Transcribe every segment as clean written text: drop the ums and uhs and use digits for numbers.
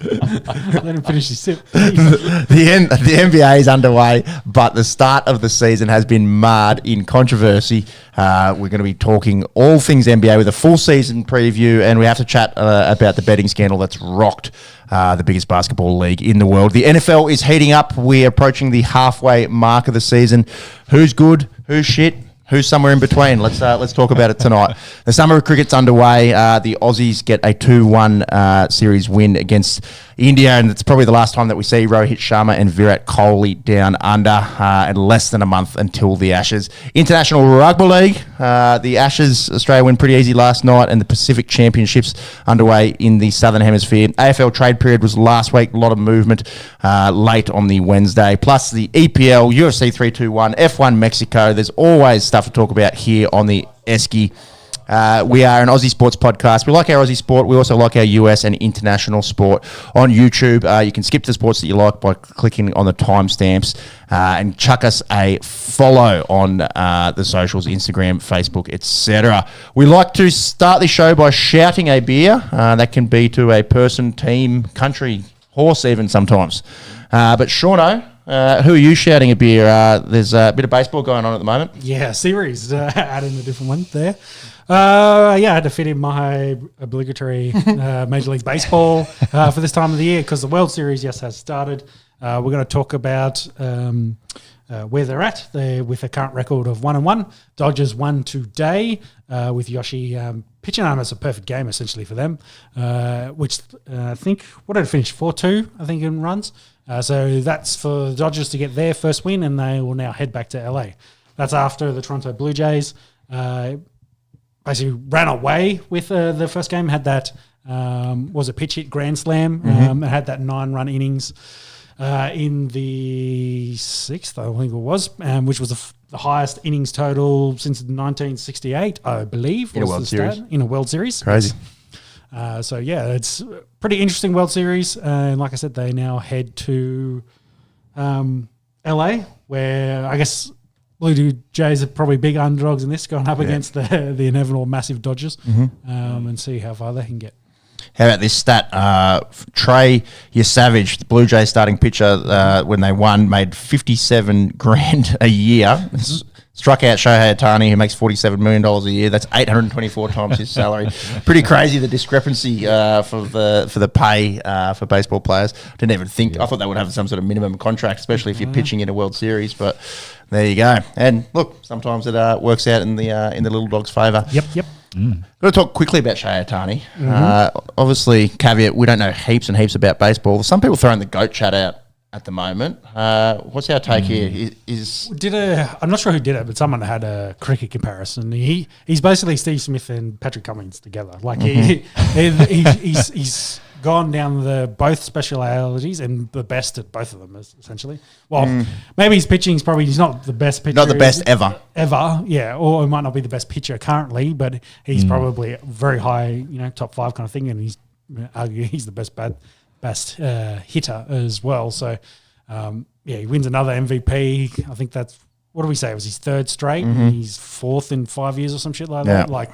Let him finish his sip. The NBA is underway, but the start of the season has been marred in controversy. We're going to be talking all things NBA with a full season preview, and we have to chat about the betting scandal that's rocked the biggest basketball league in the world. The NFL is heating up. We're approaching the halfway mark of the season. Who's good? Who's shit? Who's somewhere in between? Let's talk about it tonight. The summer of cricket's underway. The Aussies get a 2-1 series win against India, and it's probably the last time that we see Rohit Sharma and Virat Kohli down under, and less than a month until the Ashes. International Rugby League, the Ashes, Australia win pretty easy last night, and the Pacific Championships underway in the Southern Hemisphere. AFL trade period was last week, a lot of movement late on the Wednesday, plus the EPL, UFC 321, F1 Mexico. There's always stuff to talk about here on the Esky. We are an Aussie sports podcast. We like our Aussie sport. We also like our US and international sport. On YouTube, you can skip the sports that you like by clicking on the timestamps and chuck us a follow on the socials, Instagram, Facebook, etc. We like to start the show by shouting a beer. That can be to a person, team, country, horse even sometimes. But Shauno, who are you shouting a beer? There's a bit of baseball going on at the moment. Yeah, series. Adding a different one there. I had to fit in my obligatory Major League Baseball for this time of the year because the World Series, has started. We're going to talk about where they're at. They're with a current record of 1-1. Dodgers won today with Yoshi pitching on as a perfect game essentially for them, which I think, what did it finish? 4-2, I think, in runs. So that's for the Dodgers to get their first win, and they will now head back to LA. That's after the Toronto Blue Jays basically ran away with the first game, had that, was a pitch hit grand slam, and had that 9-run innings in the sixth, I think it was, which was the highest innings total since 1968, I believe. In a World Series. In a World Series. Crazy. It's a pretty interesting World Series. And like I said, they now head to LA, where I guess Blue Jays are probably big underdogs in this, going up against the inevitable massive Dodgers, and see how far they can get. How about this stat? Trey Yesavage, the Blue Jays starting pitcher, when they won, made $57,000 a year. Struck out Shohei Ohtani, who makes $47 million a year. That's 824 times his salary. Pretty crazy, the discrepancy for the pay for baseball players. Didn't even think. I thought they would have some sort of minimum contract, especially if you're pitching in a World Series. But there you go. And look, sometimes it works out in the little dog's favour. Yep. Got to talk quickly about Shohei Ohtani. Obviously, caveat, we don't know heaps and heaps about baseball. Some people throwing the GOAT chat out at the moment. What's our take here? I'm not sure who did it, but someone had a cricket comparison. He's basically Steve Smith and Patrick Cummins together. Like he's gone down both specialities and the best at both of them, essentially. Well, maybe his pitching's probably, he's not the best pitcher. Not the best ever. Ever, yeah. Or he might not be the best pitcher currently, but he's probably very high, top 5 kind of thing, and he's the best hitter as well. So, he wins another MVP. I think that's, what do we say? It was his 3rd straight. He's 4th in 5 years or some shit like that. Like,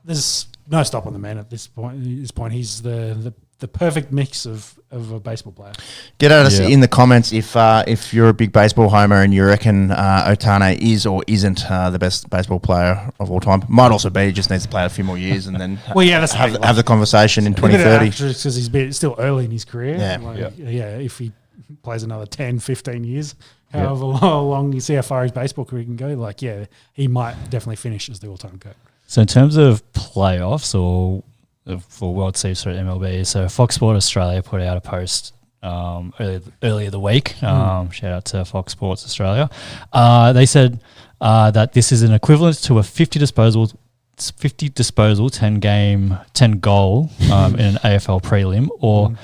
there's no stop on the man at this point. He's the perfect mix of a baseball player. Get at us in the comments if you're a big baseball homer and you reckon Ohtani is or isn't the best baseball player of all time. Might also be, he just needs to play a few more years and then have the conversation in 2030. Because he's still early in his career. If he plays another 10, 15 years, however long, you see how far his baseball career can go, he might definitely finish as the all-time GOAT. So in terms of playoffs or for World Series for MLB, so Fox Sports Australia put out a post earlier the week. Shout out to Fox Sports Australia. They said that this is an equivalent to a 50 disposal, 10 goal in an AFL prelim, or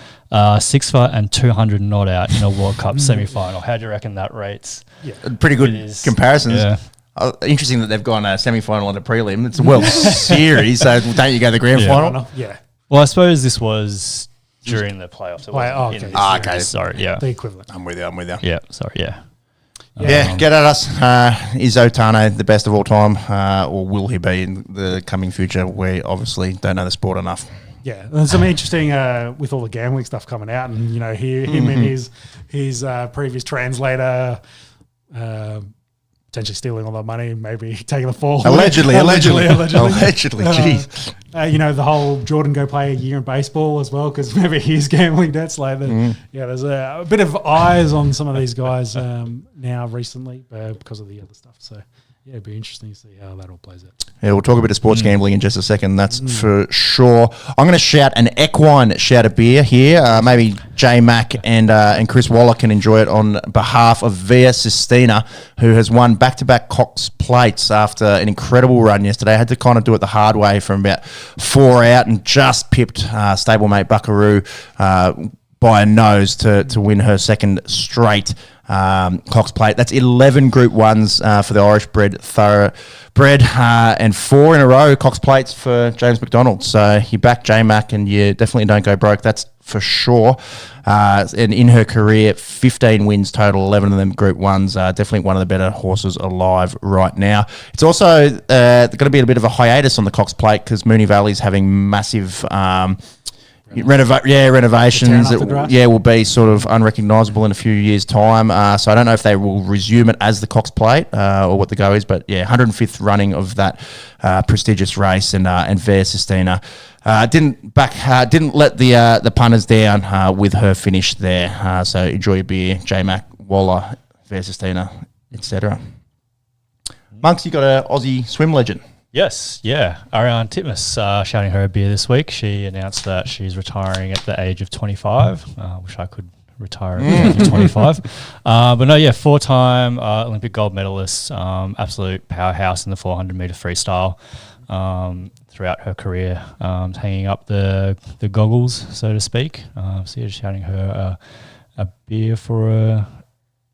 6 for and 200 not out in a World Cup semi-final. How do you reckon that rates? Yeah. Pretty good comparisons. Yeah. Interesting that they've gone a semi-final and a prelim. It's a World Series, so don't you go to the grand final? Yeah. Well, I suppose this was during the playoffs. Okay. Sorry, yeah. The equivalent. I'm with you. Yeah, sorry, yeah. Get at us. Is Ohtani the best of all time, or will he be in the coming future? We obviously don't know the sport enough. Yeah, there's some interesting with all the gambling stuff coming out, and him and his previous translator potentially stealing all the money, maybe taking the fall. Allegedly. Jeez. The whole Jordan go play a year in baseball as well because maybe he's gambling debts like that. Yeah, there's a bit of eyes on some of these guys now recently because of the other stuff. So. Yeah, it'd be interesting to see how that all plays out. Yeah, we'll talk a bit of sports gambling in just a second. That's for sure. I'm going to shout an equine shout of beer here. Maybe J Mac and Chris Waller can enjoy it on behalf of Via Sistina, who has won back-to-back Cox Plates after an incredible run yesterday. Had to kind of do it the hard way from about 4 out and just pipped stablemate Buckaroo by a nose to win her second straight Cox Plate. That's 11 Group 1s for the Irish bred thoroughbred and 4 in a row Cox Plates for James McDonald. So you back J-Mac and you definitely don't go broke. That's for sure. And in her career, 15 wins total, 11 of them Group 1s. Definitely one of the better horses alive right now. It's also going to be a bit of a hiatus on the Cox Plate because Moonee Valley's having massive... renovations. It will be sort of unrecognisable in a few years' time. So I don't know if they will resume it as the Cox Plate or what the go is. But yeah, 105th running of that prestigious race, and Via Sistina didn't let the punters down with her finish there. So enjoy your beer, J Mac, Waller, Via Sistina, etc. Monks, you got an Aussie swim legend. Yes, yeah. Ariane Titmus shouting her a beer this week. She announced that she's retiring at the age of 25. Wish I could retire at the age of 25. But no, yeah, 4-time Olympic gold medalist, absolute powerhouse in the 400-meter freestyle throughout her career, hanging up the goggles, so to speak. So yeah, shouting her a beer for a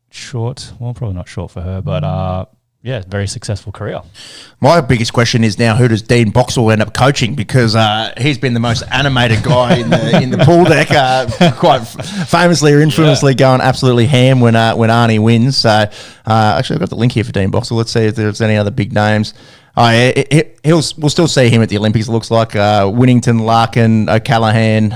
short, well, probably not short for her, but... yeah, very successful career. My biggest question is now, who does Dean Boxall end up coaching? Because he's been the most animated guy in the pool deck, quite famously or infamously going absolutely ham when Arnie wins. So actually, I've got the link here for Dean Boxall. Let's see if there's any other big names. We'll still see him at the Olympics, it looks like. Winnington, Larkin, O'Callaghan,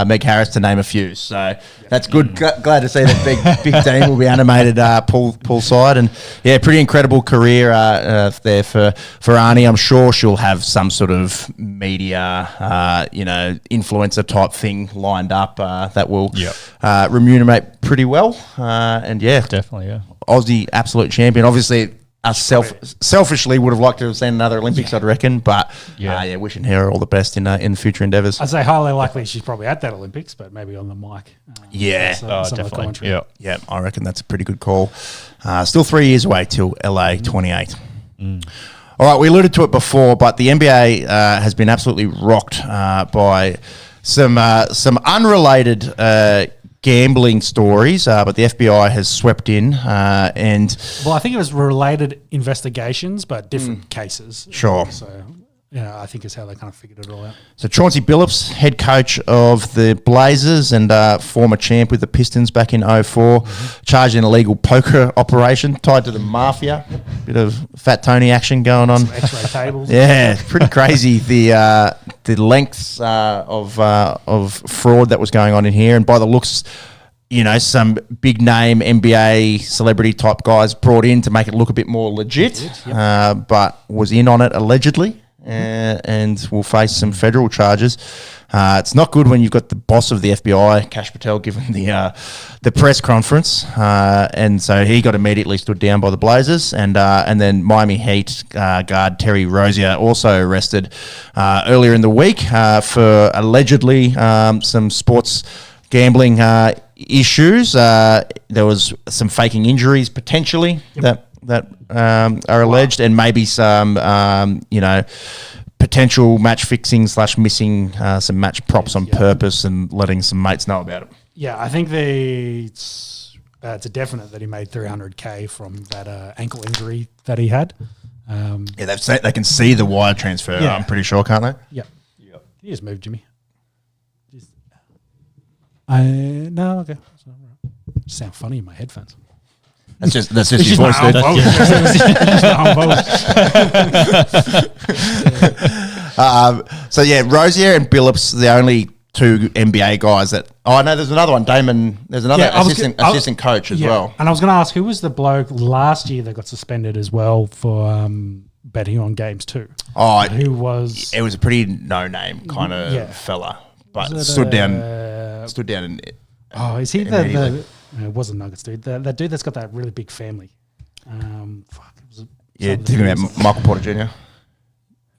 Meg Harris, to name a few. So that's good. Glad to see that big team will be animated pool side. And yeah, pretty incredible career there for Arnie. I'm sure she'll have some sort of media, influencer type thing lined up that will remunerate pretty well. And yeah, definitely, yeah. Aussie absolute champion. Obviously, us selfishly would have liked to have seen another Olympics, I'd reckon, but wishing her all the best in future endeavours. I'd say highly likely she's probably at that Olympics, but maybe on the mic. Definitely. Yeah, I reckon that's a pretty good call. Still 3 years away till LA 28. All right, we alluded to it before, but the NBA has been absolutely rocked by some unrelated gambling stories, but the FBI has swept in and... Well, I think it was related investigations, but different cases. Sure. So, I think is how they kind of figured it all out. So Chauncey Billups, head coach of the Blazers and former champ with the Pistons back in 2004, charged in illegal poker operation tied to the mafia. Bit of Fat Tony action going on. Some X-ray tables. Yeah, pretty crazy the lengths of fraud that was going on in here. And by the looks, some big name NBA celebrity type guys brought in to make it look a bit more legit. But was in on it allegedly. And will face some federal charges. It's not good when you've got the boss of the FBI, Kash Patel, giving the press conference, and so he got immediately stood down by the Blazers, and then Miami Heat guard Terry Rozier also arrested earlier in the week for allegedly some sports gambling issues. There was some faking injuries potentially that are alleged, and maybe some, potential match fixing / missing some match props on purpose and letting some mates know about it. Yeah, I think it's a definite that he made $300K from that ankle injury that he had. They can see the wire transfer. Yeah. I'm pretty sure, can't they? Yeah. Can you just move, Jimmy? No, okay. Sound funny in my headphones. That's just his voice. So yeah, Rosier and Billups, the only two NBA guys that. Oh no, there's another one. Damon. There's another assistant coach as well. And I was going to ask, who was the bloke last year that got suspended as well for betting on games too? Oh, who was? It was a pretty no-name kind of fella, but stood down. In. Oh, is he the? It wasn't Nuggets dude. That dude that's got that really big family. Thinking about Michael Porter Jr.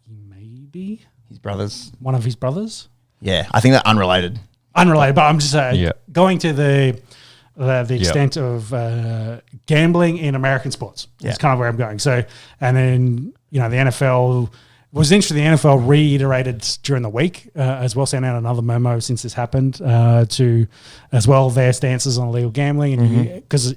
Maybe his brothers. One of his brothers. Yeah, I think they're unrelated. But I'm just going to the extent of gambling in American sports. That's kind of where I'm going. So, and then the NFL was interesting. The NFL reiterated during the week as well, sent out another memo since this happened to as well their stances on illegal gambling, and because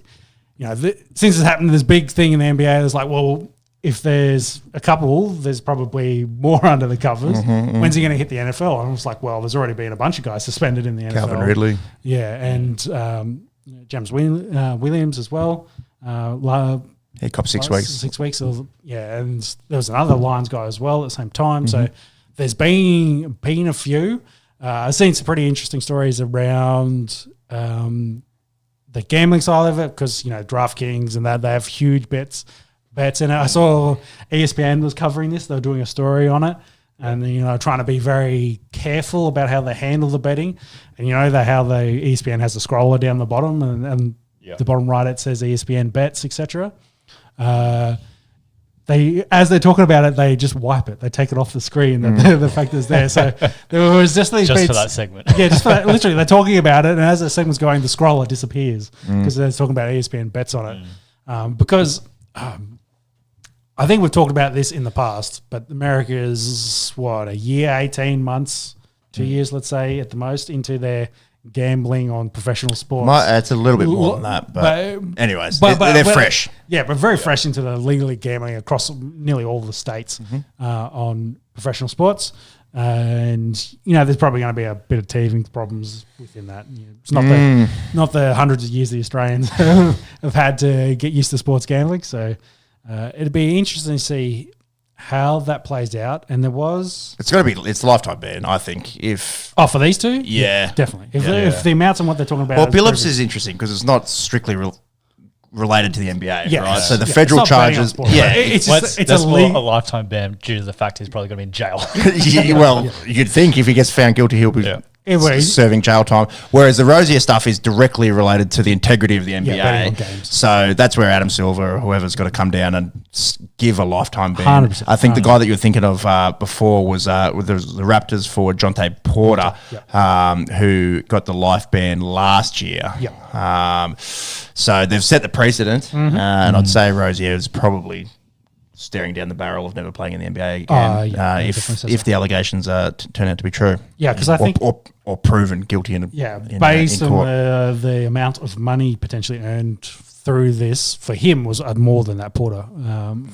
since it's happened, this big thing in the NBA is like, well, if there's a couple, there's probably more under the covers. When's he going to hit the NFL? And I was like, well, there's already been a bunch of guys suspended in the NFL. Calvin Ridley. Yeah, and James Williams as well. He copped 6 weeks. 6 weeks. And there was another Lions guy as well at the same time. So there's been a few. I've seen some pretty interesting stories around the gambling side of it because, DraftKings and that, they have huge bets in it. I saw ESPN was covering this. They were doing a story on it and, trying to be very careful about how they handle the betting. And, how the ESPN has a scroller down the bottom and the bottom right, it says ESPN bets, etc. As they're talking about it, they just wipe it. They take it off the screen. The fact is there. So there was just these just for that segment. Yeah, just for that. Literally, they're talking about it, and as the segment's going, the scroller disappears because they're talking about ESPN bets on it. Because I think we've talked about this in the past, but America is a year, 18 months, 2 years, let's say, at the most, into their gambling on professional sports. It's a little bit more than that, but anyways, they're fresh. Yeah, but very fresh into the legally gambling across nearly all the states on professional sports. And, there's probably going to be a bit of teething problems within that. It's not the hundreds of years the Australians have had to get used to sports gambling. So it'd be interesting to see how that plays out. And it's a lifetime ban, I think. For these two? Yeah. Definitely. If the amounts and what they're talking about. Well, Billups is interesting because it's not strictly related to the NBA, yeah, right? So the federal charges, it's a lifetime ban due to the fact he's probably going to be in jail. Well, you'd think if he gets found guilty, he'll be serving jail time. Whereas the Rosier stuff is directly related to the integrity of the NBA. So that's where Adam Silver or whoever's got to come down and give a lifetime ban. 100%. I think the guy that you were thinking of before was with the Raptors for Jonte Porter, who got the life ban last year. So they've set the precedent, and I'd say Rosier is probably staring down the barrel of never playing in the NBA again if the allegations turn out to be true. Yeah, because I think... Or proven guilty in based in court. On the amount of money potentially earned through this, for him was more than that, Porter,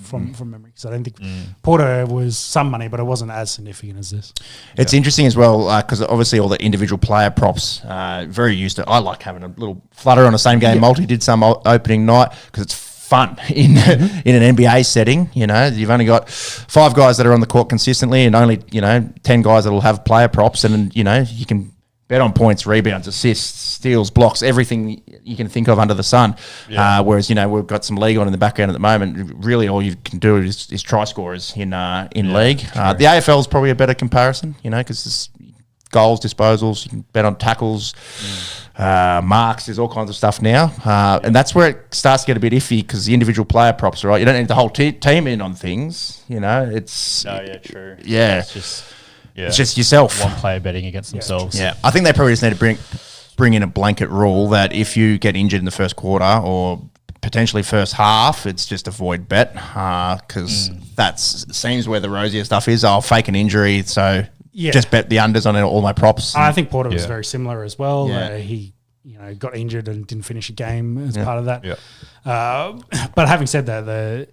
from memory. Because I don't think Porter was some money, but it wasn't as significant as this. It's interesting as well, because obviously all the individual player props, very used to... I like having a little flutter on a same-game multi, did some opening night, because it's fun in an NBA setting. You've only got 5 guys that are on the court consistently and only 10 guys that will have player props, and you can bet on points, rebounds, assists, steals, blocks, everything you can think of under the sun. Whereas we've got some league on in the background at the moment. Really, all you can do is try scorers in league. The AFL is probably a better comparison, because there's goals, disposals. You can bet on tackles. Marks, there's all kinds of stuff now, and that's where it starts to get a bit iffy because the individual player props, right? You don't need the whole team in on things, it's true. It's just yourself, one player betting against themselves. I think they probably just need to bring in a blanket rule that if you get injured in the first quarter or potentially first half, it's just a void bet, because that seems where the Rosier stuff is. I'll fake an injury, so just bet the unders on all my props. I think Porter was very similar as well. He got injured and didn't finish a game as part of that. But having said that,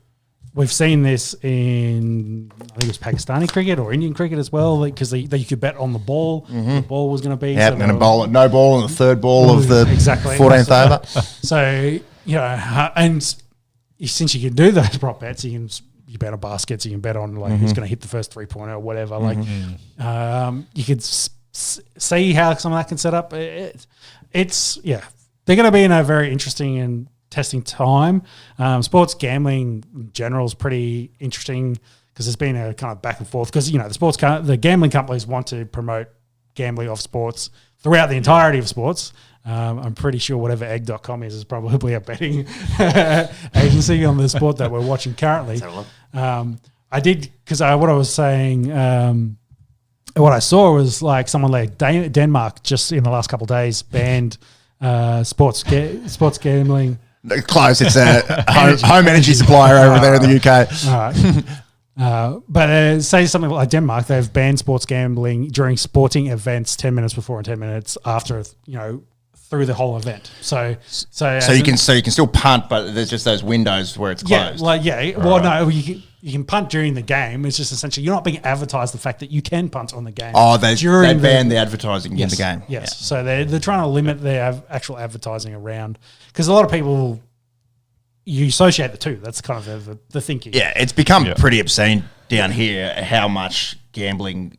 we've seen this in, I think it was Pakistani cricket or Indian cricket as well, because you could bet on the ball. The ball was going to be. Yeah, going to bowl at no ball on the third ball of the 14th over. So, and since you can do those prop bets, you can you bet on baskets, you can bet on like who's going to hit the first 3-pointer or whatever. Like you could see how some of that can set up. It's they're going to be in a very interesting and testing time. Sports gambling in general is pretty interesting because there's been a kind of back and forth because the gambling companies want to promote gambling off sports throughout the entirety of sports. I'm pretty sure whatever egg.com is probably a betting agency on the sport that we're watching currently. I did because what I was saying, what I saw was like someone like Denmark just in the last couple of days banned sports gambling. Close. It's a home energy supplier over there in the UK. All right. But say something like Denmark, they've banned sports gambling during sporting events 10 minutes before and 10 minutes after, through the whole event. So you can still punt, but there's just those windows where it's closed. No, you can punt during the game. It's just essentially you're not being advertised the fact that you can punt on the game. Oh, they ban the advertising in the game. Yes. Yeah. So they're trying to limit their actual advertising around because a lot of people you associate the two. That's kind of the thinking. Yeah, it's become pretty obscene down here how much gambling,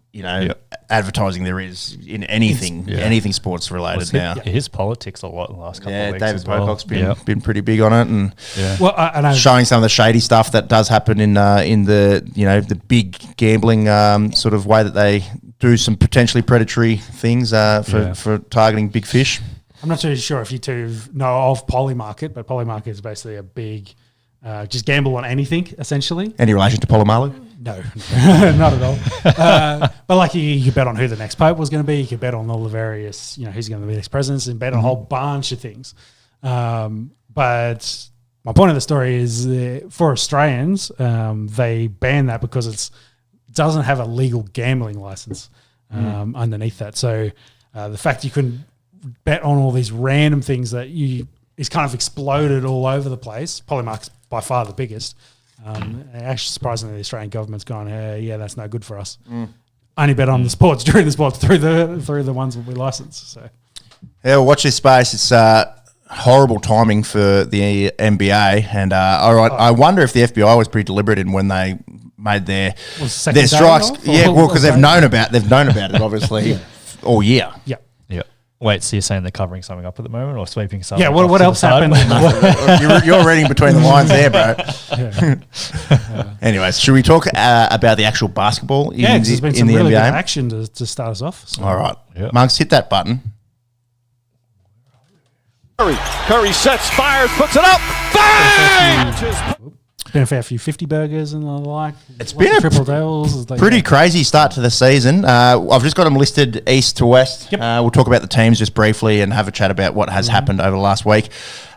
advertising there is in anything sports related now. It hits politics a lot in the last couple of weeks. David Pocock's been pretty big on it and showing some of the shady stuff that does happen in the big gambling sort of way that they do some potentially predatory things for targeting big fish. I'm not too sure if you two know of Polymarket, but Polymarket is basically a big just gamble on anything, essentially. Any relation to Polomalu? No, not at all. But like you could bet on who the next pope was going to be. You could bet on all the various, who's going to be the next president, and bet on a whole bunch of things. But my point of the story is for Australians, they ban that because it doesn't have a legal gambling license underneath that. So the fact you couldn't bet on all these random things that is kind of exploded all over the place. Polymarket's by far the biggest. Actually, surprisingly, the Australian government's gone, that's no good for us. Only bet on the sports during the sports through the ones that we license. So, well, watch this space. It's horrible timing for the NBA, and I wonder if the FBI was pretty deliberate in when they made their strikes. Because they've known about it obviously all year. Yeah. Wait, so you're saying they're covering something up at the moment or sweeping something? Yeah, what else happened? you're reading between the lines there, bro. Anyways, should we talk about the actual basketball in there's been the some really NBA? good action to start us off. So. All right. Yep. Monks, hit that button. Curry sets, fires, puts it up. Bang! Been a fair few 50 burgers and the like. It's been a triple doubles. Pretty crazy start to the season. I've just got them listed east to west. Yep. We'll talk about the teams just briefly and have a chat about what has happened over the last week.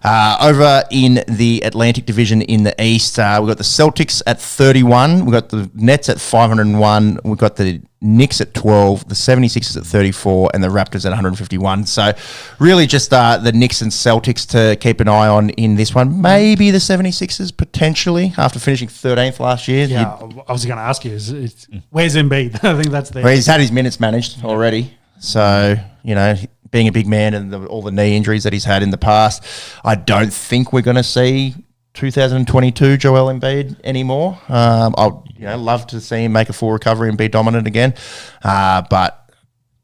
Over in the Atlantic Division in the East, we've got the Celtics at 31. We've got the Nets at 501. We've got the Knicks at 12, the 76ers at 34, and the Raptors at 151. So really just the Knicks and Celtics to keep an eye on in this one. Maybe the 76ers potentially after finishing 13th last year. Yeah, I was going to ask you, where's Embiid? I think that's there. Well, he's had his minutes managed already. So, being a big man and all the knee injuries that he's had in the past, I don't think we're going to see 2022 Joel Embiid anymore. I'll love to see him make a full recovery and be dominant again. But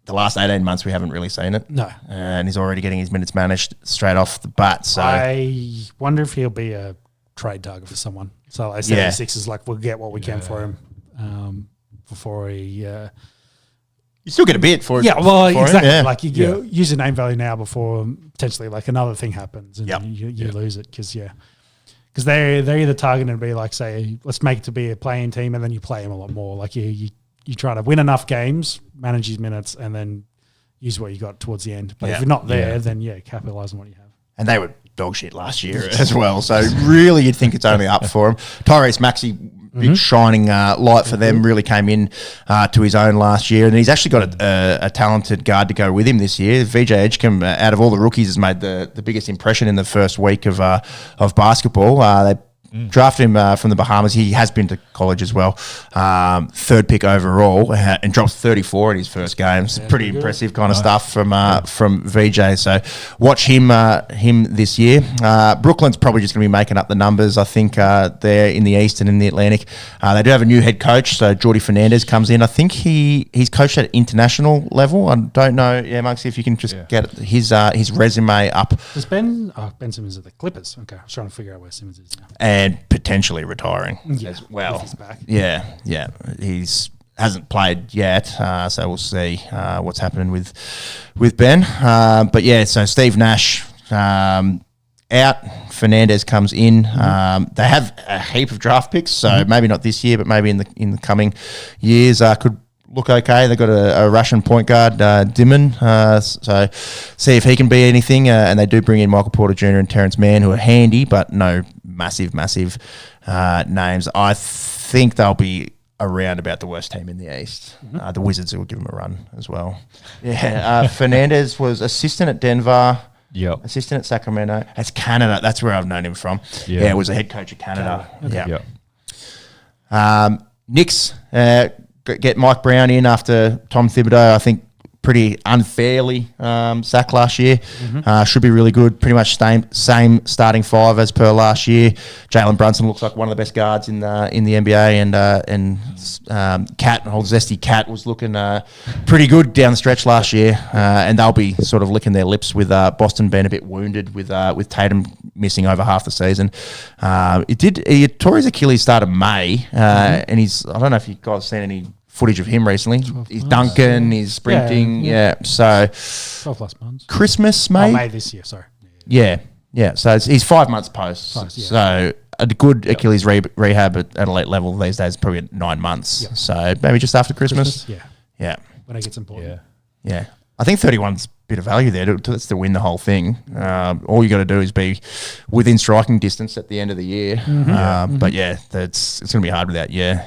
the last 18 months, we haven't really seen it. No. And he's already getting his minutes managed straight off the bat. So I wonder if he'll be a trade target for someone. So like 76 is like, we'll get what we can for him before he... You still get a bit for it. Yeah, well, exactly. Yeah. Like you use your name value now before potentially like another thing happens and you lose it because they're either targeting to be like, say, let's make it to be a playing team and then you play him a lot more. Like you try to win enough games, manage his minutes, and then use what you got towards the end. But if you're not there, then capitalize on what you have. And they were dog shit last year as well. So really you'd think it's only up for him. Tyrese Maxey, big shining light for them, really came in to his own last year. And he's actually got a talented guard to go with him this year. VJ Edgecombe, out of all the rookies, has made the biggest impression in the first week of basketball. They drafted him from the Bahamas. He has been to college as well. Third pick overall and dropped 34 in his first game. It's pretty impressive kind of stuff from VJ. So watch him this year. Brooklyn's probably just going to be making up the numbers. I think they're in the East and in the Atlantic. They do have a new head coach. So Jordi Fernandez comes in. I think he's coached at international level. I don't know. Yeah, Monksy, if you can just get his resume up. Does Ben Simmons at the Clippers? Okay, I was trying to figure out where Simmons is now. And potentially retiring as well. With his back. Yeah. He's hasn't played yet, so we'll see what's happening with Ben. But yeah, so Steve Nash out. Fernandez comes in. They have a heap of draft picks, so maybe not this year, but maybe in the coming years could look okay. They've got a Russian point guard, Dimon, so see if he can be anything. And they do bring in Michael Porter Jr. and Terrence Mann, who are handy, but no massive names. I think they'll be around about the worst team in the East. The Wizards will give them a run as well. Yeah, Fernandez was assistant at Denver. Yep. Assistant at Sacramento. That's Canada. That's where I've known him from. Yeah, was a head coach of Canada. Okay. Yeah. Knicks get Mike Brown in after Tom Thibodeau, I think pretty unfairly sacked last year. Should be really good. Pretty much same starting five as per last year. Jalen Brunson looks like one of the best guards in the NBA, and Cat, old Zesty Cat, was looking pretty good down the stretch last year. And they'll be sort of licking their lips with Boston being a bit wounded with Tatum missing over half the season. He tore his Achilles start of May, and I don't know if you guys seen any footage of him recently. He's dunking, he's sprinting, so 12 plus months. Christmas, May? May this year, sorry. Yeah. So he's 5 months post. So a good Achilles rehab at a late level these days is probably 9 months. So maybe just after Christmas. Yeah. When it gets important. Yeah. I think 31's a bit of value there to win the whole thing. All you got to do is be within striking distance at the end of the year. But it's going to be hard without your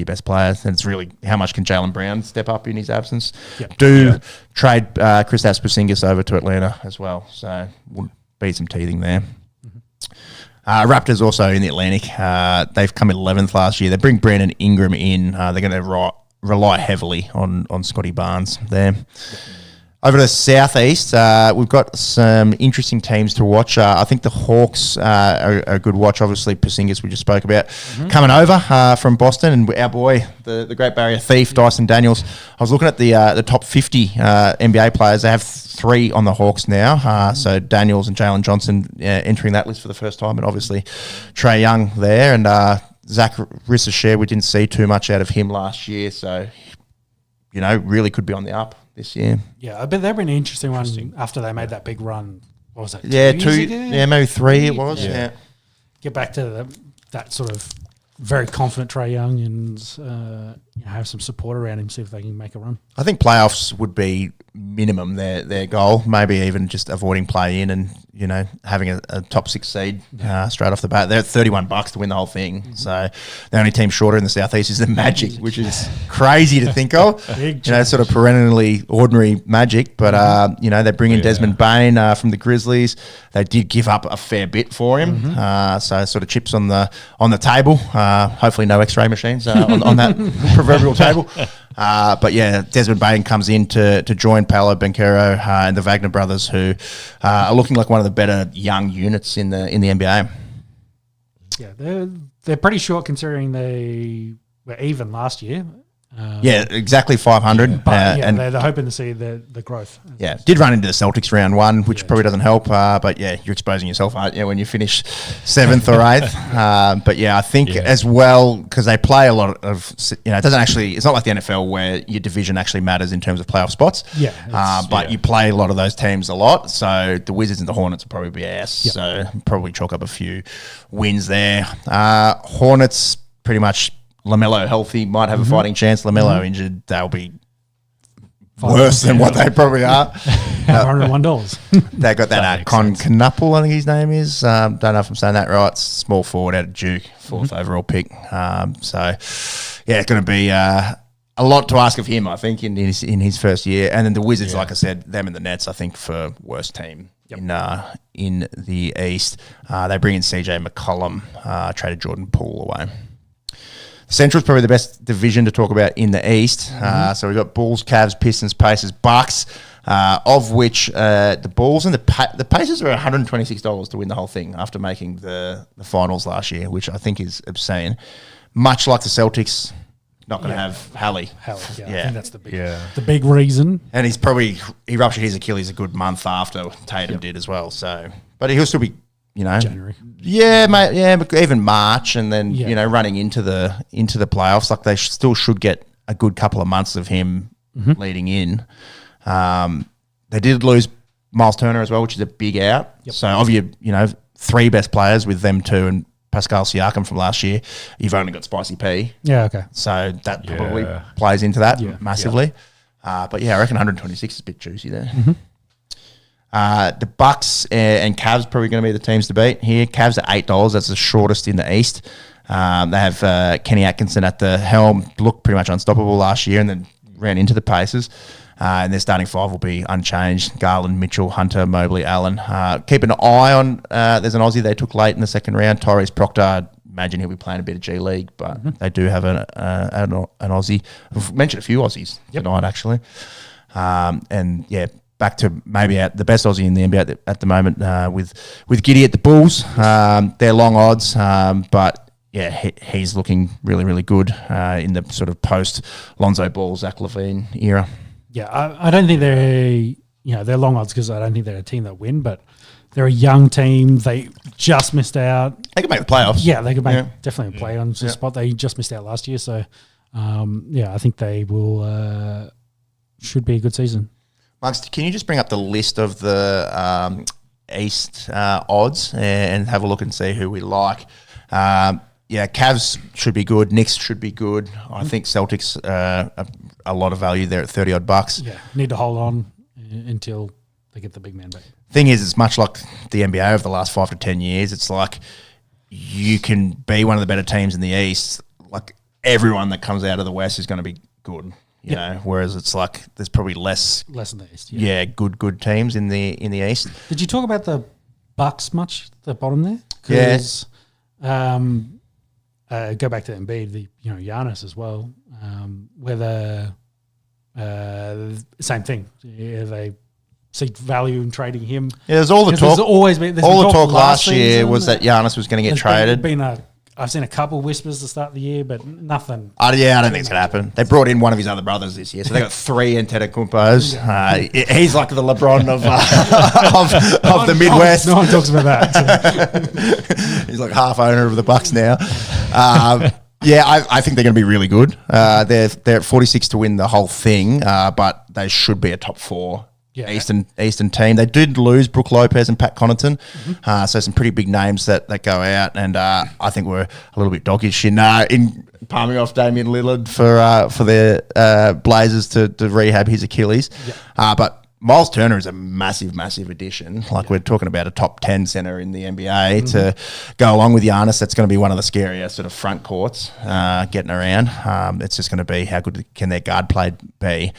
best players. And it's really how much can Jaylen Brown step up in his absence. Trade Kristaps Porzingis over to Atlanta as well. So would be some teething there. Raptors also in the Atlantic. They've come 11th last year. They bring Brandon Ingram in. They're going to rely heavily on Scotty Barnes there. Over to the Southeast, we've got some interesting teams to watch. I think the Hawks are a good watch. Obviously, Porzingis we just spoke about coming over from Boston, and our boy, the Great Barrier Thief, Dyson Daniels. I was looking at the top 50 NBA players. They have 3 on the Hawks now. So Daniels and Jalen Johnson entering that list for the first time, and obviously Trae Young there, and Zach Rissachere. We didn't see too much out of him last year, so really could be on the up this year. Yeah, I bet they've been an interesting one after they made that big run. What was that? 2 2 years ago? Yeah, maybe 3 it was. Yeah. Get back to that sort of very confident Trae Young and have some support around him, see if they can make a run. I think playoffs would be minimum their goal. Maybe even just avoiding play in and having a top 6 seed straight off the bat. They're at $31 to win the whole thing. So the only team shorter in the Southeast is the Magic, which is crazy to think of. Sort of perennially ordinary Magic. But they bring in Desmond Bain from the Grizzlies. They did give up a fair bit for him. So sort of chips on the table. Hopefully no X-ray machines on that proverbial table. But Desmond Bain comes in to join Paolo Banchero and the Wagner brothers, who are looking like one of the better young units in the NBA. Yeah, they're pretty short considering they were even last year. Exactly 500. But they're hoping to see the growth. Yeah, did run into the Celtics round 1, which probably doesn't help. But you're exposing yourself, aren't you, when you finish 7th or 8th. But I think as well, because they play a lot of, it doesn't actually, it's not like the NFL where your division actually matters in terms of playoff spots. But you play a lot of those teams a lot. So the Wizards and the Hornets will probably be ass. So probably chalk up a few wins there. Hornets pretty much. LaMelo healthy, might have a fighting chance. LaMelo injured, they'll be worse than what they probably are. $101. They got that Con Knuppel, I think his name is. Don't know if I'm saying that right. Small forward out of Duke, 4th overall pick. It's going to be a lot to ask of him, I think, in his first year. And then the Wizards, like I said, them and the Nets, I think, for worst team in the East. They bring in CJ McCollum, traded Jordan Poole away. Central's probably the best division to talk about in the East. So we've got Bulls, Cavs, Pistons, Pacers, Bucks, of which the Bulls and the Pacers are $126 to win the whole thing after making the finals last year, which I think is obscene. Much like the Celtics, not going to have Hallie. I think that's the big reason. And he ruptured his Achilles a good month after Tatum did as well. So, but he'll still be, January. Yeah, mate. Yeah, but even March, and then running into the playoffs, like they still should get a good couple of months of him leading in. They did lose Miles Turner as well, which is a big out. Yep. So of your three best players with them two and Pascal Siakam from last year, you've only got Spicy P. Yeah, okay. So that probably plays into that massively. But I reckon 126 is a bit juicy there. The Bucks and Cavs probably going to be the teams to beat here. Cavs at $8. That's the shortest in the East. They have Kenny Atkinson at the helm, looked pretty much unstoppable last year, and then ran into the Pacers. And their starting five will be unchanged: Garland, Mitchell, Hunter, Mobley, Allen. Keep an eye on. There's an Aussie they took late in the second round, Tyrese Proctor. Imagine he'll be playing a bit of G League, but they do have an Aussie. I've mentioned a few Aussies tonight actually, and back to maybe the best Aussie in the NBA at the moment with Giddey at the Bulls. They're long odds, but he's looking really, really good in the sort of post Lonzo Ball, Zach LaVine era. Yeah, I don't think they're long odds because I don't think they're a team that win, but they're a young team. They just missed out. They could make the playoffs. Yeah, they could make definitely a play on the spot. They just missed out last year, so I think they will should be a good season. Monks, can you just bring up the list of the East odds and have a look and see who we like? Cavs should be good. Knicks should be good. I think Celtics a lot of value there at $30 odd. Yeah, need to hold on until they get the big man back. Thing is, it's much like the NBA over the last 5 to 10 years. It's like you can be one of the better teams in the East. Like everyone that comes out of the West is going to be good. You know, whereas it's like there's probably less in the East. Good teams in the East. Did you talk about the Bucks much? The bottom there? Yes. Go back to Embiid, Giannis as well. Whether same thing. Yeah, they see value in trading him. Yeah, there's all the talk. There's the talk last year was that Giannis was going to get traded. I've seen a couple whispers to start the year, but nothing. I don't think it's going to happen. They brought in one of his other brothers this year, so they got 3 Antetokounmpos. He's like the LeBron of the Midwest. No one talks about that. He's like half owner of the Bucks now. I think they're going to be really good. They're at 46 to win the whole thing, but they should be a top 4 Eastern team. They did lose Brook Lopez and Pat Connaughton, so some pretty big names that go out, and I think we're a little bit doggish in palming off Damian Lillard for their Blazers to rehab his Achilles. But Miles Turner is a massive, massive addition. We're talking about a top 10 center in the NBA to go along with Giannis. That's going to be one of the scariest sort of front courts getting around. It's just going to be how good can their guard play be.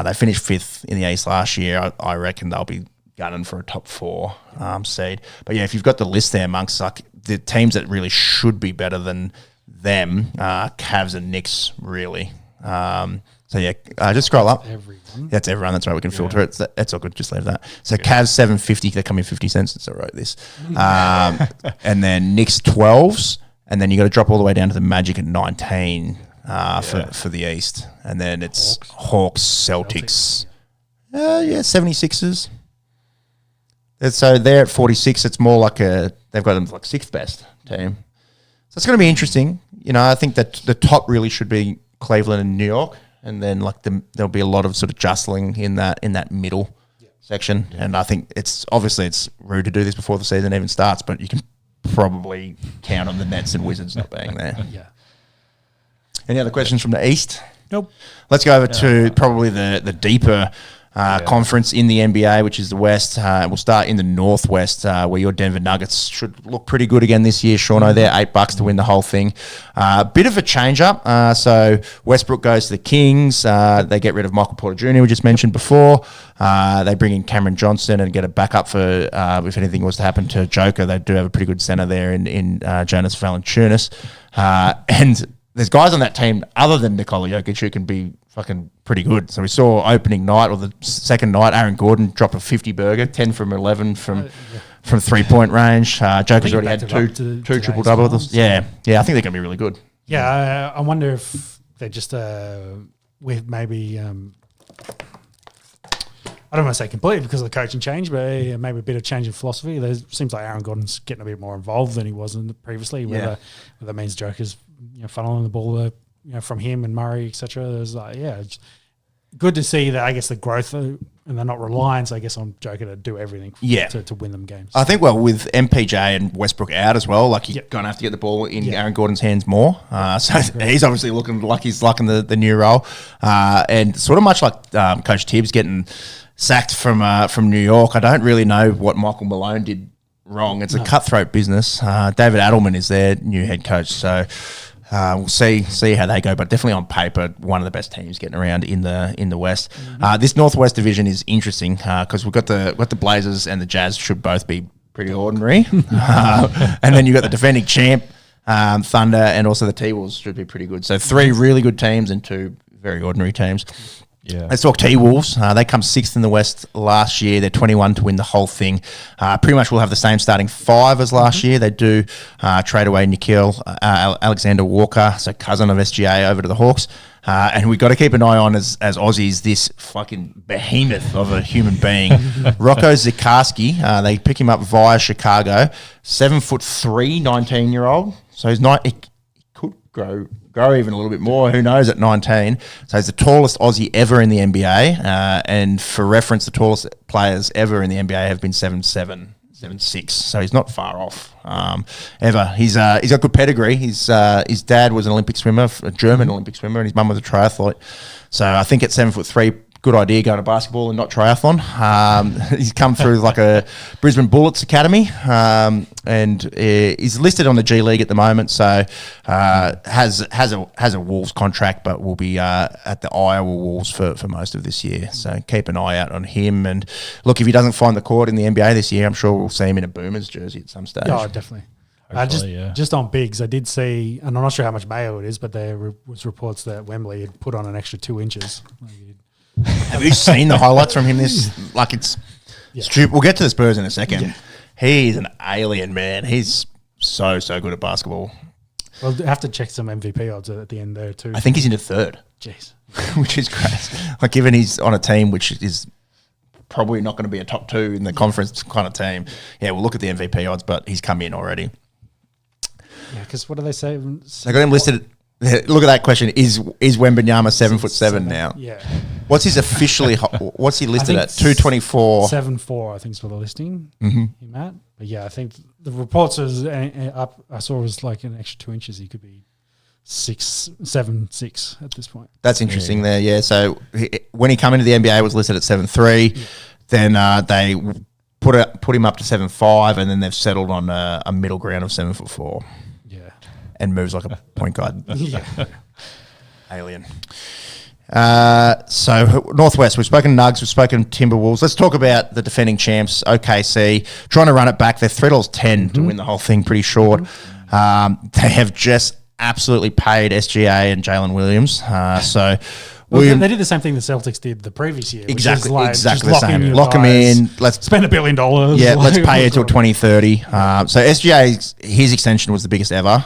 They finished 5th in the East last year. I reckon they'll be gunning for a top 4 seed. But if you've got the list there, Monks, like the teams that really should be better than them, Cavs and Knicks, really. Just scroll up. That's everyone. That's right. We can filter it. That's all good. Just leave that. So Cavs 750. They come in 50 cents since I wrote this. And then Knicks 12s. And then you got to drop all the way down to the Magic at 19 for the East. And then it's Hawks, Celtics. 76ers. So they're at 46. It's more like they've got them like 6th best team. So it's going to be interesting. I think that the top really should be Cleveland and New York, and then there'll be a lot of sort of jostling in that middle section. And I think it's rude to do this before the season even starts, but you can probably count on the Nets and Wizards not being there. Any other questions from the East? Nope. Let's go over to probably the deeper conference in the NBA, which is the West. We'll start in the Northwest, where your Denver Nuggets should look pretty good again this year. Shauno, they're $8 to win the whole thing. Bit of a change up. So Westbrook goes to the Kings. They get rid of Michael Porter Jr., we just mentioned before. They bring in Cameron Johnson and get a backup for if anything was to happen to Joker. They do have a pretty good center there in Jonas Valanciunas. And there's guys on that team other than Nikola Jokic who can be fucking pretty good. So we saw opening night or the second night, Aaron Gordon drop a 50 burger, 10 from 11 from 3-point range. Joker's already had two triple doubles. Yeah, I think they're going to be really good. Yeah, I wonder if they're just with maybe. I don't want to say completely because of the coaching change, but maybe a bit of change in philosophy. There seems like Aaron Gordon's getting a bit more involved than he was previously. Whether that means Joker's funneling the ball from him and Murray, etc. There's it's good to see that. I guess the growth, and they're not reliant, I guess, on Joker to do everything. To win them games. I think with MPJ and Westbrook out as well, you're going to have to get the ball in Aaron Gordon's hands more. So he's obviously looking like he's liking the new role, and sort of much like Coach Tibbs getting sacked from New York. I don't really know what Michael Malone did wrong. It's a cutthroat business. David Adelman is their new head coach, so we'll see how they go. But definitely on paper, one of the best teams getting around in the West. This Northwest division is interesting because we've got the Blazers and the Jazz should both be pretty ordinary, and then you've got the defending champ Thunder and also the T-Wolves should be pretty good. So 3 really good teams and 2 very ordinary teams. Yeah. Let's talk T-Wolves. They come 6th in the West last year. They're 21 to win the whole thing. Pretty much will have the same starting 5 as last year. They do trade away Nikhil Alexander Walker, so cousin of SGA, over to the Hawks. And we've got to keep an eye on as Aussies this fucking behemoth of a human being, Rocco Zikarsky. They pick him up via Chicago. 7'3", 19-year-old. So he's not. He could grow even a little bit more. Who knows at 19? So he's the tallest Aussie ever in the NBA. And for reference, the tallest players ever in the NBA have been 7'7", 7'6". So he's not far off ever. He's got good pedigree. His dad was an Olympic swimmer, a German Olympic swimmer, and his mum was a triathlete. So I think at 7'3", good idea going to basketball and not triathlon. He's come through like a Brisbane Bullets academy, and he's listed on the G League at the moment. So has a Wolves contract, but will be at the Iowa Wolves for most of this year. So keep an eye out on him. And look, if he doesn't find the court in the NBA this year, I'm sure we'll see him in a Boomers jersey at some stage. Oh, definitely. Just on bigs, I did see, and I'm not sure how much Mayo it is, but there was reports that Wembley had put on an extra 2 inches. Have you seen the highlights from him? It's stupid. We'll get to the Spurs in a second. Yeah. He's an alien, man. He's so good at basketball. Well, I have to check some MVP odds at the end there too. I think he's into 3rd. Jeez. Which is great. Given he's on a team which is probably not going to be a top 2 in the conference kind of team. Yeah, we'll look at the MVP odds, but he's come in already. Yeah, because what do they say? They got him listed. Look at that question. Is Wembanyama 7'7" now? Yeah. What's his officially? What's he listed at? 224. 7'4", I think is for the listing. Him at. But yeah, I think the reports was up. I saw it was like an extra 2 inches. He could be 7'6" at this point. That's interesting there. Yeah. So when he came into the NBA, it was listed at 7'3". Yeah. Then they put him up to 7'5", and then they've settled on a middle ground of 7'4". And moves like a point guard. Alien. So Northwest, we've spoken Nugs, we've spoken Timberwolves. Let's talk about the defending champs, OKC, trying to run it back. They're $3.10 to win the whole thing, pretty short. They have just absolutely paid SGA and Jalen Williams. They did the same thing the Celtics did the previous year. Exactly the same. Lock them in. Let's spend $1 billion. Yeah, let's pay it till 2030. So SGA, his extension was the biggest ever.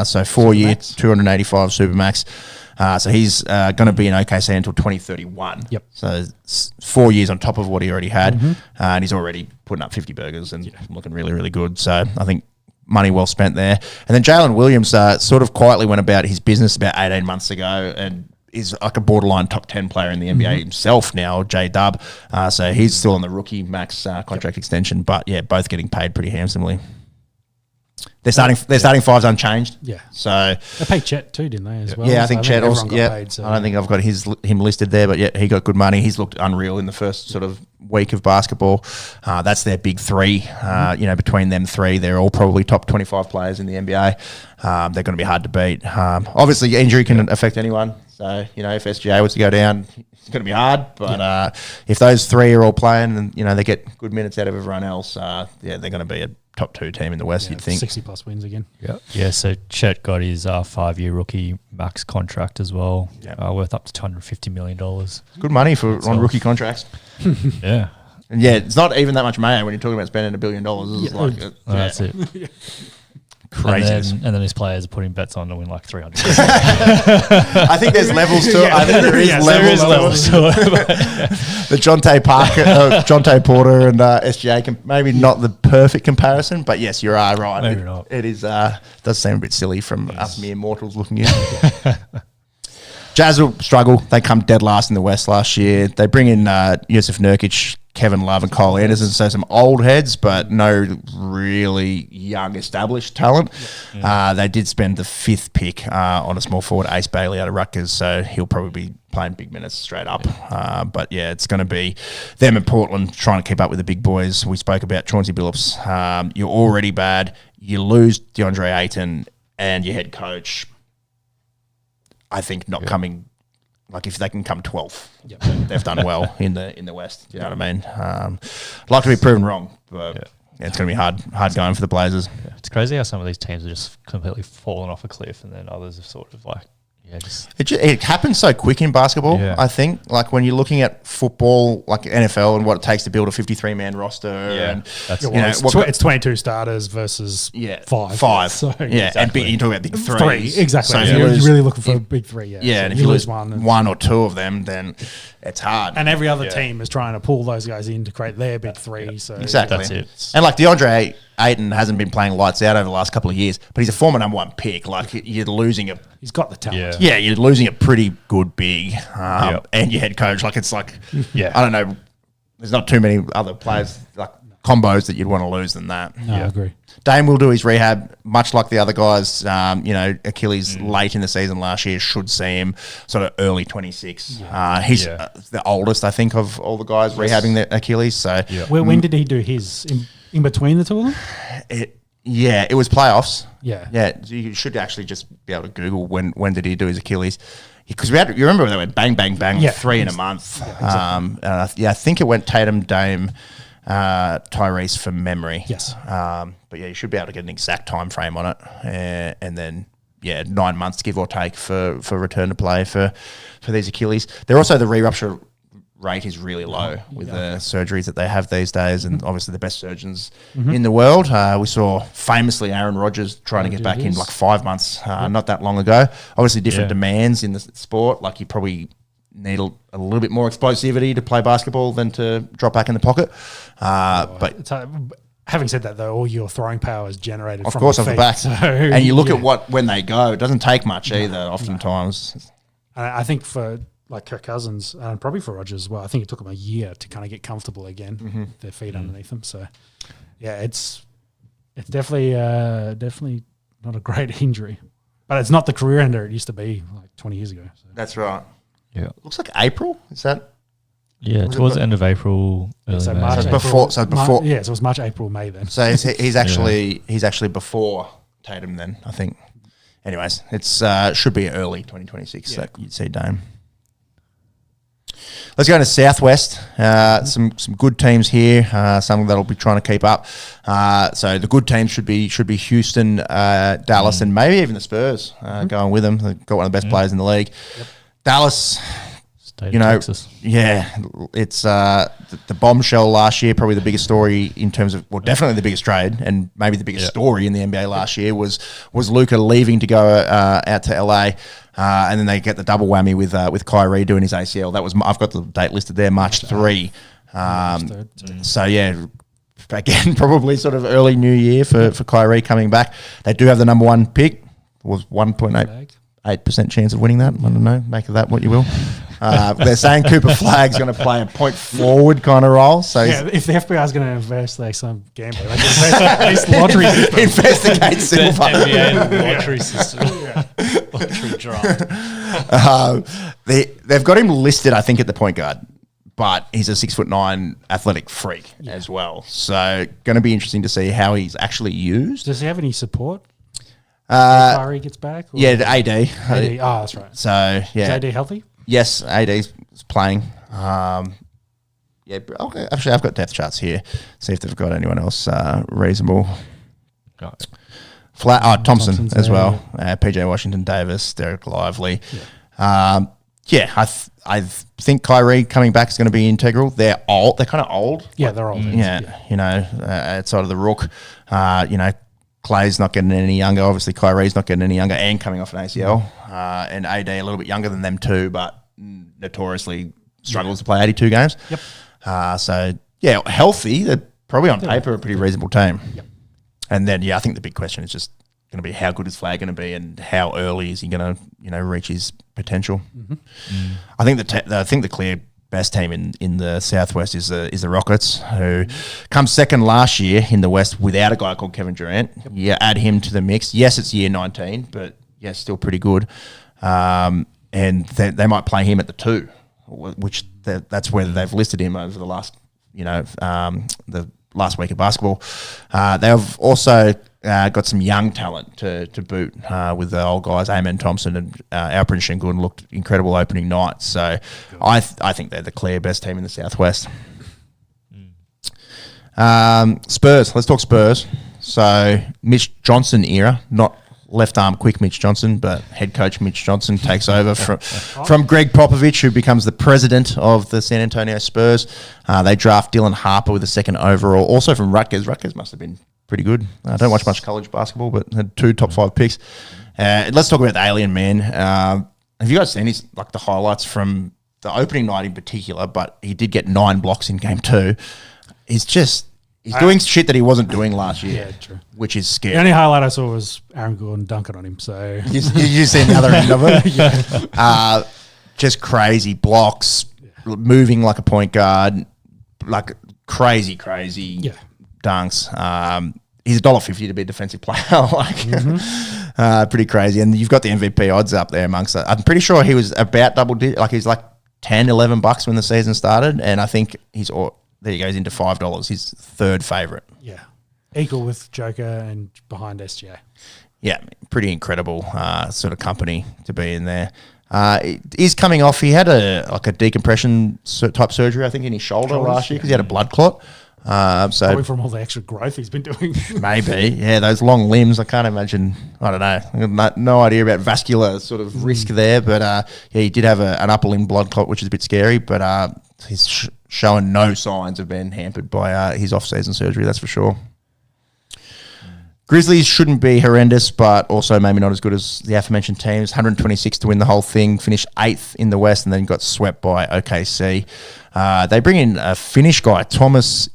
So 4-year, 285 Supermax. So he's going to be in OKC until 2031. Yep. So 4 years on top of what he already had. And he's already putting up 50 burgers and looking really, really good. So I think money well spent there. And then Jalen Williams sort of quietly went about his business about 18 months ago and is like a borderline top 10 player in the NBA himself now, J-Dub. So he's still on the rookie max contract extension. But, yeah, both getting paid pretty handsomely. Their starting five's unchanged. Yeah. So They paid Chet too, didn't they, as well? yeah, I So think Chet also. everyone got Yeah, paid, so- I don't think I've got him listed there, but yeah, he got good money. He's looked unreal in the first sort of week of basketball. That's their big three. Between them three, they're all probably top 25 players in the NBA. They're going to be hard to beat. Obviously, injury can affect anyone. So if SGA was to go down, it's going to be hard. But if those three are all playing and they get good minutes out of everyone else, they're going to be a top 2 team in the West. You'd think 60+ wins again. Yeah, so Chet got his 5-year rookie max contract as well, worth up to $250 million. good money on rookie contracts. Yeah. And yeah, it's not even that much money when you're talking about spending $1 billion. It's That's it. craziness. And then his players are putting bets on to win like 300. I think there's levels to it. I think there is levels. to it. The Jonte Porter and SGA maybe not the perfect comparison, but yes, you are right. Maybe not. It is does seem a bit silly from us mere mortals looking in. Jazz will struggle. They come dead last in the West last year. They bring in Yusuf Nurkic, Kevin Love and Cole Anderson, so some old heads, but no really young established talent. They did spend the 5th pick on a small forward, Ace Bailey out of Rutgers, so he'll probably be playing big minutes straight up. But yeah, it's going to be them and Portland trying to keep up with the big boys. We spoke about Chauncey Billups. You're already bad. You lose DeAndre Ayton and your head coach. I think not coming. Like if they can come 12th, they've done well in the West. You know what I mean? I'd like to be proven wrong, but it's going to be hard going for the Blazers. Yeah. It's crazy how some of these teams are just completely fallen off a cliff, and then others have sort of like, It happens so quick in basketball. Yeah. I think like when you're looking at football, like NFL, and what it takes to build a 53-man roster. And It's 22 starters versus 5. So, exactly. and you're talking about big threes. 3, exactly. So you're really looking for a big 3. Yeah, and if you lose one or two of them, then it's hard. And every other team is trying to pull those guys in to create their big 3. So Exactly. That's it. And like DeAndre Ayton hasn't been playing lights out over the last couple of years, but he's a former number 1 pick. Like you're losing he's got the talent. Yeah, you're losing a pretty good big, and your head coach. Like it's like, I don't know. There's not too many other players like combos that you'd want to lose than that. No, I agree. Dame will do his rehab, much like the other guys. Achilles late in the season last year should see him sort of early 26. He's the oldest, I think, of all the guys rehabbing their Achilles. So when did he do his? In between the two of them? It was playoffs. Yeah. You should actually just be able to Google when did he do his Achilles. Because you remember when they went bang, bang, bang, 3 in a month. Yeah, exactly. I think it went Tatum, Dame, Tyrese from memory. Yes. But you should be able to get an exact time frame on it. And then, 9 months, give or take, for return to play for these Achilles. They're also the re-rupture rate is really low with the surgeries that they have these days, and obviously the best surgeons in the world. We saw famously Aaron Rodgers trying to get back in like 5 months, not that long ago. Obviously different demands in the sport. Like you probably need a little bit more explosivity to play basketball than to drop back in the pocket. But having said that, though, all your throwing power is generated from off the the feet, back. So, and you look at when they go, it doesn't take much either. Oftentimes, I think for like Kirk Cousins and probably for Rodgers as well, I think it took him a year to kind of get comfortable again, their feet underneath them. So, it's definitely not a great injury, but it's not the career ender it used to be like 20 years ago. So. That's right. Yeah, looks like April. Is that? Yeah, towards the end of April. So May. March, April, before. So it was March, April, May then. So he's actually before Tatum then, I think. Anyways, it's should be early 2026 that you'd see Dame. Let's go into Southwest. Some good teams here. Some that'll be trying to keep up. So the good teams should be Houston, Dallas, and maybe even the Spurs going with them. They've got one of the best players in the league. Yep. Dallas. Texas. Yeah, it's the bombshell last year. Probably the biggest story in terms of, well, definitely the biggest trade, and maybe the biggest story in the NBA last year was Luka leaving to go out to LA, and then they get the double whammy with Kyrie doing his ACL. That was I've got the date listed there, March 3. So yeah, again, probably sort of early New Year for Kyrie coming back. They do have the number 1 pick. It was 1.8% chance of winning that. I don't know. Make of that what you will. They're saying Cooper Flagg's going to play a point forward kind of role. So Yeah, if the FBI is going to investigate some gambling, they can investigate this lottery system. investigate Silver. NBA lottery system. Lottery draft. They've got him listed, I think, at the point guard, but he's a 6'9" athletic freak as well. So going to be interesting to see how he's actually used. Does he have any support? Kyrie gets back? Or? Yeah, the AD. AD. Oh, that's right. So Is yeah, AD healthy? yes, AD's playing. Yeah, okay, actually, I've got depth charts here. See if they've got anyone else reasonable. Thompson as well. PJ Washington Davis, Derek Lively. Yeah, I think Kyrie coming back is going to be integral. They're old. They're kind of old. Yeah, they're old. Yeah, you know, outside of the Rook, you know, Clay's not getting any younger. Obviously, Kyrie's not getting any younger and coming off an ACL. And AD a little bit younger than them too, but notoriously struggles to play 82 games. Yep. So, yeah, healthy. They're probably on paper a pretty reasonable team. Yep. And then, yeah, I think the big question is just going to be how good is Flag going to be and how early is he going to, you know, reach his potential. I think the clear best team in the Southwest is the Rockets, who come second last year in the West without a guy called Kevin Durant. Yep. Yeah, add him to the mix. Yes, it's year 19, but yeah, still pretty good. And they might play him at the 2, which that's where they've listed him over the last, you know, the last week of basketball. They've also got some young talent to boot with the old guys. Amen Thompson and Alprin Shingun looked incredible opening night. So I think they're the clear best team in the Southwest. Spurs. Let's talk Spurs. So Mitch Johnson era, not left arm quick Mitch Johnson, but head coach Mitch Johnson takes over from Greg Popovich, who becomes the president of the San Antonio Spurs. They draft Dylan Harper with the 2nd overall, also from Rutgers. Rutgers must have been pretty good. I don't watch much college basketball, but had 2 top 5 picks. Let's talk about the alien man. Have you guys seen the highlights from the opening night in particular? But he did get 9 blocks in game 2. He's doing shit that he wasn't doing last year, true. Which is scary. The only highlight I saw was Aaron Gordon dunking on him. So you see the other end of it? Just crazy blocks, moving like a point guard, like crazy dunks. He's $1.50 to be a defensive player, pretty crazy. And you've got the MVP odds up there amongst that. I'm pretty sure he was about double digit, he's like $10-11 when the season started, and I think there he goes into $5. His 3rd favourite. Yeah, equal with Joker and behind SGA. Yeah, pretty incredible sort of company to be in there. He's coming off. He had a decompression type surgery, I think, in his shoulder last year because he had a blood clot. So probably from all the extra growth he's been doing. Maybe, yeah, those long limbs. I can't imagine. I don't know. I got no idea about vascular sort of risk there, but yeah, he did have an upper limb blood clot, which is a bit scary. But he's showing no signs of being hampered by his off-season surgery. That's for sure. Grizzlies shouldn't be horrendous, but also maybe not as good as the aforementioned teams. 126 to win the whole thing, finished 8th in the West, and then got swept by OKC. They bring in a Finnish guy, Thomas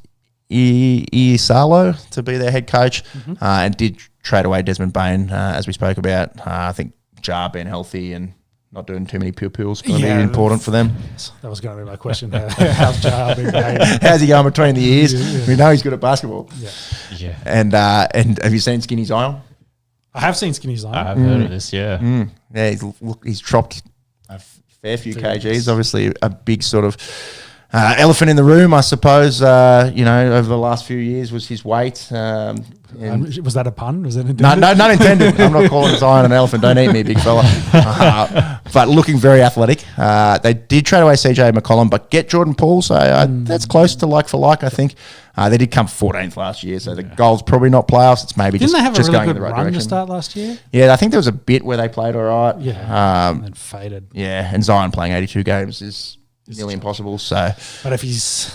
Iisalo, to be their head coach, and did trade away Desmond Bain, as we spoke about. I think Jar being healthy and not doing too many pupils going to be important for them. That was going to be my question. How's Jar been behaving? How's he going between the ears? Yeah. We know he's good at basketball. Yeah. And have you seen Skinny Zion? I have seen Skinny Zion. I've heard of this, yeah. Yeah, he's dropped a fair few kgs. Obviously, a big sort of elephant in the room, I suppose, over the last few years was his weight. Was that a pun? Was it No, not intended. I'm not calling Zion an elephant. Don't eat me, big fella. But looking very athletic. They did trade away CJ McCollum, but get Jordan Poole, so that's close to like for like, I think. They did come 14th last year, so the goal's probably not playoffs. It's maybe Didn't they have just a really going in good the right run direction. to start last year? Yeah, I think there was a bit where they played all right. Yeah, and then faded. Yeah, and Zion playing 82 games is nearly impossible. So, but if he's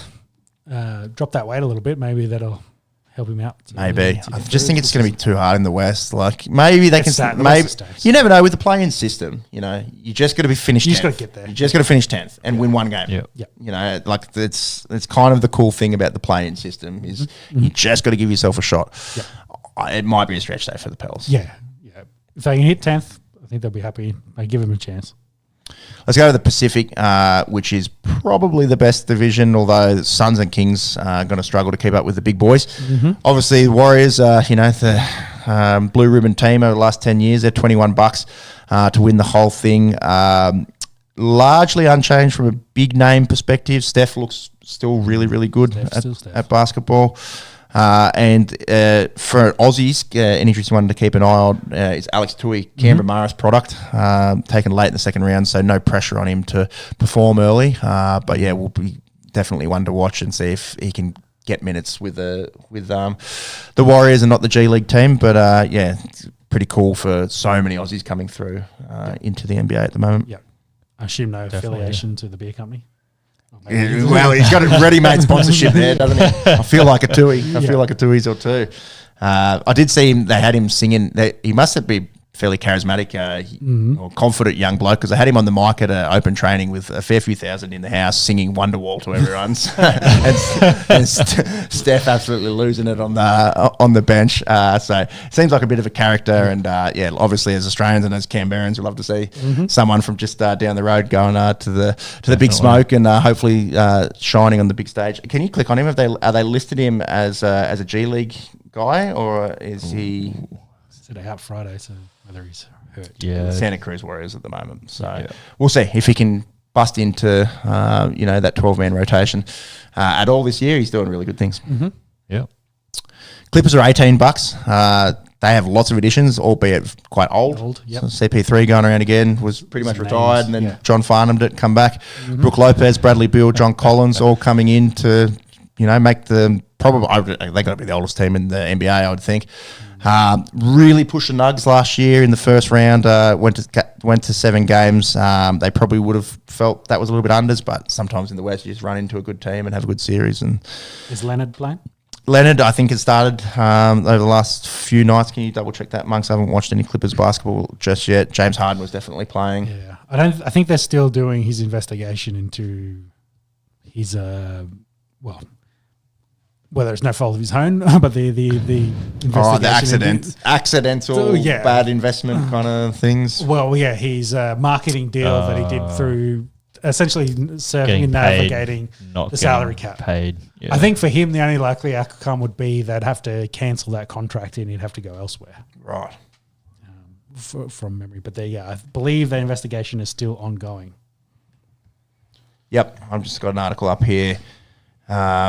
dropped that weight a little bit, maybe that'll help him out. Maybe. I just think it's going to be too hard in the West. Like maybe they It's can. the Maybe West States. you never know with the play-in system. You just got to be finished. You 10th. just gotta get there. You just got to finish 10th and win one game. Yeah. Like it's kind of the cool thing about the play-in system is you just got to give yourself a shot. It might be a stretch day for the Pels. Yeah. If they can hit 10th, I think they'll be happy. They give him a chance. Let's go to the Pacific, which is probably the best division, although Suns and Kings are going to struggle to keep up with the big boys. Obviously, the Warriors, the blue ribbon team over the last 10 years, they're $21 to win the whole thing. Largely unchanged from a big name perspective. Steph looks still really, really good at basketball. And for Aussies, an interesting one to keep an eye on is Alex Tui, Canberra Mara's product, taken late in the second round, so no pressure on him to perform early. But yeah, will be definitely one to watch and see if he can get minutes with the Warriors and not the G League team. But yeah, it's pretty cool for so many Aussies coming through into the NBA at the moment. Yeah, I assume no affiliation to the beer company. Yeah, well, he's got a ready-made sponsorship there, doesn't he? I feel like a Tui. I feel like a Tui's or two. I did see him. They had him singing. He must be fairly charismatic or confident young bloke, because I had him on the mic at open training with a fair few thousand in the house singing Wonderwall to everyone. and Steph absolutely losing it on the bench. So it seems like a bit of a character. And yeah, obviously as Australians and as Canberrans, we love to see someone from just down the road going to the big smoke and hopefully shining on the big stage. Can you click on him? Are they listed him as a G League guy, or is he? Said out Friday, so whether he's hurt. Yeah, Santa Cruz Warriors at the moment. So we'll see if he can bust into that 12-man rotation at all this year. He's doing really good things. Yeah. Clippers are $18. They have lots of additions, albeit quite old. Yep. So CP3 going around again, was pretty much retired, and then John Farnham did come back. Brook Lopez, Bradley Beal, John Collins, all coming in to make the probably they got to be the oldest team in the NBA, I would think. Really pushed the Nugs last year in the first round. Went to 7 games. They probably would have felt that was a little bit unders, but sometimes in the West you just run into a good team and have a good series. And is Leonard playing? Leonard, I think, has started over the last few nights. Can you double check that, Monks? I haven't watched any Clippers basketball just yet. James Harden was definitely playing. Yeah, I think they're still doing his investigation into his whether it's no fault of his own, but the accidental bad investment kind of things. Well, yeah, his marketing deal that he did through essentially surfing and navigating the salary cap. Paid. Yeah. I think for him, the only likely outcome would be they'd have to cancel that contract and he'd have to go elsewhere. Right. From memory. But I believe the investigation is still ongoing. Yep. I've just got an article up here.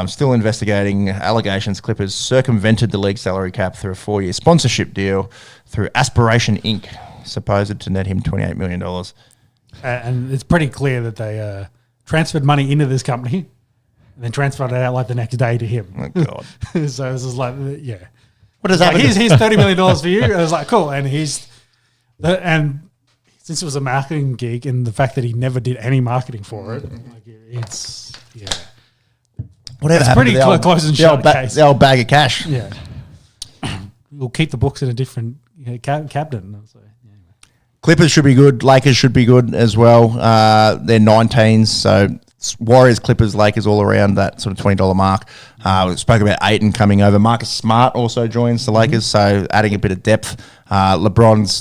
Still investigating allegations Clippers circumvented the league salary cap through a 4-year sponsorship deal through Aspiration Inc., supposed to net him $28 million. And it's pretty clear that they transferred money into this company and then transferred it out like the next day to him. Oh, God. So it was like, yeah. What does that mean? Here's $30 million for you. I was like, cool. And and since it was a marketing gig and the fact that he never did any marketing for it, it's, yeah. Whatever it's pretty close and shut case. The old bag of cash. Yeah. We'll keep the books in a different cabinet. So, yeah. Clippers should be good. Lakers should be good as well. They're 19s, so Warriors, Clippers, Lakers all around that sort of $20 mark. We spoke about Ayton coming over. Marcus Smart also joins the Lakers, so adding a bit of depth. LeBron's,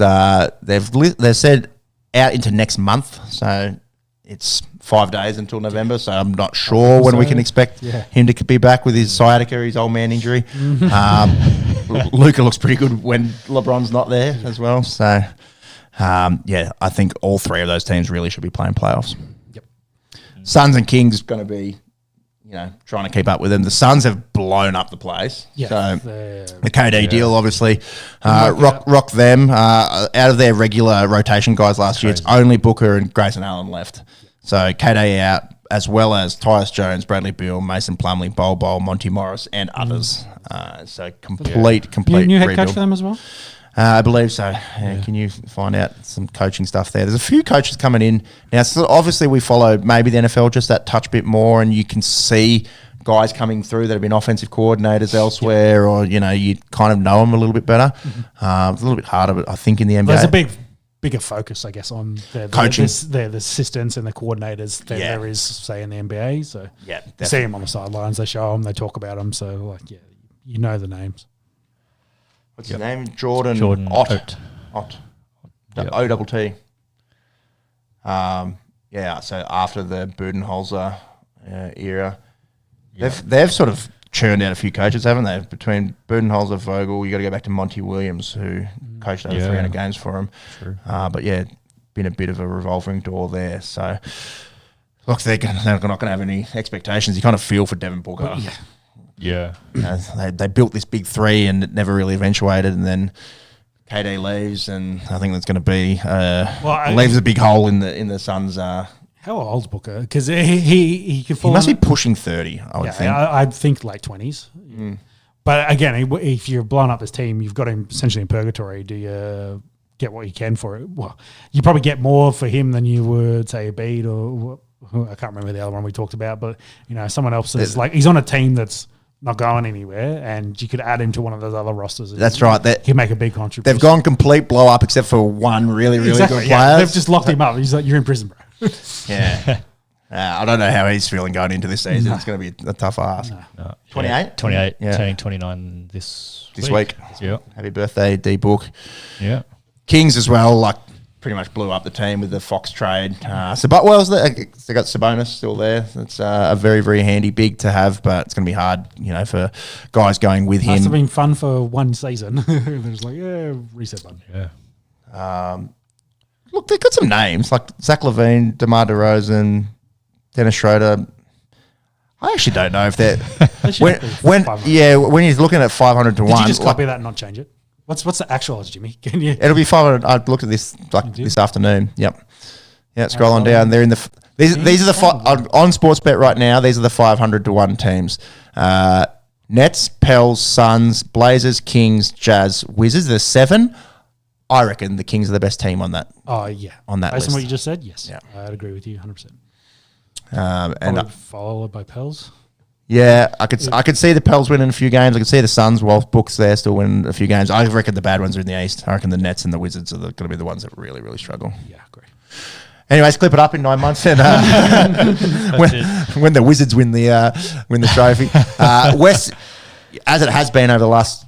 they've said out into next month, so it's 5 days until November, so I'm not sure when we can expect him to be back with his sciatica, his old man injury. Luka looks pretty good when LeBron's not there as well. So, I think all 3 of those teams really should be playing playoffs. Yep. Suns and Kings going to be, trying to keep up with them. The Suns have blown up the place. Yeah, so the KD deal, obviously, rock them. Out of their regular rotation guys last year, it's only Booker and Grayson Allen left. So KD out, as well as Tyus Jones, Bradley Beal, Mason Plumlee, Bol, Monty Morris, and others. So complete new head rebuild. coach for them as well? I believe so. Yeah. Can you find out some coaching stuff there? There's a few coaches coming in. Now, so obviously we follow maybe the NFL just that touch bit more, and you can see guys coming through that have been offensive coordinators elsewhere, or, you kind of know them a little bit better. It's a little bit harder, but I think in the NBA. There's a bigger focus, I guess, on coaching, the assistants and the coordinators than there is, say, in the NBA. So you see them on the sidelines, they show them, they talk about them. So, you know the names. What's his name? Jordan Ott. Ott. O-double-T. So after the Budenholzer era, they've sort of churned out a few coaches, haven't they? Between Budenholzer, Vogel, you got to go back to Monty Williams, who coached over 300 games for him. True. But been a bit of a revolving door there. So, look, they're not going to have any expectations. You kind of feel for Devin Booker. Yeah. They built this big three and it never really eventuated, and then KD leaves, and I think that's going to be leaves a big hole in the Suns. How old's Booker? Because he could fall. He must be pushing 30, I would think. I'd think late 20s. But again, if you're blowing up this team, you've got him essentially in purgatory. Do you get what you can for it? Well, you probably get more for him than you would, say, a Embiid or I can't remember the other one we talked about. But, someone else is like, he's on a team that's not going anywhere, and you could add him to one of those other rosters. That's right. He can make a big contribution. They've gone complete blow up except for one really good player. Yeah, they've just locked him up. He's like, you're in prison, bro. Yeah. I don't know how he's feeling going into this season. It's going to be a tough ask. No. 28? 28, turning 29 this week. Yeah. Happy birthday, D-Book. Yeah. Kings as well, pretty much blew up the team with the Fox trade. They got Sabonis still there. That's a very, very handy big to have, but it's going to be hard, for guys going with him. Must have been fun for one season. There's reset button. Yeah. Look, they've got some names like Zach LaVine, DeMar DeRozan, Dennis Schroeder. I actually don't know if they're when you're looking at 500 to 1. Did you just copy that and not change it? What's the actual odds, Jimmy? Can you? It'll be 500. I looked at this this afternoon. Yep. Yeah, scroll on down. They're in the these are the on Sportsbet right now. These are the 500 to 1 teams. Nets, Pels, Suns, Blazers, Kings, Jazz, Wizards. There's 7. I reckon the Kings are the best team on that. Oh yeah, on that based list. on what you just said, yes. Yeah. I'd agree with you 100%. And followed by Pels. Yeah, I could see the Pels winning a few games. I could see the Suns, while Book's there, still winning a few games. I reckon the bad ones are in the East. I reckon the Nets and the Wizards are going to be the ones that really, really struggle. Yeah, I agree. Anyways, clip it up in 9 months, and when the Wizards win the trophy. West, as it has been over the last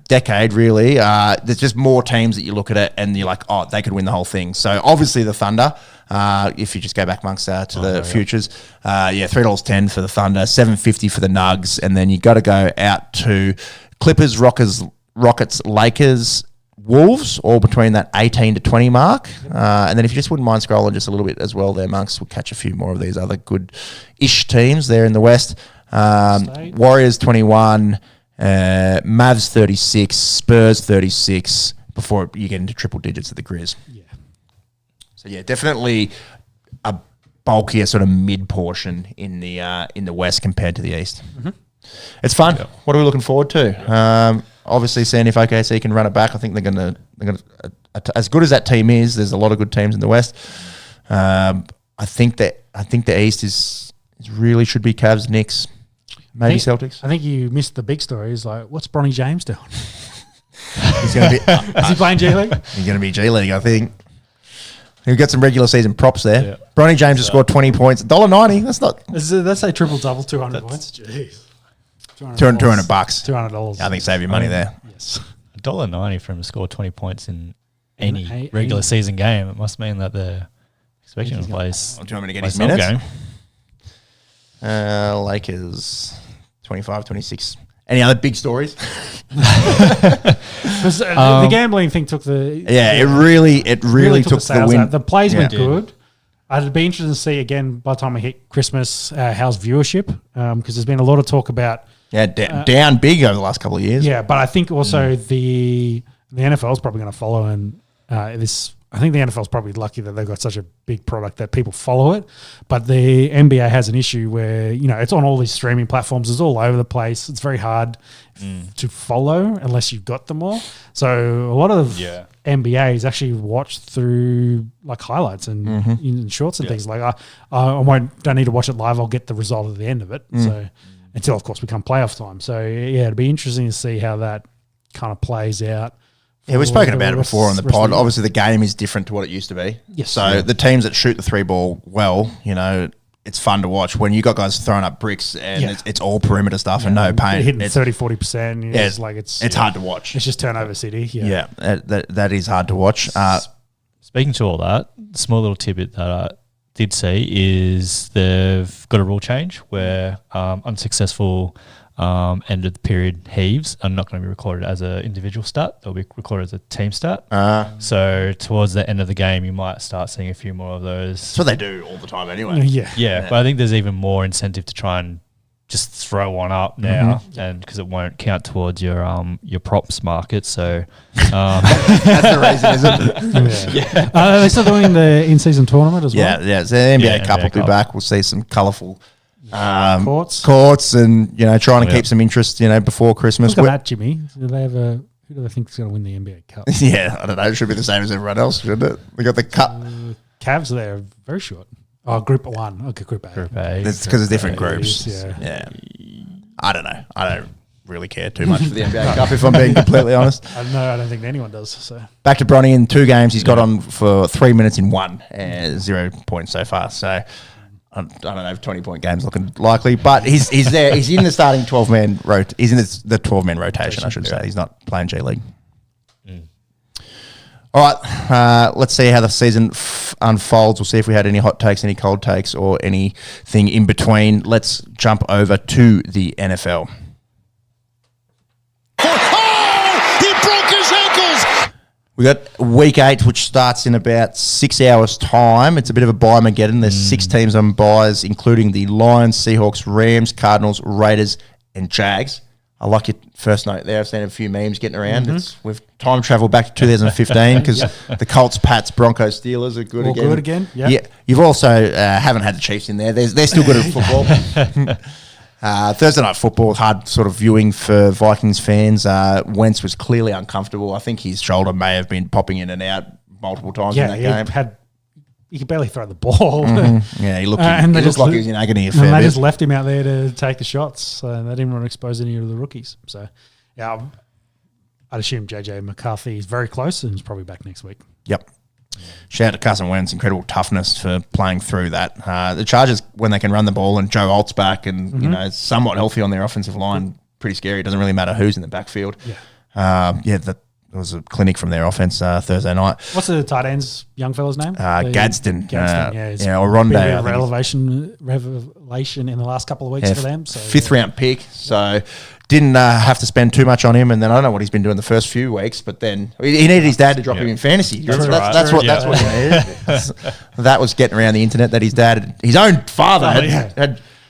decade, really, there's just more teams that you look at it and you're like, oh, they could win the whole thing. So obviously the Thunder. If you just go back amongst to the futures, $3.10 for the Thunder, $7.50 for the Nugs, and then you got to go out to Clippers, Rockets, Lakers, Wolves, all between that 18 to 20 mark. And then if you just wouldn't mind scrolling just a little bit as well there, Monks, we'll catch a few more of these other good-ish teams there in the West. Warriors 21, Mavs 36, Spurs 36, before you get into triple digits of the Grizz. Yeah. So yeah, definitely a bulkier sort of mid portion in the West compared to the East. Mm-hmm. It's fun. Yep. What are we looking forward to? Obviously, seeing if OKC can run it back. I think they're gonna as good as that team is. There's a lot of good teams in the West. I think the East is really should be Cavs, Knicks, maybe Celtics. I think you missed the big story. Is like, what's Bronny James doing? He's going to be. Is he playing G League? He's going to be G League, I think. We've got some regular season props there. Yeah. Bronny James has scored 20 points. $1.90. That's not. That's a triple double, 200 points. Jeez. $200. $200. I think save your money there. Yes. $1.90 for him to score 20 points in any regular season game. It must mean that they're expecting him to play. Do you want me to get his minutes? Game. Lakers 25, 26. Any other big stories? The gambling thing took the... Yeah, it really took the win. Out. The plays went good. I'd be interested to see, again, by the time we hit Christmas, how's viewership? Because there's been a lot of talk about... Yeah, down big over the last couple of years. Yeah, but I think also the NFL is probably going to follow and this... I think the NFL is probably lucky that they've got such a big product that people follow it. But the NBA has an issue where, it's on all these streaming platforms. It's all over the place. It's very hard to follow unless you've got them all. So a lot of NBA is actually watched through like highlights and in shorts and things. Like don't need to watch it live. I'll get the result at the end of it. So until, of course, we come playoff time. So, yeah, it'd be interesting to see how that kind of plays out. Yeah, we've spoken about it before on the pod. Obviously, the game is different to what it used to be. Yes. So the teams that shoot the three ball well, it's fun to watch. When you got guys throwing up bricks and it's all perimeter stuff and no paint. Hitting 30-40%. It's hard to watch. It's just turnover city. Yeah, that is hard to watch. speaking to all that, small little tidbit that I did see is they've got a rule change where unsuccessful end of the period heaves are not going to be recorded as an individual stat. They'll be recorded as a team stat. So towards the end of the game, you might start seeing a few more of those. That's what they do all the time anyway. Yeah, but I think there's even more incentive to try and just throw one up now, and because it won't count towards your props market. So that's the reason, isn't it? Are they still doing the in-season tournament as well? Yeah. So the NBA Cup will be Cup. back. We'll see some colourful courts, and trying to keep some interest, before Christmas. Look at that, Jimmy. Do they have who do they think is going to win the NBA Cup? Yeah, I don't know. It should be the same as everyone else, shouldn't it? We got the cup. Cavs there, very short. Oh, Group 1. Okay, Group A. Group A. It's because it's different A groups. is, Yeah. I don't know. I don't really care too much for the NBA Cup, if I'm being completely honest. I don't think anyone does. So Back to Bronny in 2 games. He's got on for 3 minutes in 1 and 0 points so far. So I don't know if 20-point game's looking likely, but he's there. He's in the starting 12-man He's in the 12-man rotation, I should say. He's not playing G League. All right, let's see how the season unfolds. We'll see if we had any hot takes, any cold takes, or anything in between. Let's jump over to the NFL. Oh, he broke his ankles. We got week 8, which starts in about 6 hours' time. It's a bit of a bye-mageddon. There's 6 teams on byes, including the Lions, Seahawks, Rams, Cardinals, Raiders, and Jags. I like your first note there. I've seen a few memes getting around. We've time traveled back to 2015 because the Colts, Pats, Broncos, Steelers are good all again. good again. Yeah. You've also haven't had the Chiefs in there. They're still good at football. Thursday night football, hard sort of viewing for Vikings fans. Wentz was clearly uncomfortable. I think his shoulder may have been popping in and out multiple times in that game. He could barely throw the ball. Yeah, he looked like he was in agony a fair And they bit. just left him out there to take the shots. They didn't want to expose any of the rookies. So, yeah, I'd assume JJ McCarthy is very close and is probably back next week. Yep. Shout out to Carson Wentz, incredible toughness for playing through that. The Chargers, when they can run the ball and Joe Alt's back and somewhat healthy on their offensive line, pretty scary. It doesn't really matter who's in the backfield. There was a clinic from their offense Thursday night. What's the tight end's young fella's name? Gadsden. Or Ronde. Revelation in the last couple of weeks for them. So, 5th round pick. So didn't have to spend too much on him. And then I don't know what he's been doing the first few weeks, but then he needed his dad to drop him in fantasy. That's what he needed. That was getting around the internet that his dad, his own father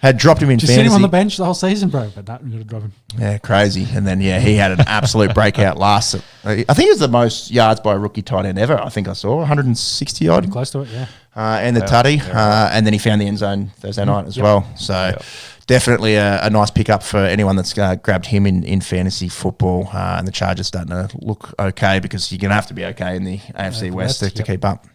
had dropped him in fantasy. Just sit him on the bench the whole season, bro. But not going to drop him. Yeah, crazy. And then, he had an absolute breakout last. I think it was the most yards by a rookie tight end ever. I think I saw 160 odd. Pretty close to it, yeah. And the tutty. And then he found the end zone Thursday night as well. So definitely a nice pickup for anyone that's grabbed him in fantasy football. And the Chargers starting to look okay because you're going to have to be okay in the AFC West to keep up.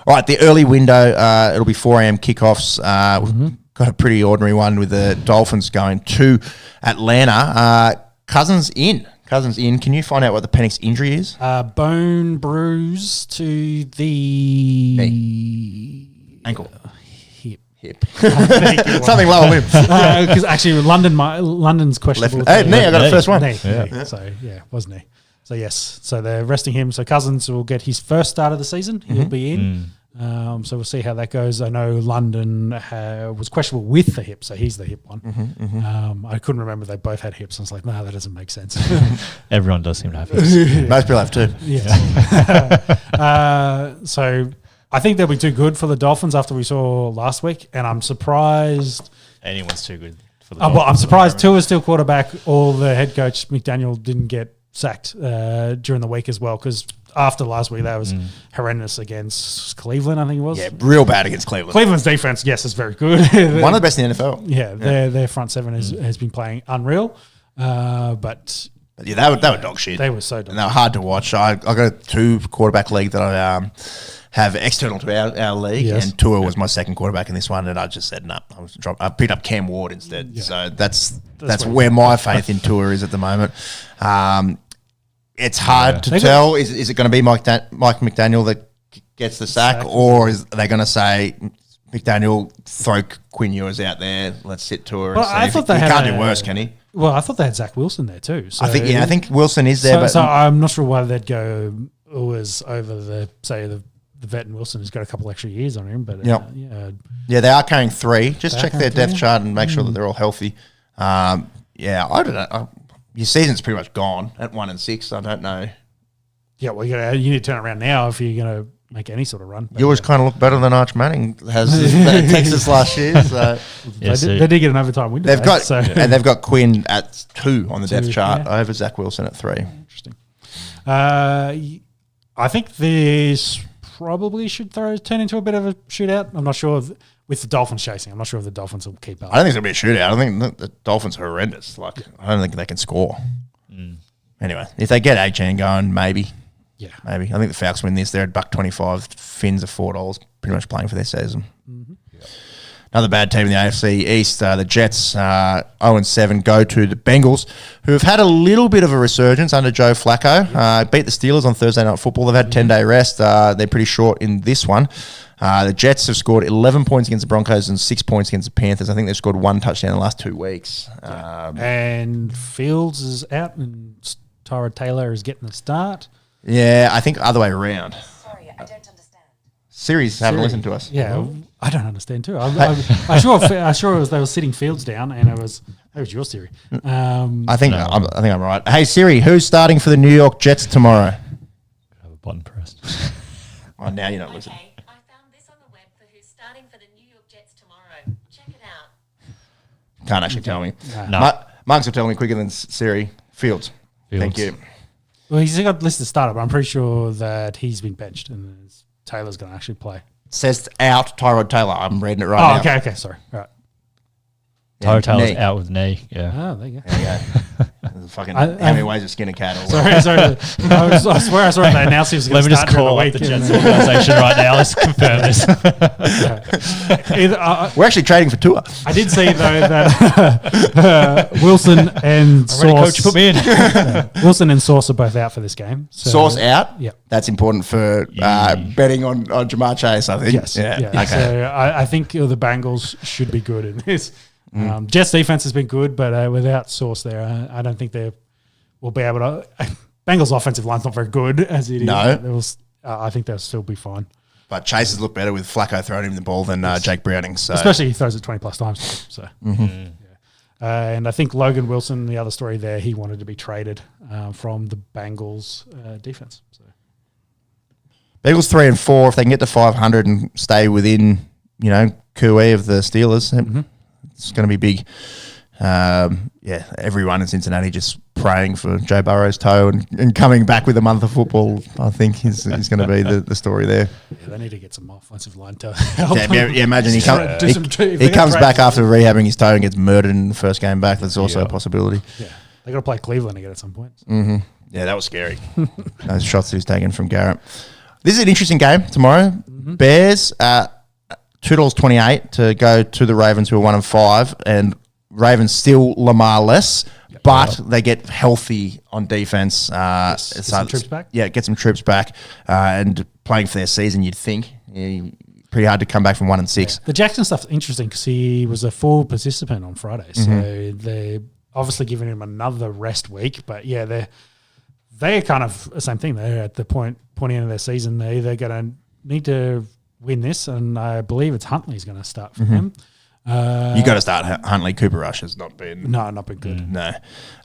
All right, the early window, it'll be 4 a.m. kickoffs. We've got a pretty ordinary one with the Dolphins going to Atlanta. Cousins in. Can you find out what the Penix injury is? Bone bruise to the ankle. Hip. Something lower limb. Because actually London's questionable. Knee, I got a first one. Knee. So, was knee. So, yes. So, they're resting him. So, Cousins will get his first start of the season. He'll be in. So, we'll see how that goes. I know London was questionable with the hip. So, he's the hip one. I couldn't remember they both had hips. I was like, no, that doesn't make sense. Everyone does seem to have hips. Most people have too. Yeah. So, I think they'll be too good for the Dolphins after we saw last week. And I'm surprised. Anyone's too good for the Dolphins. Well, I'm surprised Tua's still quarterback. Or the head coach, McDaniel, didn't get sacked during the week as well, because after last week that was horrendous against Cleveland, I think it was. Yeah, real bad against Cleveland. Cleveland's defense, yes, is very good. One of the best in the NFL. Yeah, their front seven has been playing unreal, but yeah, they were dog shit. They were so dog. And they were hard to watch. I got a 2 quarterback league that I have external to our league, and Tua was my second quarterback in this one, and I just said no. I picked up Cam Ward instead. Yeah. So that's where my faith in Tua is at the moment. It's hard to tell. Is it going to be Mike McDaniel that gets the sack, or are they going to say McDaniel throw Quinn Ewers out there? Let's sit Tua. Well, I thought he can't do worse, can he? Well, I thought they had Zach Wilson there too. So I think Wilson is there. So I'm not sure why they'd go. was over the vet and Wilson, who's got a couple extra years on him. But yeah, they are carrying 3. Just check their depth chart and make sure that they're all healthy. I don't know. Your season's pretty much gone at 1 and 6. I don't know. Yeah, well, you need to turn it around now if you're going to make any sort of run. You always kind of look better than Arch Manning has at Texas last year. So they did get an overtime win. And they've got Quinn at 2 on the depth chart over Zach Wilson at 3. Interesting. I think this probably should turn into a bit of a shootout. I'm not sure with the Dolphins chasing. I'm not sure if the Dolphins will keep up. I don't think it's going to be a shootout. I think the Dolphins are horrendous. Like, I don't think they can score. Anyway, if they get Achan going, maybe. Yeah, maybe. I think the Falcons win this. They're at $1.25. Finns are $4. Pretty much playing for their season. Another bad team in the AFC East. The Jets, 0-7, go to the Bengals, who have had a little bit of a resurgence under Joe Flacco. Beat the Steelers on Thursday Night Football. They've had 10-day rest. They're pretty short in this one. The Jets have scored 11 points against the Broncos and 6 points against the Panthers. I think they've scored 1 touchdown in the last 2 weeks. And Fields is out and Tyrod Taylor is getting the start. Yeah, I think other way around. Sorry, I don't understand. Siri's haven't listened to us. Yeah, I don't understand too. I sure it was they were sitting Fields down, and it was your Siri. I think I'm right. Hey Siri, who's starting for the New York Jets tomorrow? Have a button pressed. Oh, now you're not listening. Okay, I found this on the web for who's starting for the New York Jets tomorrow. Check it out. Can't actually tell me. No. Marks will tell me quicker than Siri. Fields. Thank you. Well, he's got listed starter, but I'm pretty sure that he's been benched and Taylor's going to actually play. Says out Tyrod Taylor. I'm reading it right now. Okay, sorry. All right. Tyrod Taylor's knee. out with knee. Yeah. Oh, there you go. There you go. Fucking how many ways to skin a cat? Sorry. I swear I saw it. They announced he was going Let to me start just call during up the the week. Jets organisation right now. Let's confirm this. We're actually trading for Tua. I did see though that Wilson and Coach, Sauce. put me in. Wilson and Sauce are both out for this game. So, Source out. Yep. That's important for betting on Jamar Chase, I think. Yes. Yeah. Okay. So I think the Bengals should be good in this. Jets defense has been good, but without Sauce there, I don't think they will be able to. Bengals offensive line's not very good as it is. No. I think they'll still be fine. But Chase has looked better with Flacco throwing him the ball than Jake Browning. So. Especially he throws it 20 plus times. So. And I think Logan Wilson, the other story there, he wanted to be traded from the Bengals defense. So. Bengals 3-4. If they can get to 500 and stay within, QE of the Steelers, it's going to be big. Everyone in Cincinnati just praying for Joe Burrow's toe and coming back with a month of football, I think is going to be the story there. Yeah, they need to get some offensive line to help. Imagine he comes back after rehabbing his toe and gets murdered in the first game back. That's also a possibility. Yeah, they got to play Cleveland again at some point. Mm-hmm. Yeah, that was scary. Those shots he was taken from Garrett. This is an interesting game tomorrow. Bears $2.28 to go to the Ravens, who are 1-5, and Ravens still Lamar-less, but they get healthy on defense. Get some troops back? Yeah, get some troops back, and playing for their season, you'd think. Pretty hard to come back from 1-6. The Jackson stuff's interesting because he was a full participant on Friday, so they're obviously giving him another rest week. But yeah, they're kind of the same thing. They're at the pointy end of their season. They're going to need to win this, and I believe it's Huntley's going to start for them. You got to start Huntley. Cooper Rush has not been good. No,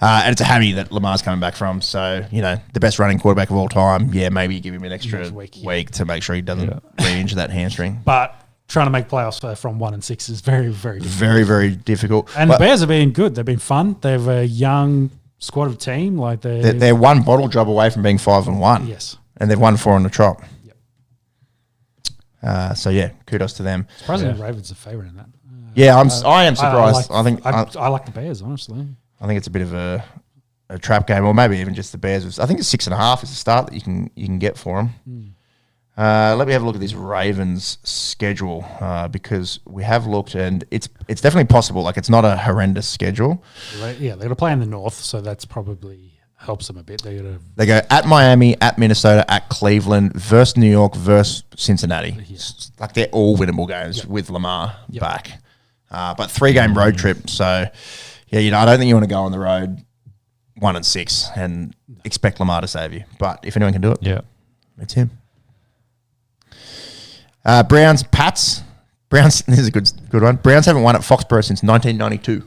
and it's a hammy that Lamar's coming back from. So the best running quarterback of all time. Yeah, maybe give him an extra week to make sure he doesn't re-injure that hamstring. But trying to make playoffs from 1-6 is very, very difficult. Very, very difficult. And the Bears have been good. They've been fun. They've a young squad of team. Like they're one bottle job away from being 5-1. Yes, and they've won 4 on the trot. Yep. So kudos to them. Surprisingly, the Ravens are favourite in that. I am surprised. I like the Bears, honestly. I think it's a bit of a trap game, or maybe even just the Bears. I think it's 6.5 is the start that you can get for them. Let me have a look at this Ravens schedule because we have looked, and it's definitely possible. Like, it's not a horrendous schedule. Yeah, they're going to play in the North, so that's probably helps them a bit. They go at Miami, at Minnesota, at Cleveland, versus New York, versus Cincinnati. Yeah. Like, they're all winnable games with Lamar back. But 3-game road trip. So, I don't think you want to go on the road 1-6 and expect Lamar to save you. But if anyone can do it, It's him. Browns, Pats. Browns, this is a good one. Browns haven't won at Foxborough since 1992.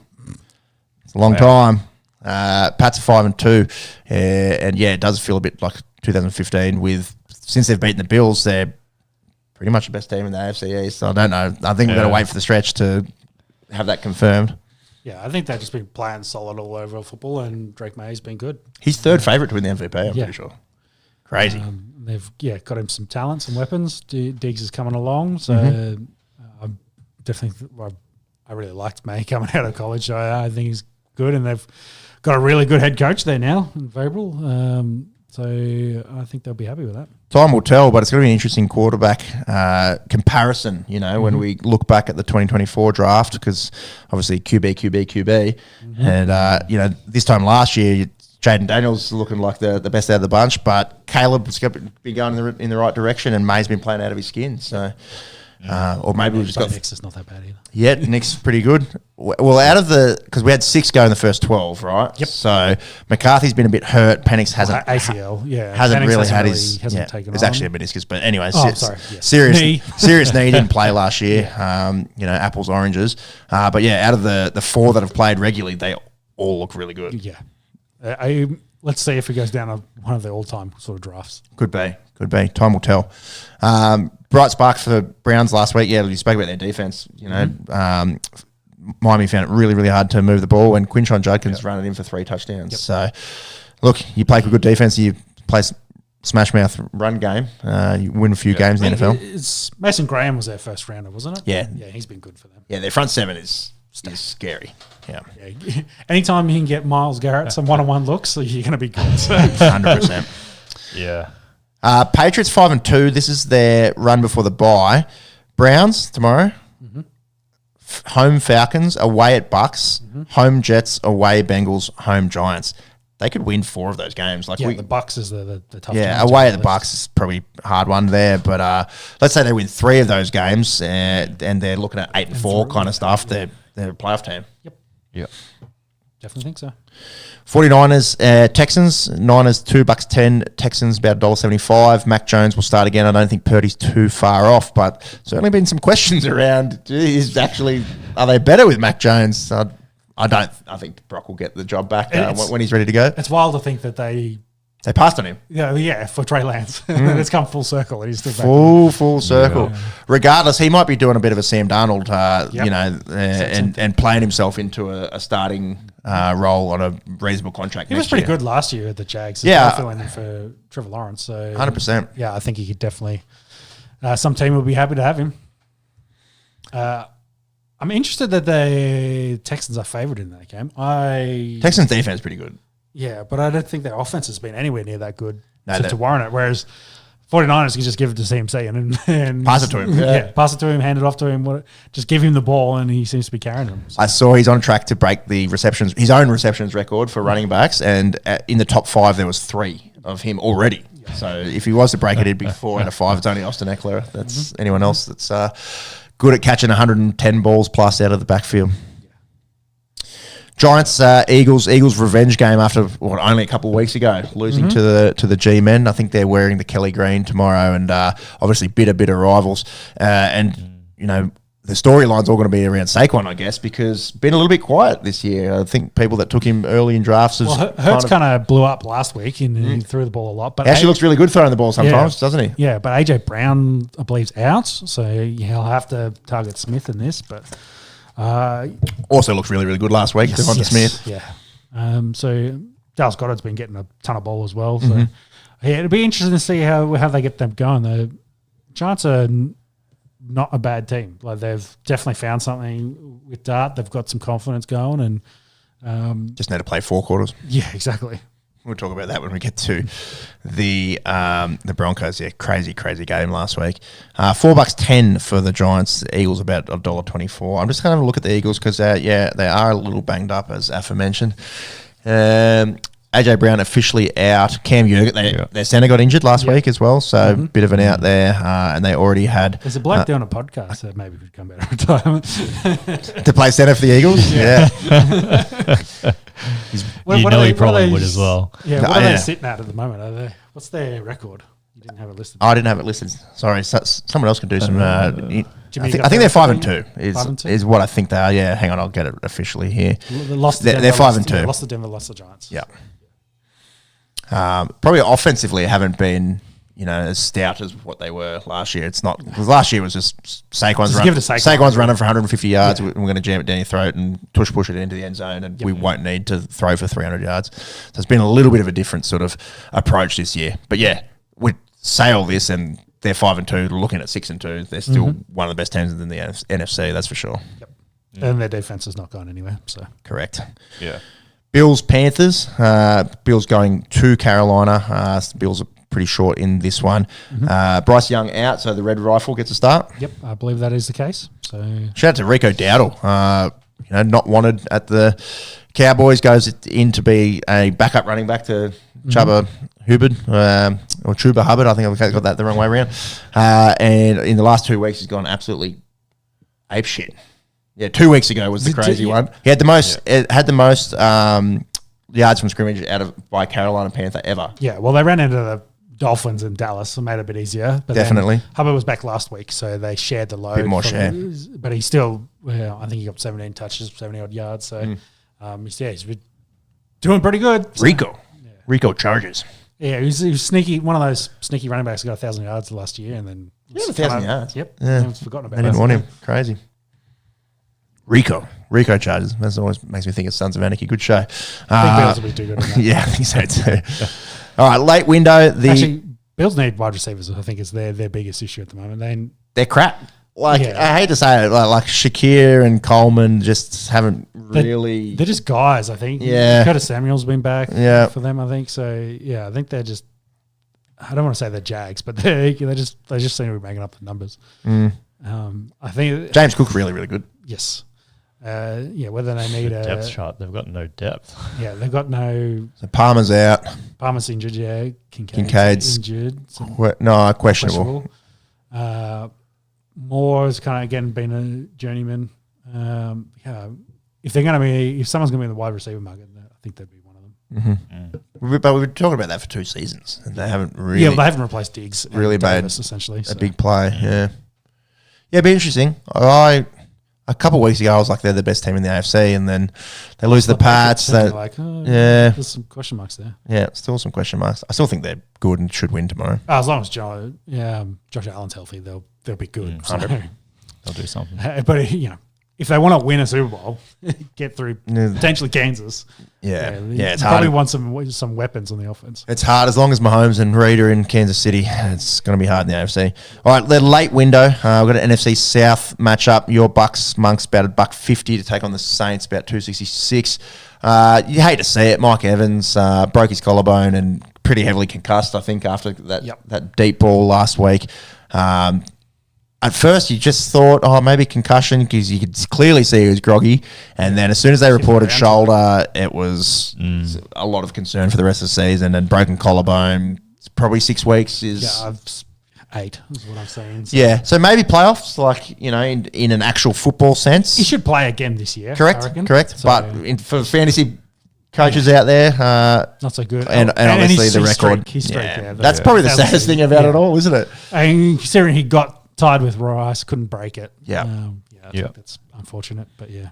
It's a long time. Pats are 5-2. And yeah, it does feel a bit like 2015 since they've beaten the Bills, they're pretty much the best team in the AFC East. So I don't know. I think we're going to wait for the stretch to have that confirmed. Yeah, I think they've just been playing solid all over football, and Drake May's been good. He's third favourite to win the MVP, I'm pretty sure. Crazy. They've got him some talent, some weapons. Diggs is coming along, so I definitely I really liked May coming out of college. So I think he's good, and they've got a really good head coach there now in Vrabel. So I think they'll be happy with that. Time will tell, but it's going to be an interesting quarterback comparison, when we look back at the 2024 draft, because obviously QB. And, this time last year, Jaden Daniels looking like the best out of the bunch, but Caleb's been going in the right direction, and May's been playing out of his skin. So, or maybe we've just got... Nick's is not that bad either. Yeah, Nick's pretty good. Well, because we had 6 go in the first 12, right? Yep. So McCarthy's been a bit hurt. Penix hasn't... ACL, yeah. Hasn't Penix really had his... Hasn't taken it's on. actually a meniscus, but anyway. Sorry. Yes. Serious knee, didn't play last year. Apples, oranges. But yeah, out of the 4 that have played regularly, they all look really good. Yeah. Let's see if he goes down one of the all-time sort of drafts. Could be. Time will tell. Bright spark for Browns last week. Yeah, you spoke about their defense. Miami found it really, really hard to move the ball, and Quinshon Judkins ran it in for 3 touchdowns. Yep. So, look, you play good defense, you play smash mouth run game, you win a few games in the NFL. Mason Graham was their first rounder, wasn't it? Yeah. Yeah, he's been good for them. Yeah, their front 7 is scary. Yeah. Anytime you can get Myles Garrett some one-on-one looks, you're going to be good. 100%. Yeah. Patriots 5-2. This is their run before the bye. Browns tomorrow. Home Falcons, away at Bucks. Home Jets, away Bengals, home Giants. They could win 4 of those games. The Bucks is the tough. Yeah, away at the Bucks is probably a hard one there. But let's say they win 3 of those games, and they're looking at 8-4 kind of stuff. They're a playoff team. Yep. Definitely think so. 49ers, Texans, Niners $2.10, Texans about $1.75. Mac Jones will start again. I don't think Purdy's too far off, but certainly been some questions around. Are they better with Mac Jones? I think Brock will get the job back when he's ready to go. It's wild to think that they passed on him. Yeah, for Trey Lance. It's come full circle. And he's still back. Full circle. Yeah. Regardless, he might be doing a bit of a Sam Darnold, and playing himself into a starting role on a reasonable contract. He was pretty good last year at the Jags. Filling in for Trevor Lawrence. So 100%. Yeah, I think he could definitely. Some team will be happy to have him. I'm interested that the Texans are favourite in that game. Texans defense is pretty good. Yeah, but I don't think their offense has been anywhere near that good to warrant it. Whereas 49ers can just give it to CMC and pass it to him. Pass it to him, hand it off to him. Just give him the ball, and he seems to be carrying them. So. I saw he's on track to break his own receptions record for running backs, and in the top 5 there was 3 of him already. Yeah. So if he was to break it, it'd be 4 out of 5. It's only Austin Eckler. That's anyone else that's good at catching 110 balls plus out of the backfield. Giants, Eagles revenge game after only a couple of weeks ago, losing to the G-men. I think they're wearing the Kelly green tomorrow, and obviously bitter rivals. The storyline's all going to be around Saquon, I guess, because been a little bit quiet this year. I think people that took him early in drafts. Hurts kind of blew up last week, and he threw the ball a lot. But actually looks really good throwing the ball sometimes, doesn't he? Yeah, but AJ Brown, I believe, is out, so he'll have to target Smith in this, but. Also looks really, really good last week. Devonta Smith. Yeah. So Dallas Goedert's been getting a ton of ball as well. So it'll be interesting to see how they get them going. The Giants are not a bad team. Like they've definitely found something with Dart. They've got some confidence going, and just need to play 4 quarters. Yeah, exactly. We'll talk about that when we get to the Broncos. Yeah, crazy game last week. $4.10 for the Giants. The Eagles about $1.24. I'm just going to have a look at the Eagles because they are a little banged up, as aforementioned. AJ Brown officially out. Cam Jurgen, their centre got injured last week as well, so a bit of an out there. And they already had. There's a bloke doing a podcast that maybe could come out of retirement to play centre for the Eagles. Yeah. He probably would as well. Yeah, what are they sitting at the moment? What's their record? You didn't have it listed. I didn't have it listed. Sorry, someone else can do some. I Jimmy, think, you I think they're got 5-2. 5-2? Is what I think they are. Yeah, hang on, I'll get it officially here. They lost to They're Denver, 5-2. yeah, lost to Denver, lost to Giants. Yeah. Probably offensively haven't been, as stout as what they were last year. It's not, because last year was just Saquon's Just give it to Saquon. Saquon's running for 150 yards. Yeah. We're going to jam it down your throat and push it into the end zone, and we won't need to throw for 300 yards. So it's been a little bit of a different sort of approach this year. But yeah, we say all this, and they're 5-2, looking at 6-2. They're still one of the best teams in the NFC, that's for sure. Yep. And their defense has not gone anywhere. So Correct. Yeah. Bills, Panthers. Bills going to Carolina. Bills are pretty short in this one. Bryce Young out, so the Red Rifle gets a start. yep, I believe that is the case. So Shout out to Rico Dowdle. Not wanted at the Cowboys, goes in to be a backup running back to Chuba Hubbard, or Chuba Hubbard. I think I've got that the wrong way around. And in the last 2 weeks, he's gone absolutely ape shit. Yeah, 2 weeks ago was the crazy one. He had the most yards from scrimmage by Carolina Panther ever. yeah, well, they ran into the Dolphins in Dallas, so made it a bit easier. But Definitely. then Hubbard was back last week, so they shared the load. Bit more share. But he still, I think he got 17 touches, 70 odd yards. So he's been doing pretty good. So, Rico Chargers. yeah, he was sneaky. One of those sneaky running backs who got 1,000 yards last year, and then Yeah, 1,000 yards. Yep, Yeah. everyone's forgotten about. They didn't that. want him. Crazy. Rico Chargers. That always makes me think of Sons of Anarchy. Good show. I think Bills will be too good on that. Yeah, I think so too. All right, late window. Actually, Bills need wide receivers. I think is their biggest issue at the moment. They're crap. Like, Yeah. I hate to say it, like Shakir and Coleman just haven't really. They're just guys. I think. Yeah. Curtis Samuel's been back. Yeah. For them, I think so. Yeah, I think they're just. I don't want to say they're Jags, but they just seem to be making up the numbers. I think James Cook's really, really good. yes. Whether they need a Depth chart. They've got no depth. yeah, they've got no So Palmer's out. Palmer's injured. Yeah, Kincaid's injured. So Questionable. Moore has kind of again been a journeyman. If someone's going to be in the wide receiver market, I think that'd be one of them. But we've been talking about that for 2 seasons, and they haven't really. Yeah, well, they haven't replaced Diggs. and really made Davis, essentially a so. big play. Yeah, it'd be interesting. A couple of weeks ago, I was like, they're the best team in the AFC, and then they lose the Pats. So They, you're like, yeah. there's some question marks there. yeah, still some question marks. I still think they're good and should win tomorrow. As long as Josh Allen's healthy, they'll be good. So, They'll do something. but if they want to win a Super Bowl, get through potentially Kansas. Yeah, it's probably hard. want some weapons on the offense. It's hard as long as Mahomes and Reid are in Kansas City. It's going to be hard in the AFC. All right, the late window. We've got an NFC South matchup. Your Bucks, Monks, about $1.50 to take on the Saints, about $2.66. You hate to see it. Mike Evans broke his collarbone and pretty heavily concussed, I think, after that deep ball last week. At first, you just thought, maybe concussion, because you could clearly see he was groggy. And then as soon as they reported shoulder, it was a lot of concern for the rest of the season. And broken collarbone, probably 6 weeks is... Yeah, 8 is what I'm saying. So Yeah, so maybe playoffs, like, in an actual football sense. he should play again this year. I Correct. reckon. So, But for fantasy coaches out there... not so good. and obviously his the record. His streak, Yeah. That's probably the saddest thing about it all, isn't it? And considering he got tied with Rice, couldn't break it. Yeah. I think that's unfortunate, but yeah.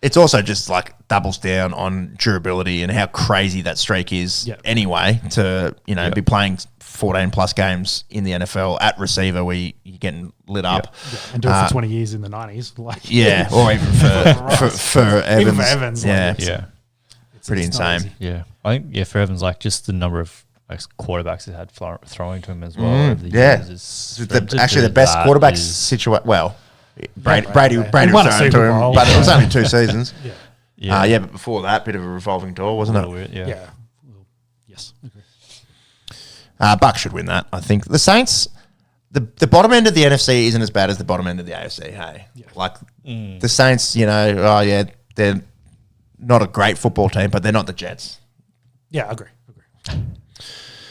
It's also just like doubles down on durability and how crazy that streak is anyway to, be playing 14 plus games in the NFL at receiver where you're getting lit up. Yeah. And do it for 20 years in the 90s. Or even for Evans. Even for Evans. Yeah. It's Pretty not insane. easy. Yeah, I think for Evans, like just the number of quarterbacks that had throwing to him as well. Over the Yeah. years is Actually, the best quarterback situation. Well, Brady He won a was thrown to Super him, Bowl. but it was only 2 seasons. Yeah. But before that, bit of a revolving door, wasn't it? Weird, Yeah. Well, yes. Okay. Bucks should win that, I think. The Saints, the bottom end of the NFC isn't as bad as the bottom end of the AFC, hey? Yeah. Like, the Saints, they're not a great football team, but they're not the Jets. Yeah, I agree.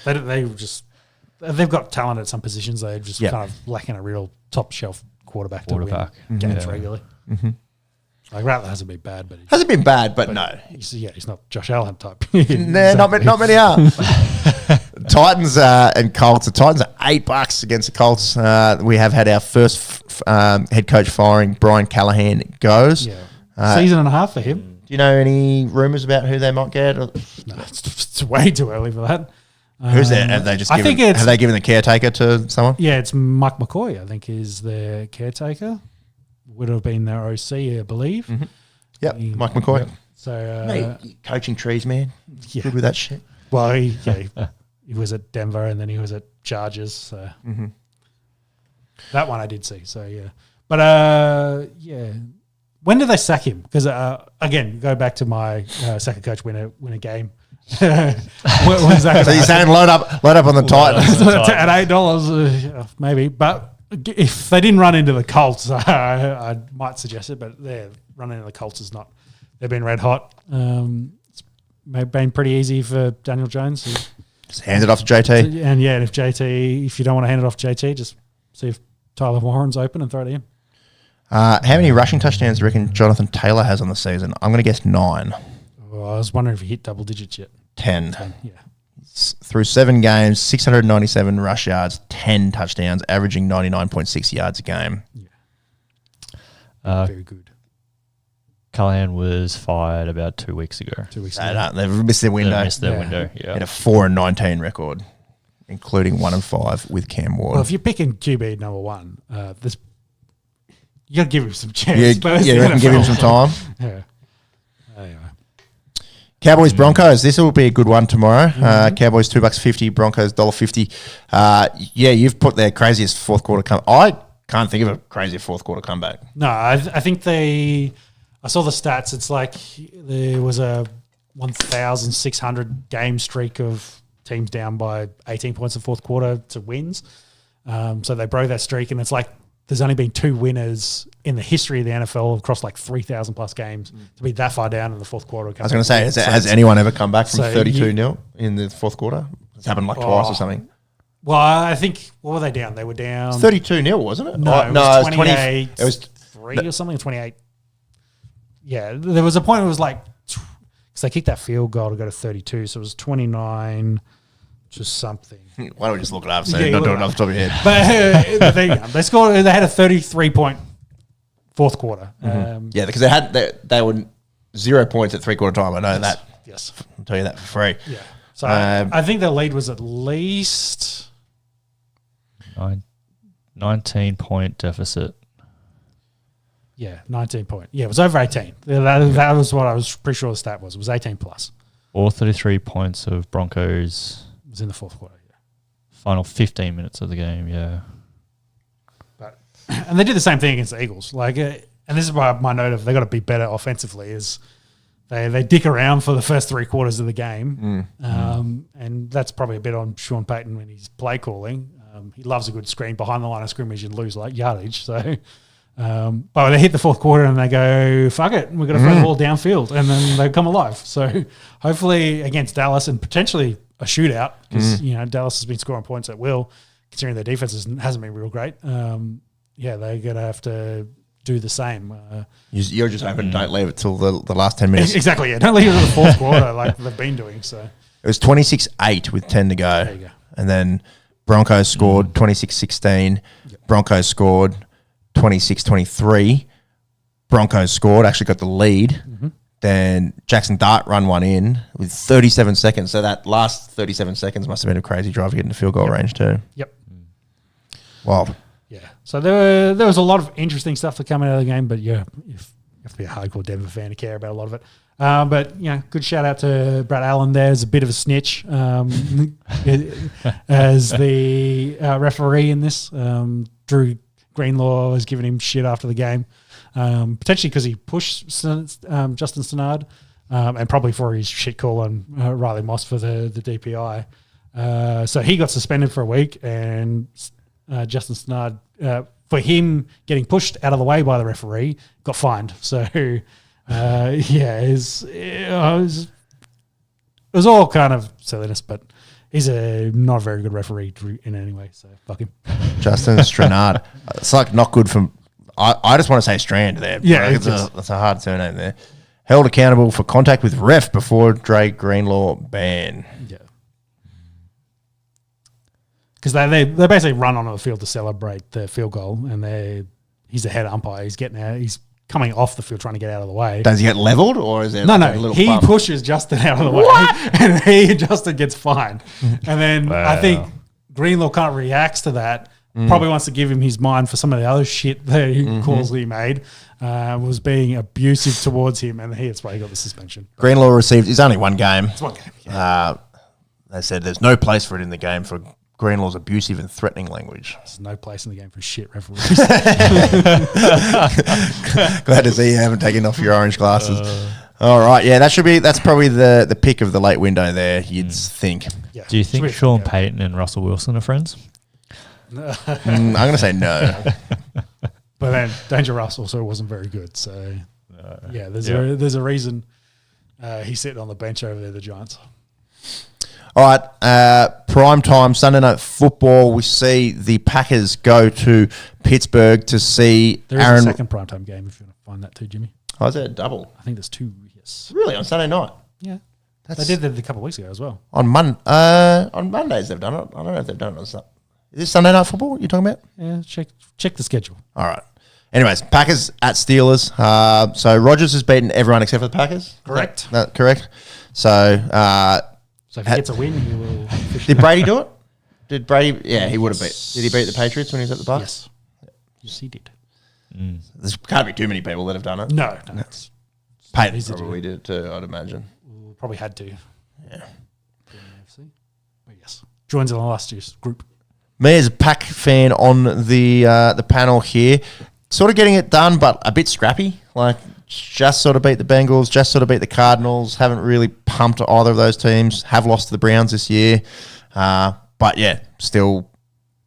They've got talent at some positions. They're just kind of lacking a real top shelf quarterback to win games regularly. Mm-hmm. Like Rattler hasn't been bad, but Hasn't been bad, but no. he's not Josh Allen type. Nah, not many are. Titans and Colts. The Titans are $8 against the Colts. We have had our first head coach firing. Brian Callahan goes. Yeah. Season and a half for him. Do you know any rumours about who they might get? No, it's way too early for that. Who's there? Have they just I given, think it's- have they given the caretaker to someone? Yeah, it's Mike McCoy, I think, is their caretaker. Would have been their OC, I believe. Mm-hmm. Yep, Mike McCoy. Yep. So, Mate, coaching trees, man. Yeah. Good with that shit. well, he was at Denver and then he was at Chargers. So that one I did see. So, yeah. But, yeah. When did they sack him? Because, again, go back to my second coach win a game. When's that? So you're saying load up on the Titans. At $8, maybe. But if they didn't run into the Colts, I might suggest it. But running into the Colts is not. They've been red hot. It's been pretty easy for Daniel Jones. Just hand it off to JT. And yeah, if you don't want to hand it off to JT, just see if Tyler Warren's open and throw it in. How many rushing touchdowns do you reckon Jonathan Taylor has on the season? I'm going to guess 9. Well, I was wondering if he hit double digits yet. 10. Yeah. Through 7 games, 697 rush yards, 10 touchdowns, averaging 99.6 yards a game. Very good. Callahan was fired about 2 weeks ago. 2 weeks ago. No, they've missed their window. They missed their window, yeah. Had a 4-19 record, including 1-5 with Cam Ward. Well, if you're picking QB number 1, you got to give him some chance. You reckon give him some time? Yeah. Anyway. Cowboys Broncos. This will be a good one tomorrow. Cowboys $2.50, Broncos $1.50. Yeah, you've put their craziest fourth quarter comeback. I can't think of a crazier fourth quarter comeback. No, I think I saw the stats. It's like there was a 1,600 game streak of teams down by 18 points in fourth quarter to wins. So they broke that streak, and it's like there's only been 2 winners in the history of the NFL across like 3,000 plus games to be that far down in the fourth quarter. I was going to say, has anyone ever come back from 32-0 in the fourth quarter? It's happened like twice or something. Well, I think, what were they down? They were down 32-0, wasn't it? No, it was 28. It was 3 or something, 28. Yeah, there was a point where it was like, because they kicked that field goal to go to 32, so it was 29 just something. Why don't we just look it up? So you're not doing it off the top of your head. But there you go. They scored. They had a 33-point fourth quarter. Yeah, because they were 0 points at 3-quarter time. I know that. Yes, I'll tell you that for free. Yeah. So I think the lead was at least 19-point deficit. Yeah, 19 point. Yeah, it was over 18. That was what I was pretty sure the stat was. It was 18 plus. All 33 points of Broncos. It was in the fourth quarter, yeah. Final 15 minutes of the game, yeah. And they did the same thing against the Eagles. Like, and this is why my note of they got to be better offensively is they dick around for the first 3 quarters of the game. And that's probably a bit on Sean Payton when he's play calling. He loves a good screen behind the line of scrimmage and lose like yardage. So, but they hit the fourth quarter and they go, fuck it, we're going to throw the ball downfield, and then they come alive. So hopefully against Dallas and potentially a shootout, because Dallas has been scoring points at will, considering their defense hasn't been real great. They're going to have to do the same. You're just hoping don't leave it till the last 10 minutes. Exactly, yeah. Don't leave it to the fourth quarter like they've been doing. So it was 26-8 with 10 to go. There you go. And then Broncos scored 26-16. Yep. Broncos scored 26-23. Broncos scored, actually got the lead. Then Jackson Dart run one in with 37 seconds. So that last 37 seconds must have been a crazy drive to get into field goal range too. Yep. Wow. Yeah. So there was a lot of interesting stuff that came out of the game, but yeah, you have to be a hardcore Denver fan to care about a lot of it. But good shout out to Brad Allen there as a bit of a snitch as the referee in this. Drew Greenlaw was giving him shit after the game, potentially because he pushed Justin Stannard and probably for his shit call on Riley Moss for the DPI. So he got suspended for a week, and Justin Stannard, for him getting pushed out of the way by the referee, got fined. So, it was all kind of silliness, but he's not a very good referee in any way, so fuck him. Justin Stannard. It's like not good from... I just want to say Strand there. Yeah. It's a hard surname there. Held accountable for contact with ref before Dre Greenlaw ban. Yeah. because they basically run onto the field to celebrate the field goal, and he's the head umpire. He's getting out. He's coming off the field trying to get out of the way. Does he get leveled, or is there No, like a little he bump? pushes Justin out of the way, and Justin gets fined. And then I think Greenlaw can't react to that. Probably wants to give him his mind for some of the other shit that he calls he made. Was being abusive towards him, and that's why he got the suspension. Greenlaw received. It's only one game. It's one game. Yeah. They said there's no place for it in the game for Greenlaw's abusive and threatening language. There's no place in the game for shit referees. Glad to see you haven't taken off your orange glasses. All right, yeah, that's probably the pick of the late window there, you'd think. Yeah. Do you think Sean Payton and Russell Wilson are friends? I'm going to say no. But then Danger Russ also wasn't very good. So, there's a reason he's sitting on the bench over there, the Giants. All right, prime time, Sunday night football. We see the Packers go to Pittsburgh to see There is Aaron. a second primetime game if you want to find that too, Jimmy. Oh, is that a double? I think there's two, yes. Really, on Sunday night? Yeah. That's They did that a couple of weeks ago as well. on Mondays they've done it. I don't know if they've done it on Sunday. Is this Sunday night football you're talking about? Yeah, check the schedule. All right. Anyways, Packers at Steelers. So Rodgers has beaten everyone except for the Packers. Correct. That correct? So So if he gets a win, he will did Brady do it? Did Brady? Yeah, he would have beat. Did he beat the Patriots when he was at the Bucs? Yes, he did. There's can't be too many people that have done it. No, it's Peyton easy to probably did it too, I'd imagine. probably had to. Yeah. AFC. But yes, joins in the last year's group. Me as a Pack fan on the panel here, sort of getting it done, but a bit scrappy. Like just sort of beat the Bengals, just sort of beat the Cardinals. Haven't really pumped either of those teams. Have lost to the Browns this year, but yeah, still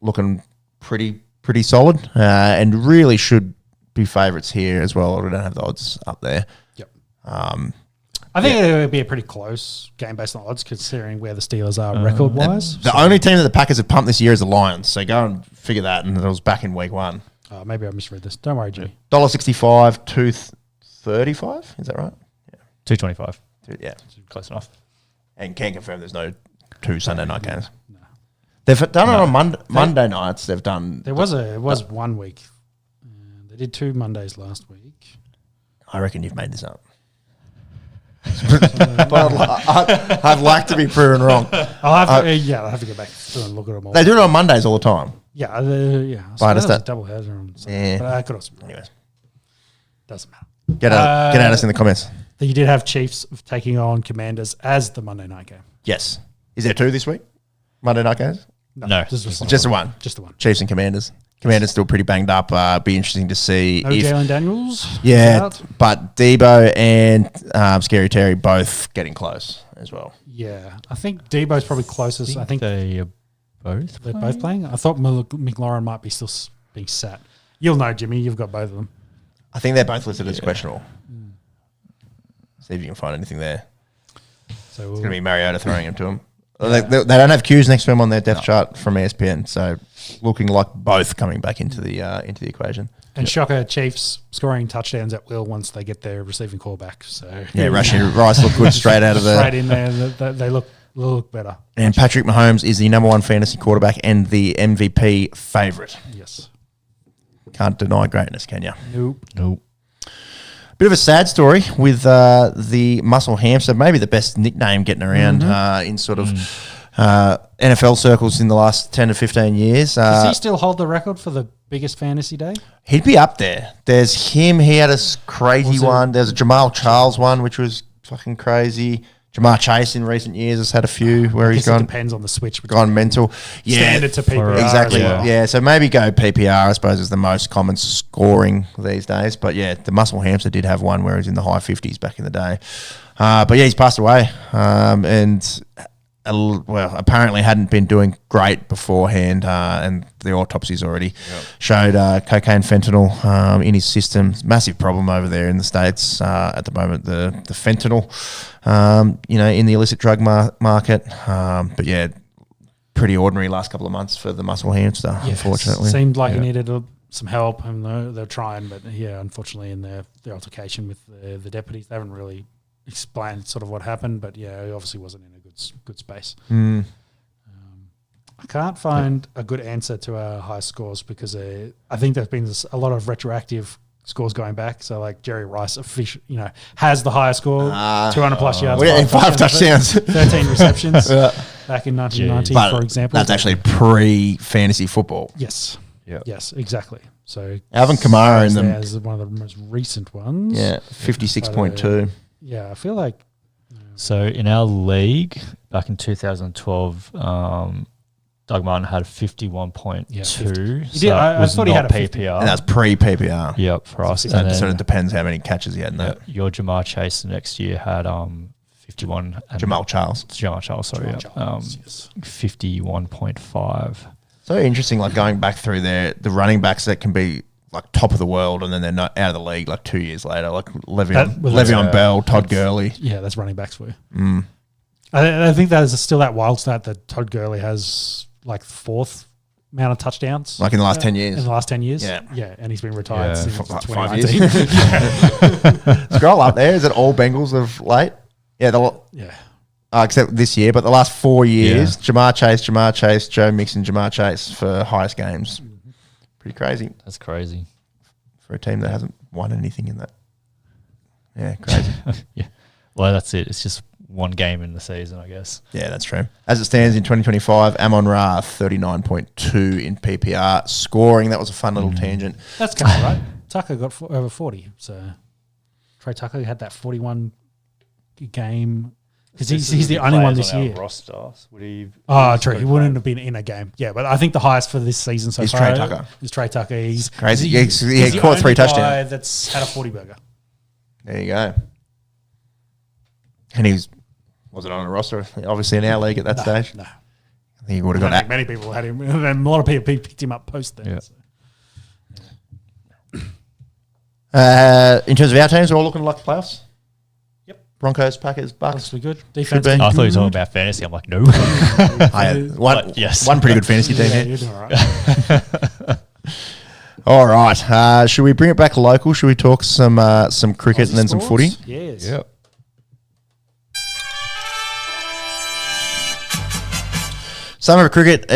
looking pretty solid, and really should be favourites here as well. We don't have the odds up there. Yep. I think it would be a pretty close game based on odds, considering where the Steelers are record wise. The only team that the Packers have pumped this year is the Lions. So go and figure that, and it was back in week one. Maybe I misread this. Don't worry, Jimmy. $1.65, $2.35. Is that right? $2.25. Yeah. Close enough. And can confirm there's no two Sunday night games. No. They've done it on Monday nights. They've done. There was it was 1 week. They did 2 Mondays last week. I reckon you've made this up. But I'd like to be proven wrong. I'll have to go back through and look at them all. They do it on Mondays all the time. Yeah. So But that was that- a double header on Sunday. Yeah. But I could also be wrong. Anyways, Doesn't matter. get at us in the comments. You did have Chiefs taking on Commanders as the Monday night game. Yes. Is there 2 this week? Monday night games? No. Just Just the one. Just the one. Chiefs and Commanders. Commanders still pretty banged up. Be interesting to see No if Jalen Daniels. yeah, out. but Debo and Scary Terry both getting close as well. Yeah. I think Debo's probably closest. I think they are both they're both playing. I thought McLaurin might be still being sat. You'll know, Jimmy. You've got both of them. I think they're both listed as questionable. See if you can find anything there. So It's going to be Mariota throwing him to him. They don't have Q's next to him on their depth chart from ESPN, so looking like both coming back into the equation. And shocker, Chiefs scoring touchdowns at will once they get their receiving call back. So Yeah, Rashid Rice looked good straight out of straight the. in there. They look better. And Patrick Mahomes is the number 1 fantasy quarterback and the MVP favourite. Yes. Can't deny greatness, can you? Nope. Bit of a sad story with the muscle hamster, maybe the best nickname getting around in sort of NFL circles in the last 10 to 15 years. Does he still hold the record for the biggest fantasy day? He'd be up there. There's him. He had a crazy one. There's a Jamal Charles one, which was fucking crazy. Jamar Chase in recent years has had a few where he's It gone depends on the switch. gone mental. Yeah, Standard to PPR. exactly. as well. Yeah, so maybe go PPR. I suppose is the most common scoring these days. But yeah, the muscle hamster did have one where he was in the high 50s back in the day. But yeah, he's passed away, and apparently hadn't been doing great beforehand, and the autopsies already showed cocaine, fentanyl in his system. Massive problem over there in the States at the moment, the fentanyl, in the illicit drug market. But yeah, pretty ordinary last couple of months for the muscle hamster, unfortunately. Seemed like he needed some help, and they're trying, but yeah, unfortunately in their altercation with the deputies, they haven't really explained sort of what happened, but yeah, he obviously wasn't in a good space. I I can't find a good answer to our high scores because I think there's been a lot of retroactive scores going back. So like Jerry Rice, has the higher score, 200 plus yards, 5 touchdowns, 13 receptions back in 1990, but for example. That's actually pre-fantasy football. Yes. Yep. Yes, exactly. So Alvin Kamara in them. As one of the most recent ones. Yeah, 56.2. Yeah, I feel like. So in our league back in 2012, Doug Martin had 51.2. Yeah, so he did. I thought he had a 50. PPR. And that's pre-PPR. Yep, for us. So it sort of depends how many catches he had in that. Your Jamar Chase the next year had 51. Jamal Charles. Jamal Charles, sorry. Yes. 51.5. So interesting, like going back through there, the running backs that can be like top of the world and then they're not out of the league like 2 years later, like Le'Veon Bell, Todd Gurley. Yeah, that's running backs for you. I think there's still that wild stat that Todd Gurley has like fourth amount of touchdowns. Like in the last 10 years. In the last 10 years? Yeah. Yeah, and he's been retired since For like 5 years. Scroll up there. Is it all Bengals of late? Yeah. Yeah. Except this year, but the last 4 years, Jamar Chase, Joe Mixon, Jamar Chase for highest games. Pretty crazy. That's crazy. For a team that hasn't won anything in that. Yeah, crazy. Yeah. Well, that's it. It's just one game in the season, I guess. Yeah, that's true. As it stands in 2025, Amon-Ra 39.2 in PPR. Scoring, that was a fun little tangent. That's kind of right. Tucker got over 40. So Trey Tucker had that 41 game. Because he's the only one this year. Roster. Would he? Oh, true. He wouldn't have been in a game. Yeah, but I think the highest for this season so far Trey Tucker. is Trey Tucker. He's crazy. He's He caught 3 touchdowns. That's had a 40 burger. There you go. And was it on a roster? Obviously in our league at that stage. No. I think he would have got Many people had him. And a lot of people picked him up post then. Yeah. In terms of our teams, we're all looking like the playoffs. Yep. Broncos, Packers, Bucks. Honestly good. Defense. be. I thought you were talking about fantasy. I'm like, no. One pretty good fantasy team Yeah, here. you're doing all right. All right. Should we bring it back local? Should we talk some cricket and then some footy? Yes. Yep. Summer cricket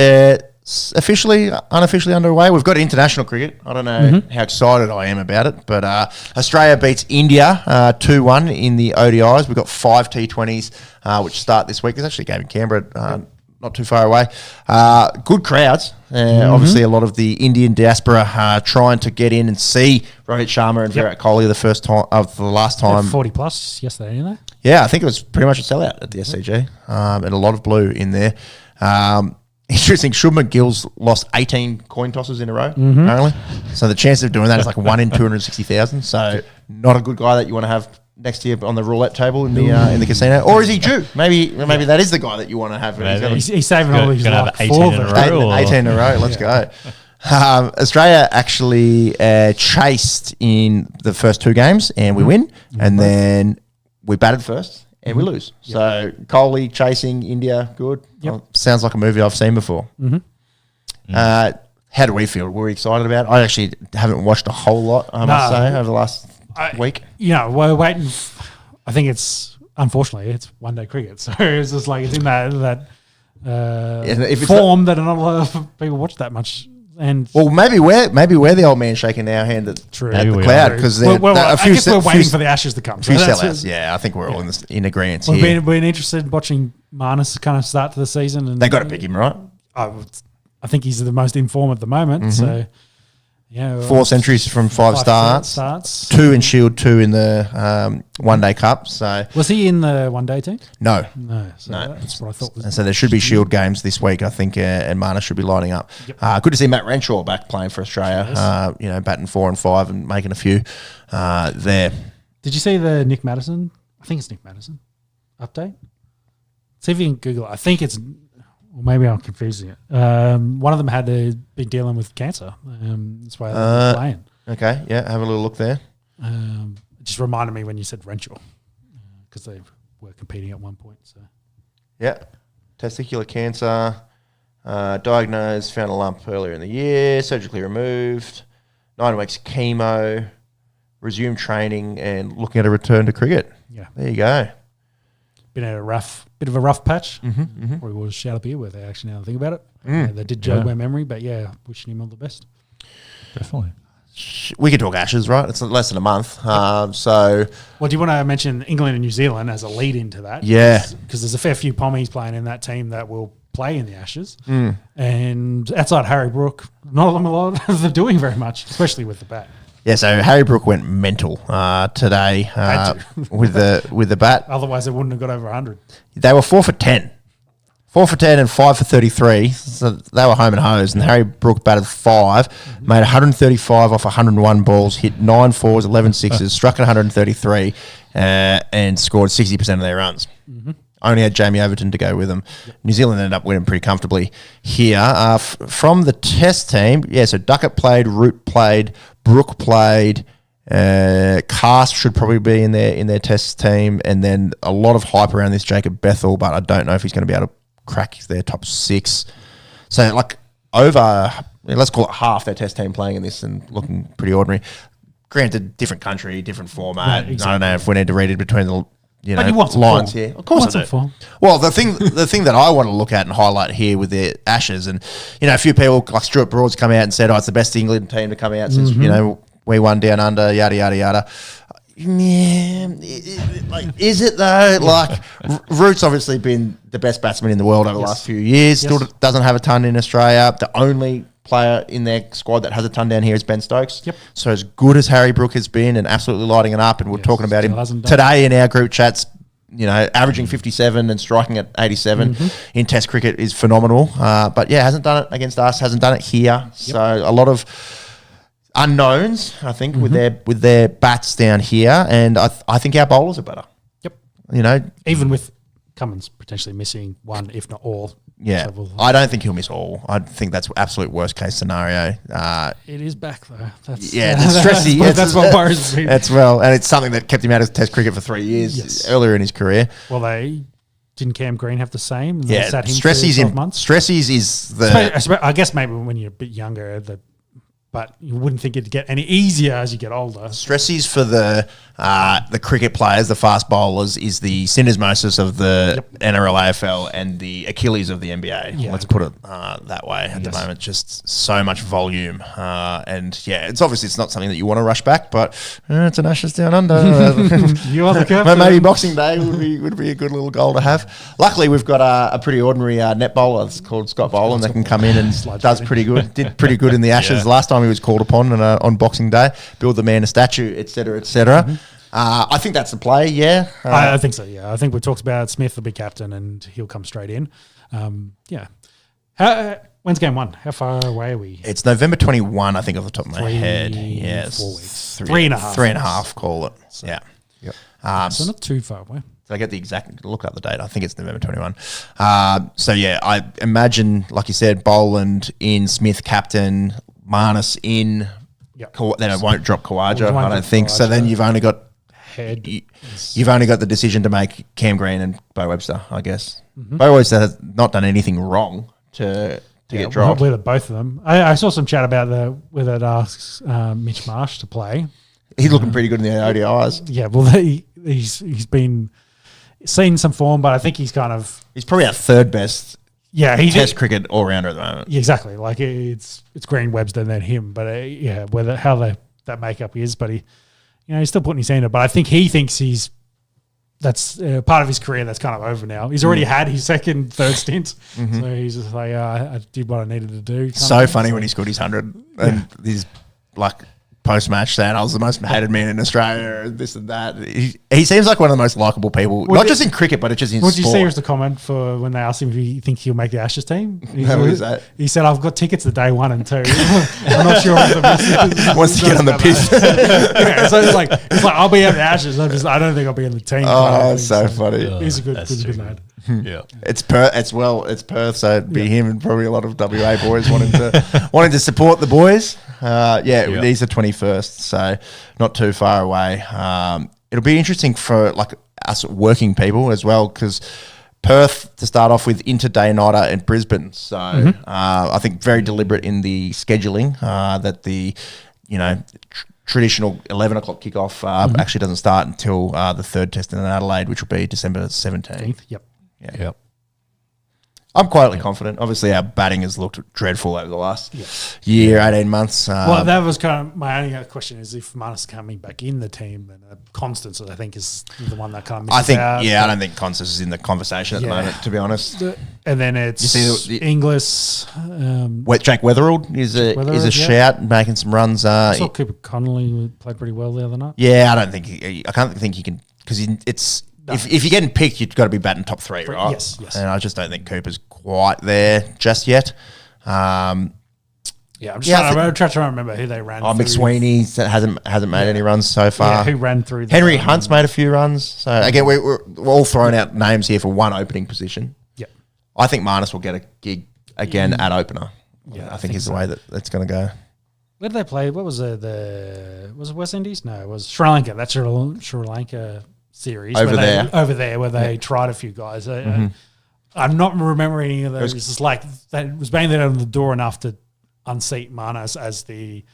officially, unofficially underway. We've got international cricket. I don't know how excited I am about it, but Australia beats India 2-1 in the ODIs. We've got 5 T20s which start this week. There's actually a game in Canberra, not too far away. Good crowds. Obviously, a lot of the Indian diaspora trying to get in and see Rohit Sharma and Virat Kohli the last time. 40 plus yesterday, you know? Yeah, I think it was pretty much a sellout at the SCG, and a lot of blue in there. Interesting, Shubman Gill's lost 18 coin tosses in a row, apparently. So the chance of doing that is like 1 in 260,000. So not a good guy that you want to have next to you on the roulette table in the casino. Or is he due? Maybe that is the guy that you want to have. He's saving all his luck have 18 for in a the row. 18 in a row. Let's go. Australia actually chased in the first 2 games and we win. And then we batted first. And we lose. So Kohli chasing India, good. Well, sounds like a movie I've seen before. How do we feel? Were we excited about it? I actually haven't watched a whole lot, I must say, over the last week. We're waiting. I think unfortunately, it's one-day cricket. So it's just like it's in that if it's form that not a lot of people watch that much. And well, maybe we're the old man shaking our hand at the cloud because I guess we're waiting for the Ashes to come. A few sellouts. Yeah, I think we're all in agreement here. We've been interested in watching Marnus kind of start to the season. And they got to pick him, right? I think he's the most in form at the moment. So, yeah. 4 centuries from 5 starts. 2 in Shield, 2 in the One Day Cup. So was he in the one day team? No. So that's what I thought. And so there should be Shield games this week, I think, and Marnus should be lining up. Yep. Good to see Matt Renshaw back playing for Australia. Batting 4 and 5 and making a few there. Did you see the Nick Madison? I think it's Nick Madison update. See if you can Google it. I think it's. Or maybe I'm confusing it. One of them had to be dealing with cancer. That's why they're playing. Okay, yeah, have a little look there. It just reminded me when you said Renshaw because they were competing at one point. So, yeah, testicular cancer, diagnosed, found a lump earlier in the year, surgically removed, 9 weeks chemo, resumed training, and looking at a return to cricket. Yeah, there you go. been at a bit of a rough patch. Probably was shout up here with it, actually, now that I think about it. They did jog my memory, but yeah, wishing him all the best. Definitely. We could talk Ashes, right? It's less than a month. So, Well, do you want to mention England and New Zealand as a lead into that? Yeah. Because there's a fair few Pommies playing in that team that will play in the Ashes. And outside Harry Brook, not a lot of them doing very much, especially with the bat. yeah, so Harry Brook went mental today with the bat. Otherwise, they wouldn't have got over 100. They were 4 for 10. 4 for 10 and 5 for 33. So they were home and hosed. And Harry Brook batted 5, made 135 off 101 balls, hit 9 fours, 11 sixes, struck at 133, and scored 60% of their runs. Only had Jamie Overton to go with them. New Zealand ended up winning pretty comfortably here. From the test team, so Duckett played, Root played, Brook played, Cast should probably be in their test team, and then a lot of hype around this Jacob Bethel, but I don't know if he's going to be able to crack their top 6. So like over, let's call it half their test team playing in this and looking pretty ordinary. Granted, different country, different format. Right, exactly. I don't know if we need to read it between the But you want some lines form. here. Of course I Want some do. form. Well, the thing that I want to look at and highlight here with the Ashes, and a few people like Stuart Broad's come out and said, it's the best England team to come out since we won down under, yada yada yada. Yeah, is it though? Like, Root's obviously been the best batsman in the world over the last few years. Still doesn't have a ton in Australia. The only player in their squad that has a ton down here is Ben Stokes. Yep. So as good as Harry Brook has been and absolutely lighting it up, and we're talking about him today in our group chats, averaging 57 and striking at 87 in Test cricket is phenomenal. But yeah, hasn't done it against us, hasn't done it here. So a lot of unknowns, I think, with their bats down here, and I think our bowlers are better. Yep. Even with Cummins potentially missing one, if not all. Yeah, I don't think he'll miss all. I think that's absolute worst case scenario. It is back though. That's stressy. That's what worries me. That's and it's something that kept him out of Test cricket for 3 years earlier in his career. Well, didn't Cam Green have the same? And Yeah, sat him Stressies for 12 months. Stressies is the. I guess maybe when you're a bit younger, but you wouldn't think it'd get any easier as you get older. Stressies for the cricket players, the fast bowlers, is the syndesmosis of the NRL, AFL, and the Achilles of the NBA. Yeah. Let's put it that way at the moment. Just so much volume. And it's obviously it's not something that you want to rush back, but it's an Ashes down under. You are the captain. Maybe Boxing Day would be a good little goal to have. Luckily, we've got a pretty ordinary net bowler. It's called Scott Boland that can come in and does pretty good. Did pretty good in the Ashes last time he was called upon on Boxing Day. Build the man a statue, etc., etc. I think that's the play, I think so, I think we talked about Smith will be captain and he'll come straight in. When's game 1? How far away are we? It's November 21, I think, off the top of my head. 4 Yes. weeks. 3.5. 3.5, call it. So, So not too far away. Did I get the exact, look up the date? I think it's November 21. I imagine, like you said, Boland in, Smith captain, Marnus in. Then it won't drop Khawaja, I don't think. So then you've only got you've only got the decision to make Cam Green and Bo Webster, I guess. Bo Webster has not done anything wrong to get dropped. Whether both of them. I saw some chat about whether it asks Mitch Marsh to play. He's looking pretty good in the ODIs. Yeah, well, he's been seen some form, but I think he's probably our third best. Yeah, he's Test cricket all rounder at the moment. Yeah, exactly. Like it's Green, Webster, and then him. But how that makeup is, but he's still putting his hand up. But I think he thinks that's part of his career that's kind of over now. He's already had his second, third stint, so he's just like, I did what I needed to do. So funny when he scored his 100 and he's like post-match saying I was the most hated man in Australia, this and that. He seems like one of the most likable people, not just in cricket, but just in sport. What did you see was the comment for when they asked him if he thinks he'll make the Ashes team? What is that? He said, I've got tickets to day 1 and 2. I'm not sure if the wants to get on the piss. So it's like I'll be at the Ashes. I don't think I'll be in the team. Oh, so funny. He's a good lad. Yeah, it's Perth. It's Perth, so it'd be him and probably a lot of WA boys wanting to support the boys. These are 21st, so not too far away. It'll be interesting for like us working people as well, because Perth to start off with, Day Nighter and Brisbane. So I think very deliberate in the scheduling that the traditional 11 o'clock kickoff actually doesn't start until the third test in Adelaide, which will be December 17th. Yep. Yep. I'm quietly confident. Obviously, our batting has looked dreadful over the last year, 18 months. Well, that was kind of my only other question is if Marnus coming back in the team, and Constance, I think, is the one that kind of misses out. I don't think Constance is in the conversation at the moment, to be honest. And then it's Inglis. Jake Weatherald is a shout, making some runs. I saw Cooper Connolly who played pretty well the other night. Yeah, I can't think he can, because it's. No. If you're getting picked, you've got to be batting top three, right? Yes. And I just don't think Cooper's quite there just yet. I'm trying to remember who they ran. McSweeney hasn't made any runs so far. Yeah, who ran through? Henry Hunt's made a few runs. So again, we're all throwing out names here for one opening position. Yep. I think Marnus will get a gig again at opener. Yeah, I think is the way that it's going to go. Where did they play? What was was it West Indies? No, it was Sri Lanka. That's Sri Lanka series over there where they tried a few guys. I'm not remembering any of those. It's just like that was banging that on the door enough to unseat Marnus as the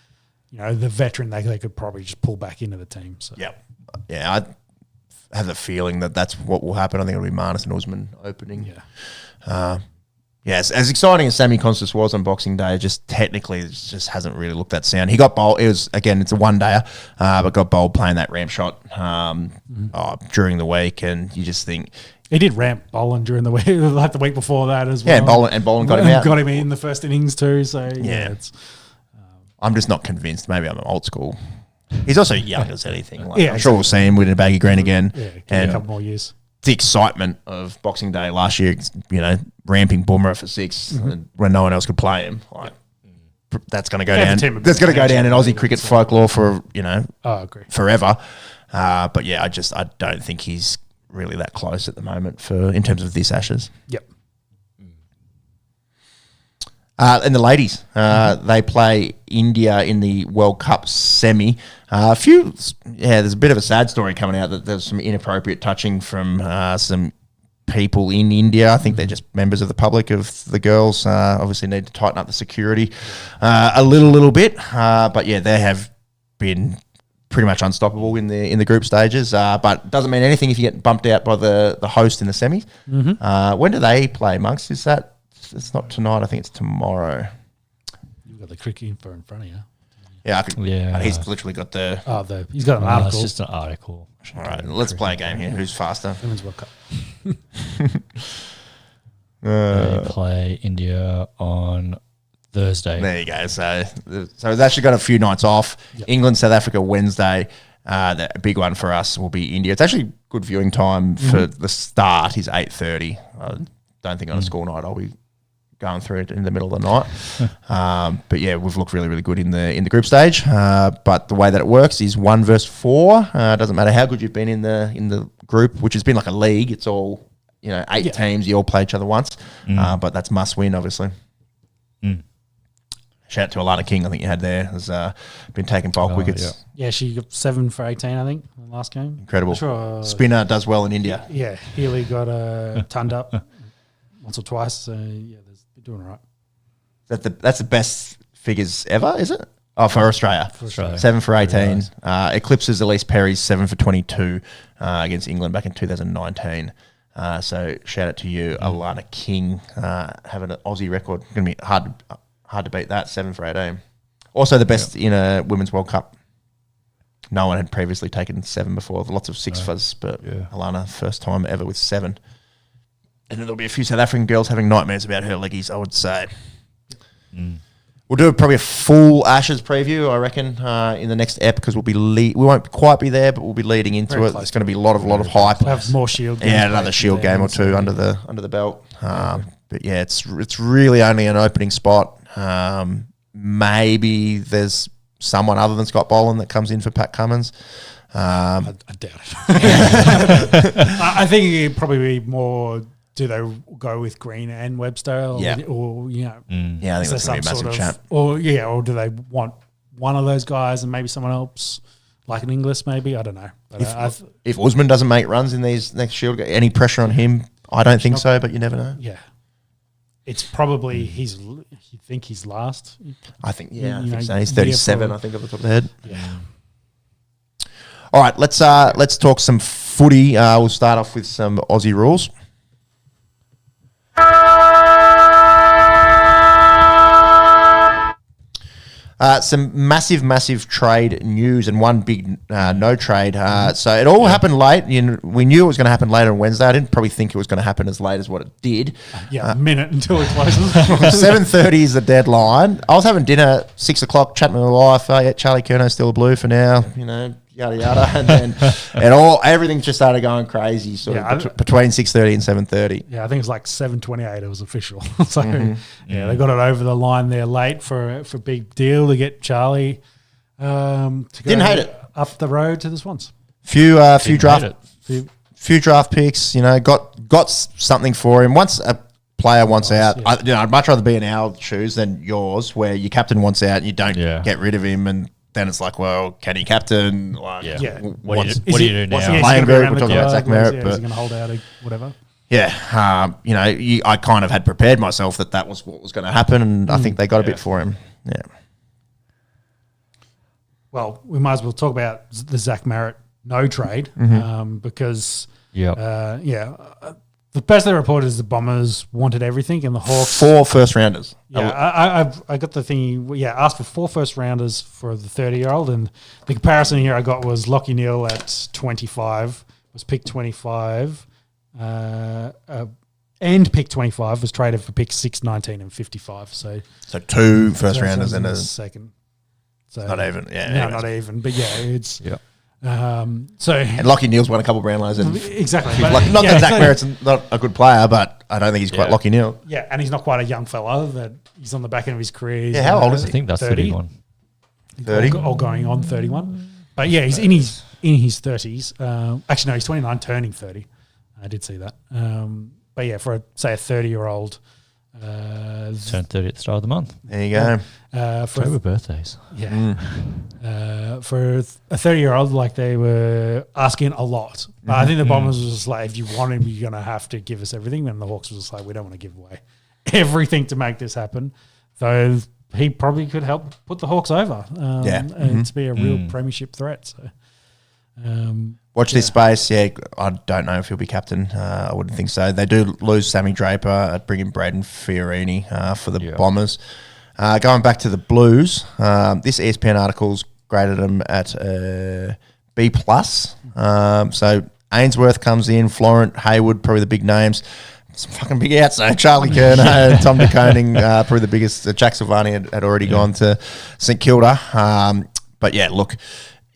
veteran they could probably just pull back into the team. So yeah, I have the feeling that that's what will happen. I think it'll be Marnus and Usman opening. Yes, as exciting as Sammy Constance was on Boxing Day, just technically it just hasn't really looked that sound. He got bowled. It's a one-dayer, but got bowled playing that ramp shot during the week, and you just think he did ramp bowling during the week, like the week before that as well. Yeah, bowling got him out. Got him in the first innings too. So I'm just not convinced. Maybe I'm old school. He's also young as anything. I'm sure we'll see him win a baggy green again. Yeah, and a couple more years. The excitement of Boxing Day last year, ramping Boomer for 6 when no one else could play him. That's going to go down. That's going to go down in Aussie cricket folklore for forever. But yeah, I don't think he's really that close at the moment in terms of this Ashes. Yep. And the ladies, they play India in the World Cup semi. There's a bit of a sad story coming out that there's some inappropriate touching from some people in India. I think they're just members of the public of the girls. Obviously need to tighten up the security a little bit. But yeah, they have been pretty much unstoppable in the group stages. But doesn't mean anything if you get bumped out by the host in the semis. When do they play, Monks? It's not tonight. I think it's tomorrow. You've got the cricket info in front of you. Yeah, he's literally got he's got an article. It's just an article. All right, let's play a game here. Who's faster? Women's World Cup. They play India on Thursday. There you go. So they've actually got a few nights off. Yep. England, South Africa, Wednesday. The big one for us will be India. It's actually good viewing time for the start is 8:30. I don't think on a school night I'll be going through it in the middle of the night. But yeah, we've looked really, really good in the group stage. But the way that it works is 1 versus 4. Doesn't matter how good you've been in the group, which has been like a league. It's all 8 teams. You all play each other once. But that's must win, obviously. Shout out to Alana King. I think you had there has been taking bulk wickets. Yeah, she got 7 for 18. I think in the last game. Incredible. Sure, Spinner does well in India. Yeah, Healy got turned up once or twice. So yeah, they're doing all right. That's the best figures ever, is it? Oh, for Australia. 7 for 18. Eclipses Elise Perry's 7 for 22 against England back in 2019. So shout out to you, Alana King, having an Aussie record. Going to be hard to beat that, 7 for 18. Also the best in a Women's World Cup. No one had previously taken 7 before. Lots of 6 fuzz, but Alana, first time ever with 7. And then there'll be a few South African girls having nightmares about her leggies, I would say. We'll do probably a full Ashes preview, I reckon, in the next ep because we won't quite be there, but we'll be leading into it. There's going to be a lot of hype. We'll have more Shield games. Yeah, another Shield game or two under the belt. But yeah, it's really only an opening spot. Maybe there's someone other than Scott Boland that comes in for Pat Cummins. I doubt it. I think it'd probably be more. Do they go with Green and Webster? Or I think that's going to be a massive chat. Or do they want one of those guys and maybe someone else, like an Inglis maybe? I don't know. But if Usman doesn't make runs in these next Shield, any pressure on him? I don't think so, but you never know. Yeah. It's probably you think he's last. I think, I think so. He's 37, I think, off the top of the head. Yeah. All right, let's talk some footy. We'll start off with some Aussie rules. Some massive trade news and one big no trade. So it all happened late. We knew it was going to happen later on Wednesday. I didn't probably think it was going to happen as late as what it did. A minute until it closes. 7:30 is the deadline. I was having dinner at 6 o'clock, chatting with my wife. Oh, yeah, Charlie Curno's still a blue for now. Yada yada, and then everything just started going crazy. Between 6:30 and 7:30. Yeah, I think it was like 7:28. It was official. So they got it over the line there late for a big deal to get Charlie. Didn't hate it up the road to the Swans. Few draft picks. Got something for him. Once a player wants out, I'd much rather be in our shoes than yours, where your captain wants out and you don't get rid of him and. Then it's like, well, can he captain? What do you do now? What's the playing group? We're talking about Zach Merritt. Is he going to hold out or whatever? Yeah. I kind of had prepared myself that was what was going to happen, and I think they got a bit for him. Yeah. Well, we might as well talk about the Zach Merritt no trade because, the best they reported is the Bombers wanted everything and the Hawks. 4 first rounders. Yeah, I got the thing. Yeah, asked for 4 first rounders for the 30-year-old, and the comparison here I got was Lachie Neale at 25 was pick 25, and pick 25 was traded for pick 6, 19, and 55. So 2 first rounders and a second. So not even. Not even. But it's. Yeah. And Lachie Neale's won a couple of Brownlows. Exactly. Not that Zach Merritt's not a good player, but I don't think he's quite Lachie Neale. Yeah, and he's not quite a young fella. That he's on the back end of his career. Yeah, how old is he? I think that's 31. 30? Or going on 31. But yeah, he's in his 30s. Actually, no, he's 29, turning 30. I did see that. But yeah, for a 30-year-old. Turned 30 at the start of the month. There you go. For birthdays. Yeah. For a 30-year-old, like they were asking a lot. But I think the Bombers was just like, if you want him, you're going to have to give us everything. And the Hawks was just like, we don't want to give away everything to make this happen. So he probably could help put the Hawks over and to be a real premiership threat. So Watch this space. Yeah, I don't know if he'll be captain. I wouldn't think so. They do lose Sammy Draper, bringing Braden Fiorini for the Bombers. Going back to the Blues, this ESPN article's graded them at B+. So Ainsworth comes in, Florent, Hayward, probably the big names. Some fucking big outs. So Charlie Curnow, Tom De Koning, probably the biggest. Jack Silvani had already gone to St Kilda. But yeah, look,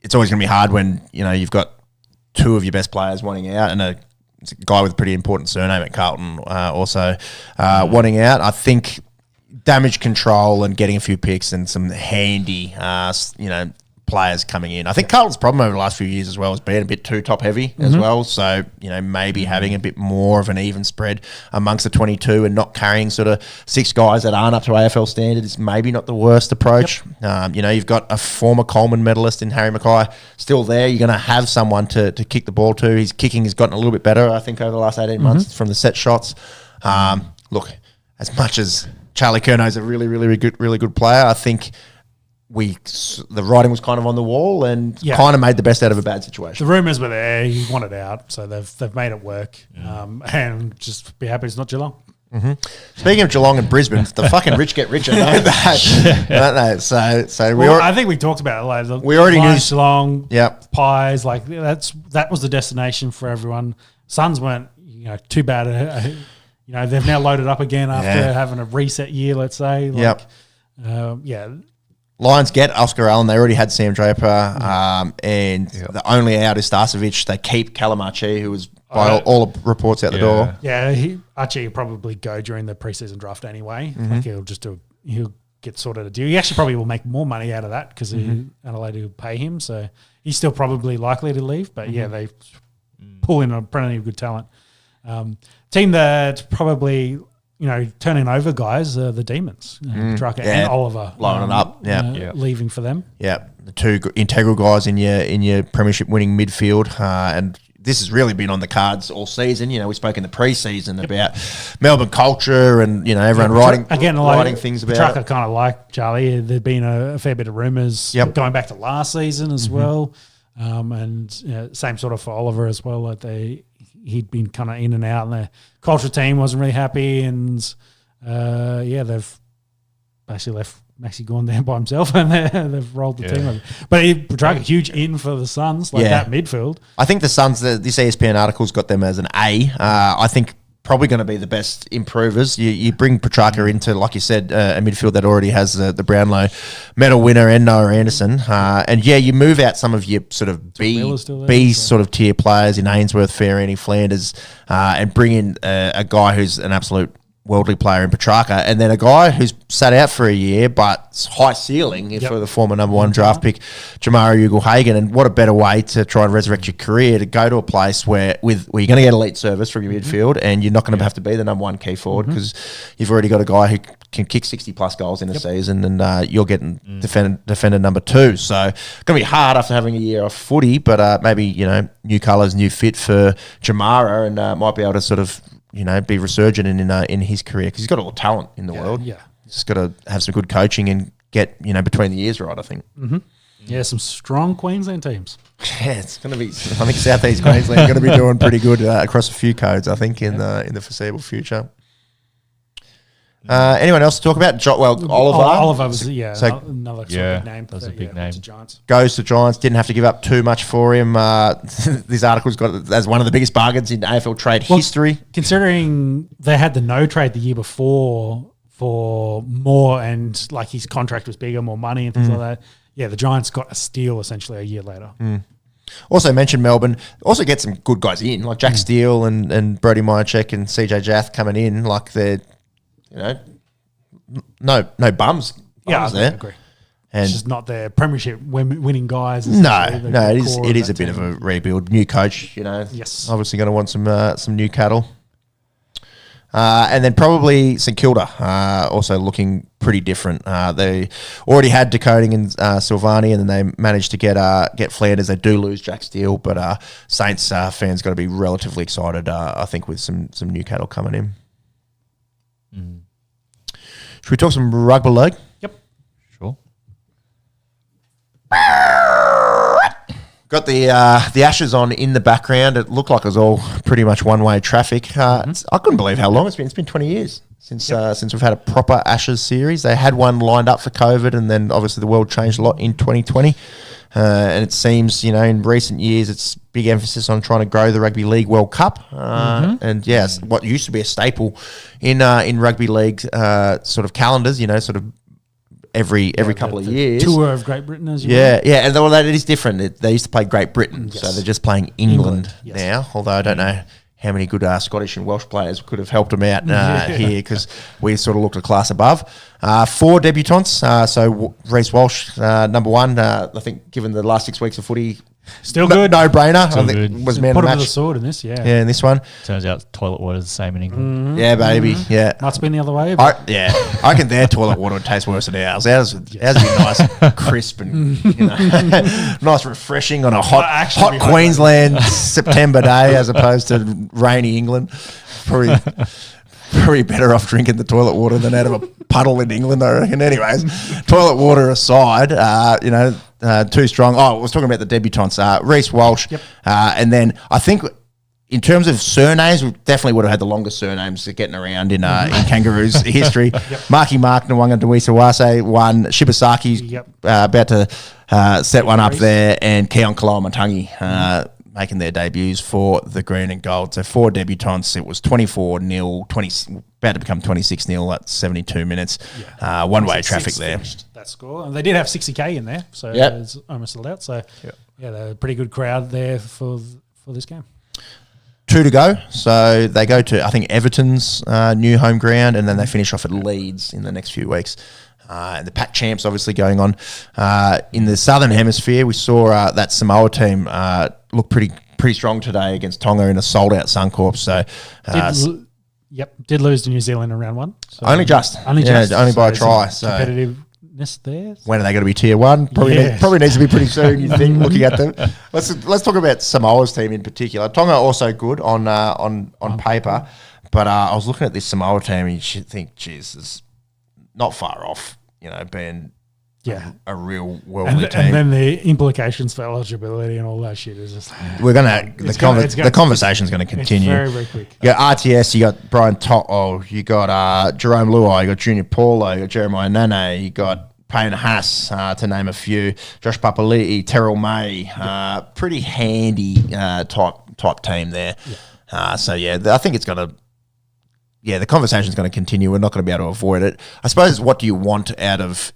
it's always going to be hard when you've got 2 of your best players wanting out and a guy with a pretty important surname at Carlton also wanting out. I think damage control and getting a few picks and some handy, players coming in. I think Carlton's problem over the last few years as well has been a bit too top heavy as well. So, maybe having a bit more of an even spread amongst the 22 and not carrying sort of 6 guys that aren't up to AFL standard is maybe not the worst approach. Yep. You've got a former Coleman medalist in Harry Mackay still there. You're going to have someone to kick the ball to. His kicking has gotten a little bit better, I think, over the last 18 months from the set shots. Look, as much as Charlie Curnow's a really good player, I think the writing was kind of on the wall and kind of made the best out of a bad situation. The rumours were there. He wanted out, so they've made it work. And just be happy it's not Geelong. Mm-hmm. Speaking of Geelong and Brisbane, the fucking rich get richer, don't they? Don't they? So I think we talked about it. Like, we already knew Geelong, Pies. Like that was the destination for everyone. Suns weren't too bad. They've now loaded up again after having a reset year. Let's say. Lions get Oscar Allen. They already had Sam Draper, and the only out is Starcevic. They keep Calamachi, who was by all the reports out the door. Yeah, Archie will probably go during the preseason draft anyway. Like he'll get sorted a deal. He actually probably will make more money out of that because Adelaide will pay him. So he's still probably likely to leave. But they pull in plenty of good talent. Team that probably turning over guys, the Demons, Drucker and Oliver, blowing it up, leaving for them. Yeah, the 2 integral guys in your premiership winning midfield, and this has really been on the cards all season. We spoke in the pre-season about Melbourne culture and everyone writing things about Drucker, kind of like Charlie. There'd been a fair bit of rumours going back to last season as well. And same sort of for Oliver as well. Like he'd been kind of in and out, and the culture team wasn't really happy, and they've basically left Maxi gone down by himself, and they've rolled the team over. But Petrarca, huge in for the Suns, that midfield. I think the Suns, this ESPN article's got them as an A. I think probably going to be the best improvers. You bring Petrarca into, like you said, a midfield that already has the Brownlow medal winner and Noah Anderson. You move out some of your sort of B sort of tier players in Ainsworth, Ferrini, Flanders, and bring in a guy who's an absolute worldly player in Petrarca, and then a guy who's sat out for a year but high ceiling for the former number 1 draft pick, Jamari Ugle-Hagan. And what a better way to try and resurrect your career, to go to a place where you're going to get elite service from your midfield, and you're not going to have to be the number 1 key forward, because you've already got a guy who can kick 60 plus goals in a season, and you're getting defender number 2. So it's going to be hard after having a year off footy, but maybe new colours, new fit for Jamara, and might be able to sort of be resurgent in his career, because he's got all the talent in the world. Yeah, he's just got to have some good coaching and get between the ears right, I think. Yeah, some strong Queensland teams. Yeah, it's going to be. I think Southeast Queensland are going to be doing pretty good across a few codes, I think, in the foreseeable future. Anyone else to talk about? Oliver. Oliver was another sort of big name. That's a big name. To Giants. Goes to Giants. Didn't have to give up too much for him. This article's got as one of the biggest bargains in AFL trade history. Considering they had the no trade the year before for more, and like his contract was bigger, more money and things like that. Yeah, the Giants got a steal essentially a year later. Also mentioned Melbourne. Also get some good guys in, like Jack Steele and Brody Myercheck and CJ Jath coming in. Like they're no bums Yeah, there. I agree. And it's just not their premiership winning guys. No, it is a bit of a rebuild. New coach, Yes. obviously going to want some new cattle. And then probably St Kilda, also looking pretty different. They already had decoding and Silvani, and then they managed to get Flanders. They do lose Jack Steele, but Saints fans got to be relatively excited, I think, with some new cattle coming in. Should we talk some rugby league? Yep. Sure. Got the Ashes on in the background. It looked like it was all pretty much one-way traffic. I couldn't believe how long it's been. It's been 20 years since we've had a proper Ashes series. They had one lined up for COVID, and then obviously the world changed a lot in 2020. And it seems, in recent years, it's big emphasis on trying to grow the Rugby League World Cup. And yes, what used to be a staple in rugby league sort of calendars, sort of every couple of years. Tour of Great Britain, as you know. Yeah, and that is different. They used to play Great Britain, so they're just playing England yes. now. Although I don't know how many good Scottish and Welsh players could have helped them out here, because we sort of looked a class above. 4 debutants. So Reece Walsh, number 1. I think given the last 6 weeks of footy, still good. No-brainer. Still I think good. was man Put of the him with match. the sword in this, yeah. Yeah, in this one. Turns out toilet water is the same in England. Yeah, baby. Yeah. Might spin the other way. I reckon their toilet water would taste worse than ours. Ours would be nice, crisp, and nice, refreshing on a hot Queensland September day as opposed to rainy England. Probably better off drinking the toilet water than out of a puddle in England, I reckon. Anyways, toilet water aside, too strong. Oh, I was talking about the debutants. Reece Walsh, and then I think in terms of surnames, we definitely would have had the longest surnames getting around in Kangaroos history. Marky Mark, Nwanga Dewisawase won. Shibasaki's about to set one up there, and Keon Kaloa-Matangi making their debuts for the green and gold. So 4 debutants. It was 24-0, about to become 26-0 at 72 minutes. One-way traffic there. That score. And they did have 60K in there, so it's almost sold out. So, they're a pretty good crowd there for this game. 2 to go. So they go to, I think, Everton's new home ground, and then they finish off at Leeds in the next few weeks. And the Pac Champs obviously going on. In the Southern Hemisphere, we saw that Samoa team look pretty strong today against Tonga in a sold-out Suncorp. So, did lose to New Zealand in round 1. So only by a try. So competitiveness there. When are they going to be tier 1? Probably needs to be pretty soon, you think, looking at them. Let's talk about Samoa's team in particular. Tonga also good on paper, but I was looking at this Samoa team and you should think, geez, it's not far off, being a real world And team. then the implications for eligibility and all that shit is just the conversation's gonna continue. It's very, very quick. You got RTS, you got Brian Toto, you got Jerome Luai, you got Junior Paulo, you got Jeremiah Nene, you got Payne Haas, to name a few. Josh Papali'i, Terrell May, pretty handy type team there. I think it's gonna. Yeah, the conversation's going to continue. We're not going to be able to avoid it. I suppose. What do you want out of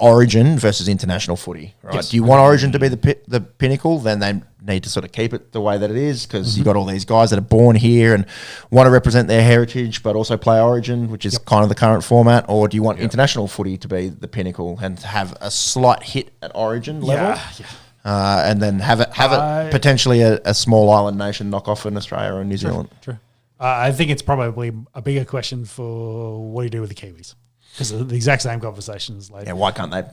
Origin versus international footy? Right? Yes. Do you want Origin to be the pinnacle? Then they need to sort of keep it the way that it is, because you've got all these guys that are born here and want to represent their heritage, but also play Origin, which is kind of the current format. Or do you want international footy to be the pinnacle and have a slight hit at Origin level? And then have it potentially a small island nation knock off in Australia or New Zealand. True. I think it's probably a bigger question for what do you do with the Kiwis? Because the exact same conversation is like, Why can't they?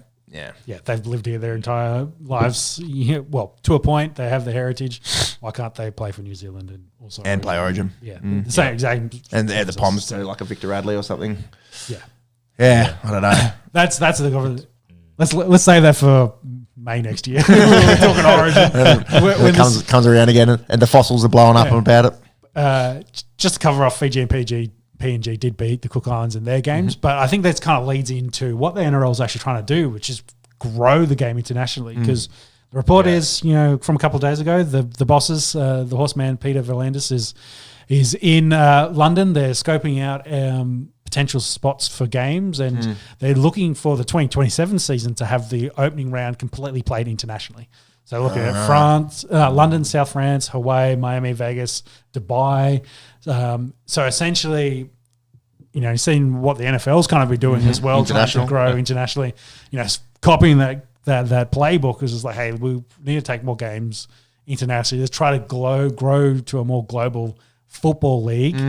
Yeah, they've lived here their entire lives. Well, to a point, they have the heritage. Why can't they play for New Zealand and also play Origin? Yeah, the same exact. And the Poms too, like a Victor Radley or something. Yeah, I don't know. that's the conversation. Let's save that for May next year. We're talking Origin. When it comes around again, and the fossils are blowing up about it. Just to cover off, Fiji and PNG did beat the Cook Islands in their games, but I think that kind of leads into what the NRL is actually trying to do, which is grow the game internationally. Because the report is, from a couple of days ago, the bosses, the horseman Peter Valandis is in London. They're scoping out potential spots for games, and they're looking for the 2027 season to have the opening round completely played internationally. So looking at France, London, South France, Hawaii, Miami, Vegas, Dubai. So essentially, seeing what the NFL's kind of be doing as well, trying to grow internationally, copying that playbook is just like, hey, we need to take more games internationally. Let's try to grow to a more global football league.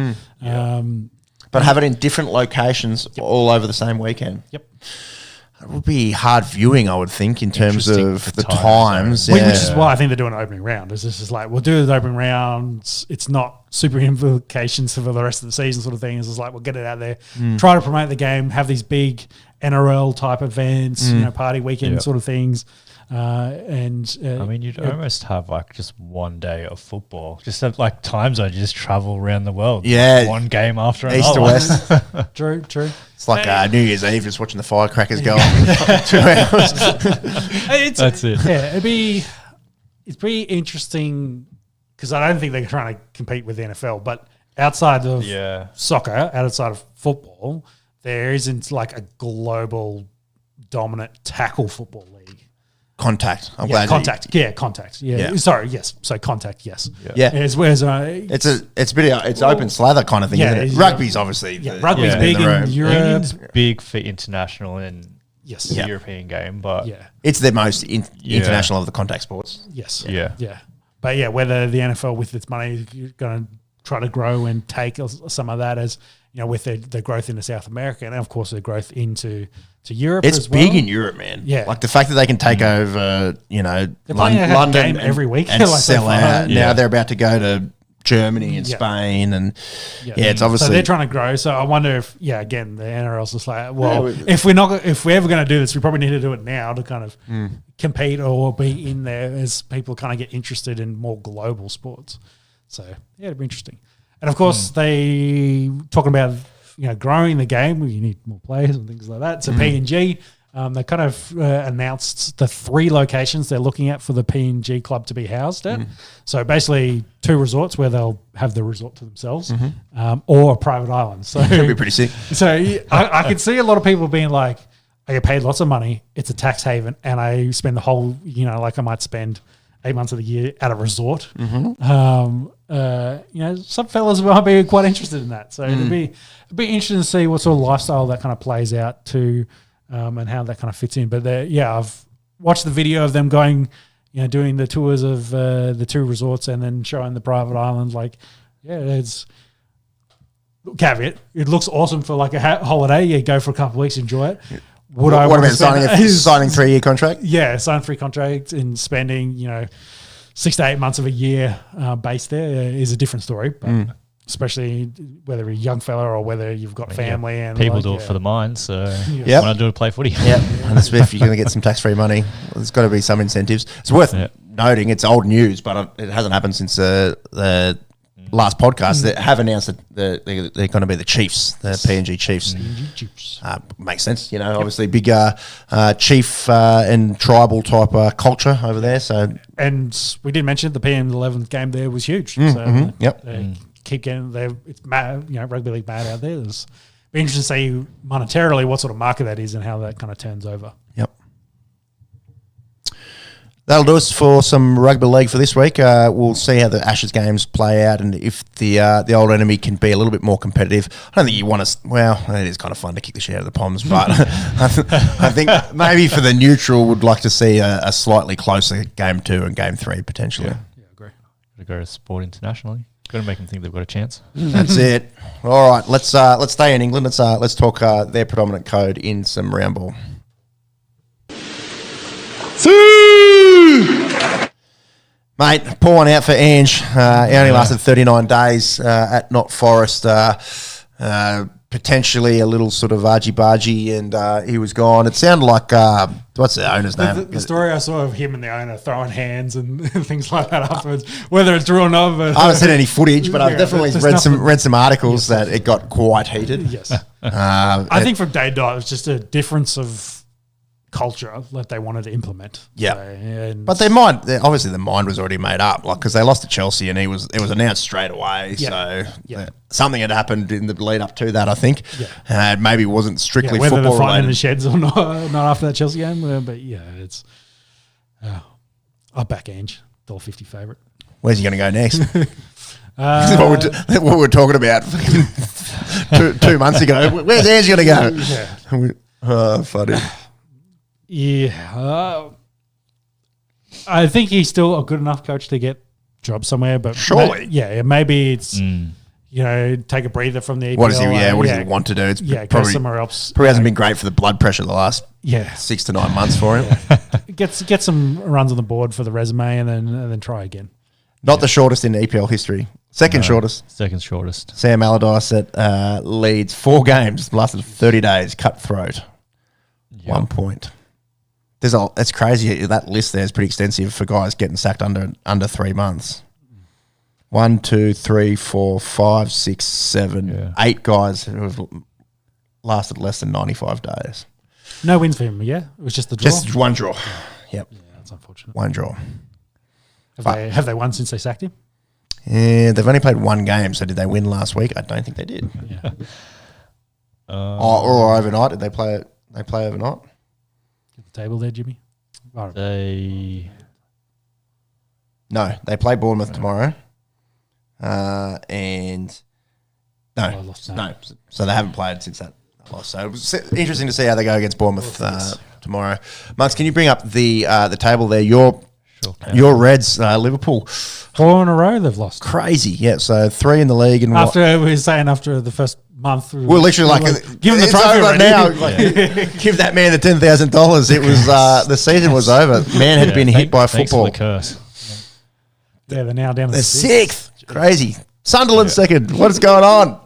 But have it in different locations all over the same weekend. Yep. It would be hard viewing, I would think, in terms of the times. Which is why I think they're doing an opening round. It's just like, we'll do the opening rounds. It's not super implications for the rest of the season sort of thing. It's just like, we'll get it out there, try to promote the game, have these big NRL type events, party weekend sort of things. You'd almost have like just one day of football, just have like time zone. You just travel around the world, one game after another. East to west. True. It's like New Year's Eve, just watching the firecrackers go on 2 hours. That's it. Yeah, it's pretty interesting because I don't think they're trying to compete with the NFL, but outside of soccer, outside of football, there isn't like a global dominant tackle football league. Contact. Contact. Yeah. Sorry. Yes. So contact. Yes. Yeah. It's open slather kind of thing. Yeah, isn't it? Rugby's obviously. Rugby's big in Europe. Rugby's big for international and the European game, but it's the most international of the contact sports. Yes. Yeah. But whether the NFL with its money is going to try to grow and take some of that as with the growth into South America and of course the growth into Europe. It's as well. big in Europe, man. Yeah, like the fact that they can take over, London game every week and like sell out. Now they're about to go to Germany and Spain, and it's obviously so they're trying to grow. So I wonder if again the NRL's just like, well, if we're ever going to do this, we probably need to do it now to kind of compete or be in there as people kind of get interested in more global sports. So it'd be interesting. And of course, they talking about growing the game. You need more players and things like that. So PNG, they kind of announced the 3 locations they're looking at for the PNG club to be housed at. So basically, 2 resorts where they'll have the resort to themselves, or a private island. So that'd be pretty sick. So I could see a lot of people being like, I get paid lots of money. It's a tax haven, and I spend the whole like I might spend 8 months of the year at a resort. Some fellas might be quite interested in that. So it'd be interesting to see what sort of lifestyle that kind of plays out to, and how that kind of fits in. But I've watched the video of them going, doing the tours of the 2 resorts and then showing the private islands. Like, it's caveat. It looks awesome for like a holiday. You go for a couple of weeks, enjoy it. What about signing 3-year contract? Yeah, sign 3 contract and spending 6 to 8 months of a year based there is a different story. But especially whether you're a young fella or whether you've got family. And people do it for the mind, so Yep. when I do it, play footy. Yeah, and that's if you're going to get some tax-free money, there's got to be some incentives. It's worth noting, it's old news, but it hasn't happened since the last podcast. They have announced that they're going to be the Chiefs, the PNG Chiefs. Makes sense, obviously big chief and tribal type culture over there. So, and we did mention the PM11 game there was huge. They keep getting it's mad, rugby league mad out there. It's be interesting to see monetarily what sort of market that is and how that kind of turns over. Yep. That'll do us for some rugby league for this week. We'll see how the Ashes games play out and if the old enemy can be a little bit more competitive. I don't think you want to. Well, it is kind of fun to kick the shit out of the Poms, but I think maybe for the neutral, would like to see a slightly closer game 2 and game 3 potentially. Yeah, I agree. Got to go to sport internationally. Got to make them think they've got a chance. That's it. All right, let's stay in England. Let's talk their predominant code in some round ball. Mate, pour one out for Ange. He only lasted 39 days at Not Forest. Potentially a little sort of argy-bargy, and he was gone. It sounded like, what's the owner's name? The story I saw of him and the owner throwing hands and things like that afterwards, whether it's true or not. But I haven't seen any footage, but I've definitely read some articles that it got quite heated. Yes. I think from day dot, it was just a difference of culture that they wanted to implement. Yeah, so, but their mind, obviously, the mind was already made up. Like because they lost to Chelsea, and it was announced straight away. Yeah. So something had happened in the lead up to that. I think, maybe it wasn't strictly whether football they're fighting in the related. sheds or not after that Chelsea game. But it's. I'll back Ange, $1.50 favourite. Where's he going to go next? This is what we're talking about 2 months ago. Where's Ange going to go? Yeah. Funny. Yeah, I think he's still a good enough coach to get jobs somewhere. But surely, maybe it's take a breather from the EPL. What does he? What does he want to do? It's go probably somewhere else. Probably hasn't been great for the blood pressure the last 6 to 9 months for him. Get some runs on the board for the resume, and then try again. Not the shortest in EPL history. Second shortest. Sam Allardyce at Leeds, 4 games, lasted 30 days, cutthroat, 1 point. It's crazy. That list there is pretty extensive for guys getting sacked under 3 months. 1, 2, 3, 4, 5, 6, 7, 8 guys who have lasted less than 95 days. No wins for him, yeah? It was just the draw? Just one draw. Yep. Yeah, that's unfortunate. One draw. Have they won since they sacked him? Yeah, they've only played 1 game, so did they win last week? I don't think they did. Yeah. Or overnight. Did they play overnight? Get the table there, Jimmy. No, they play Bournemouth tomorrow. And no. So they haven't played since that loss. So it was interesting to see how they go against Bournemouth tomorrow. Marks, can you bring up the table there? Your Reds, Liverpool. 4 in a row they've lost. Crazy, yeah. So 3 in the league, and after we were saying after the first month, we're literally like give him the trophy over now. Give that man the $10,000. It was the season was over. Man had been hit by football. Thanks for the curse. Yeah, they're now down to they're 6th. Crazy. Sunderland 2nd. What is going on?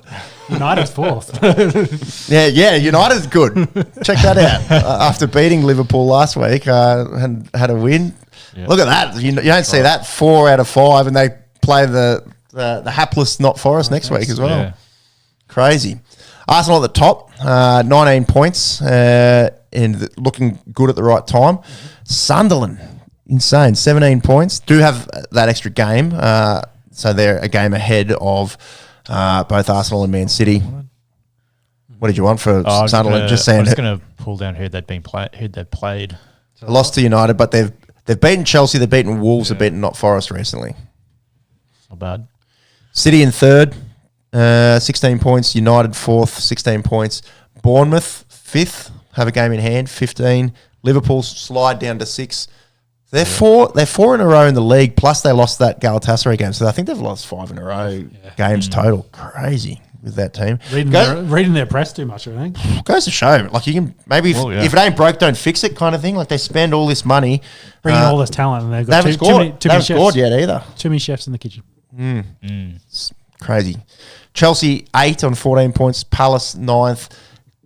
United's 4th. yeah. United's good. Check that out. After beating Liverpool last week, and had a win. Yeah. Look at that. You don't see that 4 out of 5, and they play the hapless Not Forest next week as well. Yeah. Crazy. Arsenal at the top, 19 points, and looking good at the right time. Sunderland, insane, 17 points. Do have that extra game, so they're a game ahead of both Arsenal and Man City. What did you want for Sunderland? I'm just going to pull down who they'd played. Lost to United, but they've beaten Chelsea, they've beaten Wolves, they've beaten Not Forest recently. Not bad. City in 3rd, 16 points. United 4th, 16 points. Bournemouth 5th, have a game in hand, 15. Liverpool slide down to 6. They're 4 in a row in the league, plus they lost that Galatasaray game. So I think they've lost 5 in a row games total. Crazy with that team. Reading their press too much, I think. Goes to show, like you can maybe if it ain't broke, don't fix it, kind of thing. Like they spend all this money, bringing all this talent, and they've got they haven't scored yet either. Too many chefs in the kitchen. Crazy. Chelsea 8 on 14 points. Palace 9th.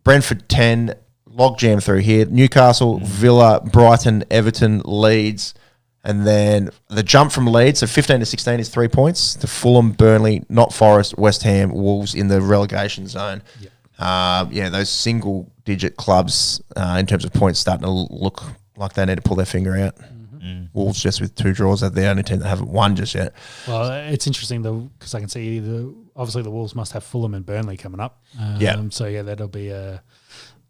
Brentford 10. Logjam through here. Newcastle, Villa, Brighton, Everton, Leeds. And then the jump from Leeds, so 15 to 16 is 3 points. To Fulham, Burnley, not Forest, West Ham, Wolves in the relegation zone. Yep. Those single-digit clubs in terms of points starting to look like they need to pull their finger out. Wolves just with 2 draws are the only team that haven't won just yet. Well, it's interesting though because I can see obviously the Wolves must have Fulham and Burnley coming up. So that'll be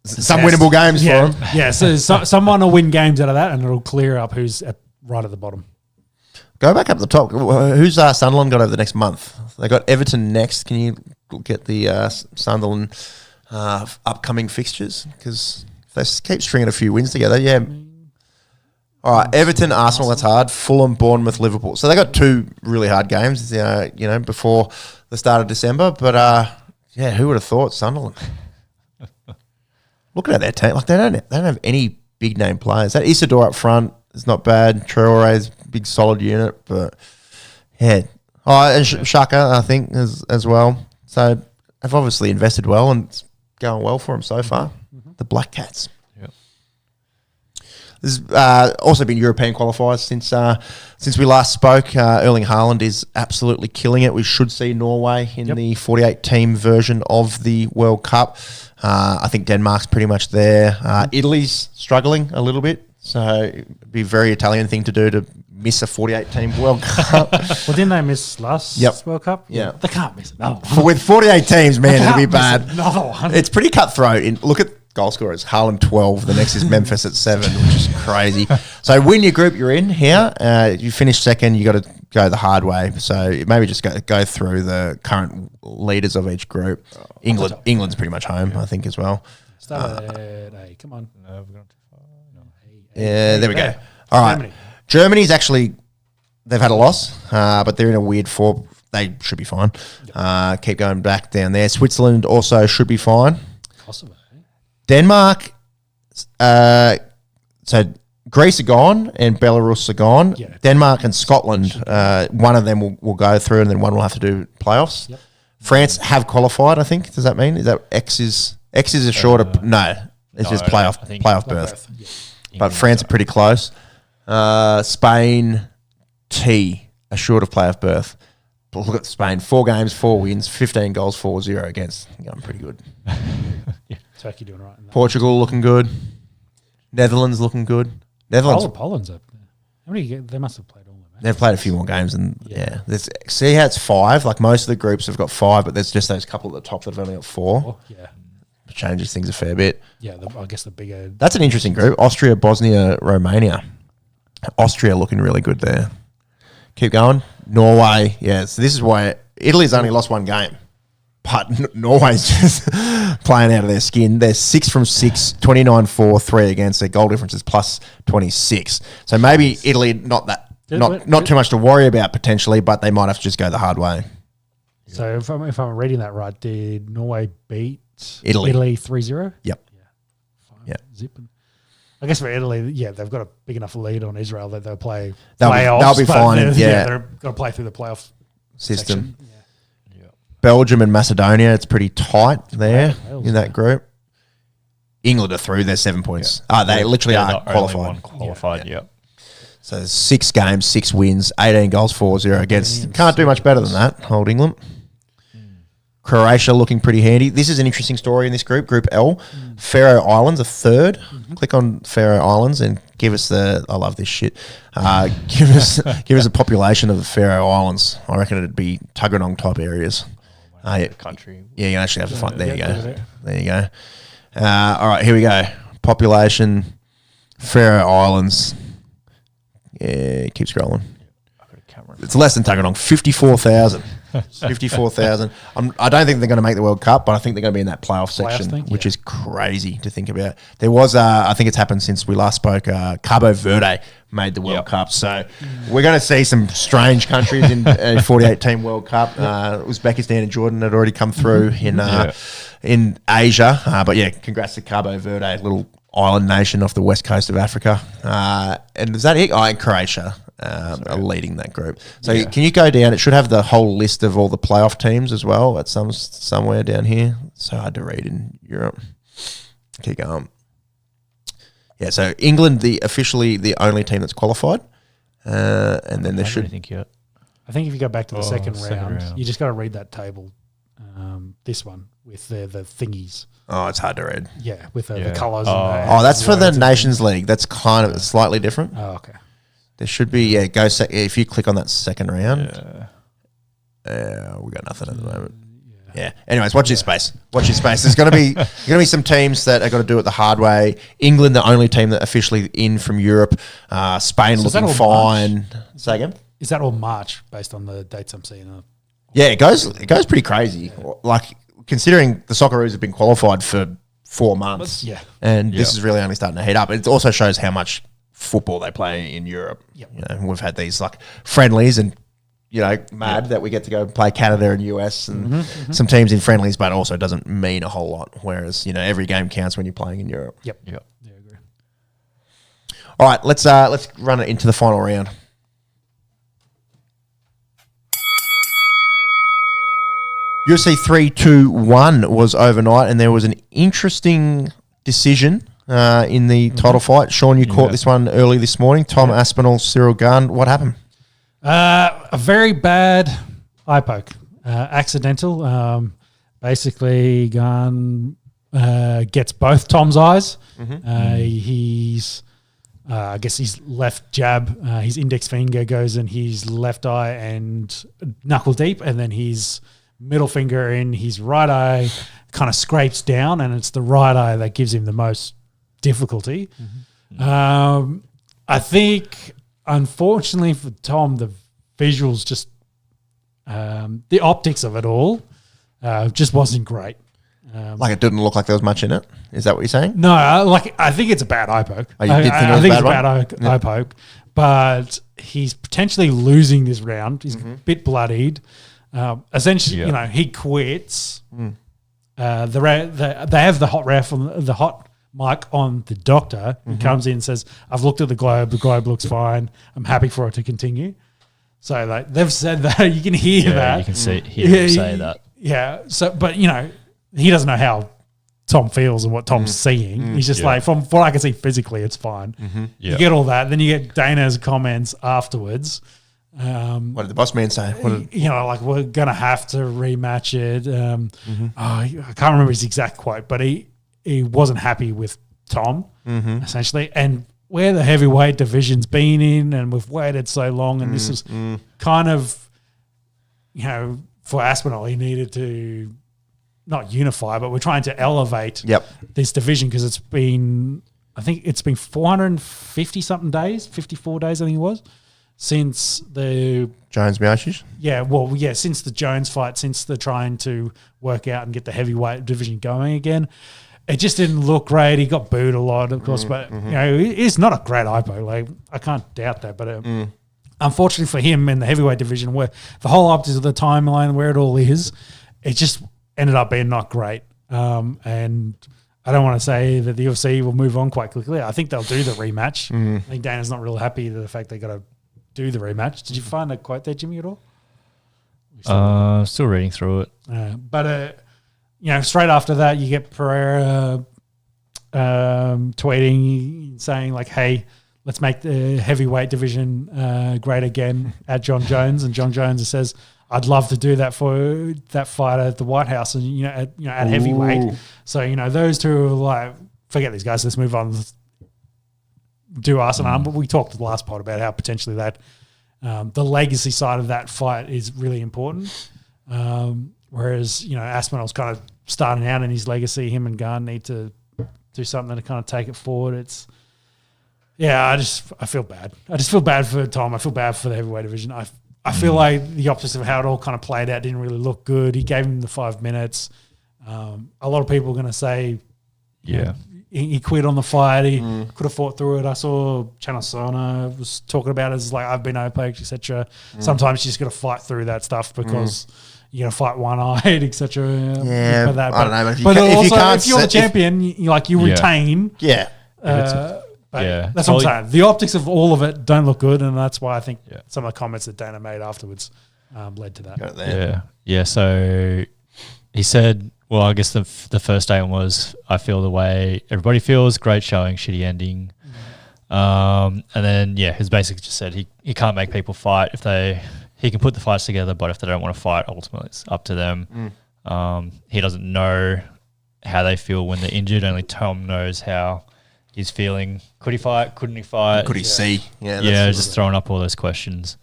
some winnable games for them. Yeah, so someone will win games out of that, and it'll clear up who's right at the bottom. Go back up the top. Who's Sunderland got over the next month? They got Everton next. Can you get the Sunderland upcoming fixtures? Because if they keep stringing a few wins together, All right, Everton, Arsenal, that's hard. Fulham, Bournemouth, Liverpool. So they got 2 really hard games, before the start of December. But who would have thought Sunderland? Looking at their team, like they don't have any big name players. That Isidore up front is not bad. Traore's big solid unit, but and Shaka I think as well. So they've obviously invested well and it's going well for them so far. The Black Cats. There's also been European qualifiers since we last spoke. Erling Haaland is absolutely killing it. We should see Norway in the 48-team version of the World Cup. I think Denmark's pretty much there. Italy's struggling a little bit, so it'd be a very Italian thing to do to miss a 48-team World Cup. Well, didn't they miss last World Cup? Yeah. They can't miss another one. With 48 teams, man, it'll be bad. Another one. It's pretty cutthroat. Look at goal scorers. Haaland 12. The next is Memphis at 7, which is crazy. So win your group you're in here. You finish second, you got to go the hard way. So maybe just go through the current leaders of each group. England's pretty much home, I think, as well. Start at A. Come on. No, we've gone too far. No. There we go. All right. Germany's actually, they've had a loss, but they're in a weird form. They should be fine. Keep going back down there. Switzerland also should be fine. Kosovo. Denmark, so Greece are gone and Belarus are gone. Yeah. Denmark and Scotland, one of them will go through and then one will have to do playoffs. Yep. France have qualified, I think. Does that mean? Is that X is a shorter? No, it's just playoff berth. Yeah. But France are pretty close. Spain, are short of playoff berth. But look at Spain, 4 games, 4 wins, 15 goals, 4-0 against. I'm pretty good. Turkey doing right. In that. Portugal looking good. Netherlands looking good. Netherlands. Poland's up there. How many? They must have played all of them. They've played a few more games, and see how it's 5. Like most of the groups have got 5, but there's just those couple at the top that have only got 4. Yeah. It changes things a fair bit. Yeah, I guess the bigger. That's an interesting group. Austria, Bosnia, Romania. Austria looking really good there. Keep going. Norway. Yeah. So this is why Italy's only lost 1 game. But Norway's just playing out of their skin. They're 6 from 6, 29-4, 3 against. Their goal difference is plus 26. So maybe Italy not too much to worry about potentially, but they might have to just go the hard way. So if I'm reading that right, did Norway beat Italy 3-0? Yep. Fine. Yeah. Zipping. I guess for Italy, they've got a big enough lead on Israel that they'll play playoffs. They'll be fine. They're going to play through the playoff system. Belgium and Macedonia, it's pretty tight there in that group. England are through, they're 7 points. They literally are qualified. Yeah. So 6 games, 6 wins, 18 goals, 4-0 against. Can't do much better than that, old England. Croatia looking pretty handy. This is an interesting story in this group, Group L. Faroe Islands are 3rd. Click on Faroe Islands and give us I love this shit. Give us a population of the Faroe Islands. I reckon it'd be Tuggeranong type areas. Country. Yeah, you actually have to find. There you go. There you go. All right, here we go. Population, Faroe Islands. Yeah, keep scrolling. It's less than Tuggeranong, 54,000. 54,000. I don't think they're going to make the World Cup, but I think they're going to be in that playoff section, which is crazy to think about. There was, I think it's happened since we last spoke, Cabo Verde made the World Cup. So we're going to see some strange countries in a 48-team World Cup. Uzbekistan and Jordan had already come through in Asia. But yeah, congrats to Cabo Verde, little island nation off the west coast of Africa. And is that it? And Croatia are leading that group. So can you go down? It should have the whole list of all the playoff teams as well at somewhere down here. So hard to read in Europe. Keep going. Yeah, so England, officially the only team that's qualified. And then there should... I think if you go back to the second round, you just got to read that table, this one, with the thingies. Oh, it's hard to read. Yeah, with the colours. That's for the Nations League. That's kind of slightly different. Oh, okay. There should be, if you click on that second round, we got nothing at the moment. Yeah. Anyways, watch your space. Watch your space. There's going to be some teams that are going to do it the hard way. England, the only team that officially in from Europe. Spain looking fine. Say again? Is that all March based on the dates I'm seeing? Yeah, it goes pretty crazy. Like considering the Socceroos have been qualified for 4 months. Yeah. And this is really only starting to heat up. It also shows how much football they play in Europe. Yep. You know, we've had these like friendlies and mad that we get to go play Canada and US and some teams in friendlies, but also doesn't mean a whole lot. Whereas, every game counts when you're playing in Europe. Yep. Yeah, I agree. All right, let's run it into the final round. UFC 321 was overnight, and there was an interesting decision in the title fight. Sean, you caught this one early this morning. Tom Aspinall, Cyril Gane. What happened? A very bad eye poke, accidental. Basically, Gane gets both Tom's eyes. He's, I guess his left jab, his index finger goes in his left eye and knuckle deep, and then his middle finger in his right eye kind of scrapes down, and it's the right eye that gives him the most difficulty. I think, unfortunately for Tom, the visuals just, the optics of it all just wasn't great. Like it didn't look like there was much in it? Is that what you're saying? No, I think it's a bad eye poke. Oh, you did think it was a bad eye poke, but he's potentially losing this round. He's a bit bloodied. Essentially, he quits. They have the hot ref on the hot mic on the doctor. He comes in and says, "I've looked at the globe. The globe looks fine. I'm happy for it to continue." So they've said that. You can hear that. You can hear him say that. Yeah. So, but he doesn't know how Tom feels and what Tom's seeing. He's just like, from what I can see physically, it's fine. You get all that. Then you get Dana's comments afterwards. What did the boss man say? Like we're gonna have to rematch it. I can't remember his exact quote, but he wasn't happy with Tom essentially, and where the heavyweight division's been in, and we've waited so long, and this is kind of, for Aspinall, he needed to not unify, but we're trying to elevate this division because it's been, I think it's been 450 something days, 54 days I think it was, since the Jones Miocic? Yeah, since the Jones fight, since they're trying to work out and get the heavyweight division going again. It just didn't look great. He got booed a lot, of course, but it's not a great eye poke. Like, I can't doubt that. But unfortunately for him in the heavyweight division, where the whole optics of the timeline, where it all is, it just ended up being not great. And I don't want to say that the UFC will move on quite quickly. I think they'll do the rematch. I think Dana's not real happy with the fact they got to do the rematch. Did you find a quote there, Jimmy, at all? Still reading through it. But straight after that, you get Pereira tweeting, saying like, hey, let's make the heavyweight division great again at John Jones. And John Jones says, I'd love to do that for that fight at the White House and, at heavyweight. So, those two are like, forget these guys, let's move on. Do us and arm. But we talked the last part about how potentially that the legacy side of that fight is really important. Whereas, Aspinall's kind of starting out in his legacy. Him and Gane need to do something to kind of take it forward. I feel bad. I just feel bad for Tom. I feel bad for the heavyweight division. I feel like the opposite of how it all kind of played out didn't really look good. He gave him the 5 minutes. A lot of people are going to say, he quit on the fight. He could have fought through it. I saw Channel Sona was talking about it as like, I've been eye-poked, etc. Sometimes you just got to fight through that stuff because you got to fight one-eyed, etc. Yeah, that. I don't know. But if you're the champion, you retain. Yeah. But Yeah. that's what I'm saying. The optics of all of it don't look good, and that's why I think Yeah. some of the comments that Dana made afterwards led to that. Got it there. Yeah. Yeah. So he said, well, I guess the first statement was, I feel the way everybody feels, great showing, shitty ending. And then, he's basically just said he can't make people fight he can put the fights together, but if they don't want to fight, ultimately it's up to them. He doesn't know how they feel when they're injured. Only Tom knows how he's feeling. Could he fight? Couldn't he fight? Could he see? Yeah, just throwing up all those questions.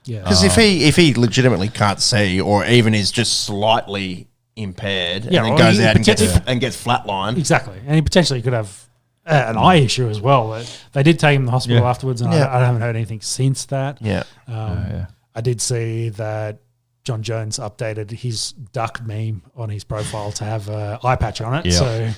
Yeah. Because if he legitimately can't see, or even is just slightly impaired, Yeah, and then or goes he out potentially- and gets flatlined. Exactly. And he potentially could have an eye issue as well. They did take him to the hospital afterwards, and Yeah. I haven't heard anything since that. Yeah. I did see that John Jones updated his duck meme on his profile to have an eye patch on it. Yeah. So,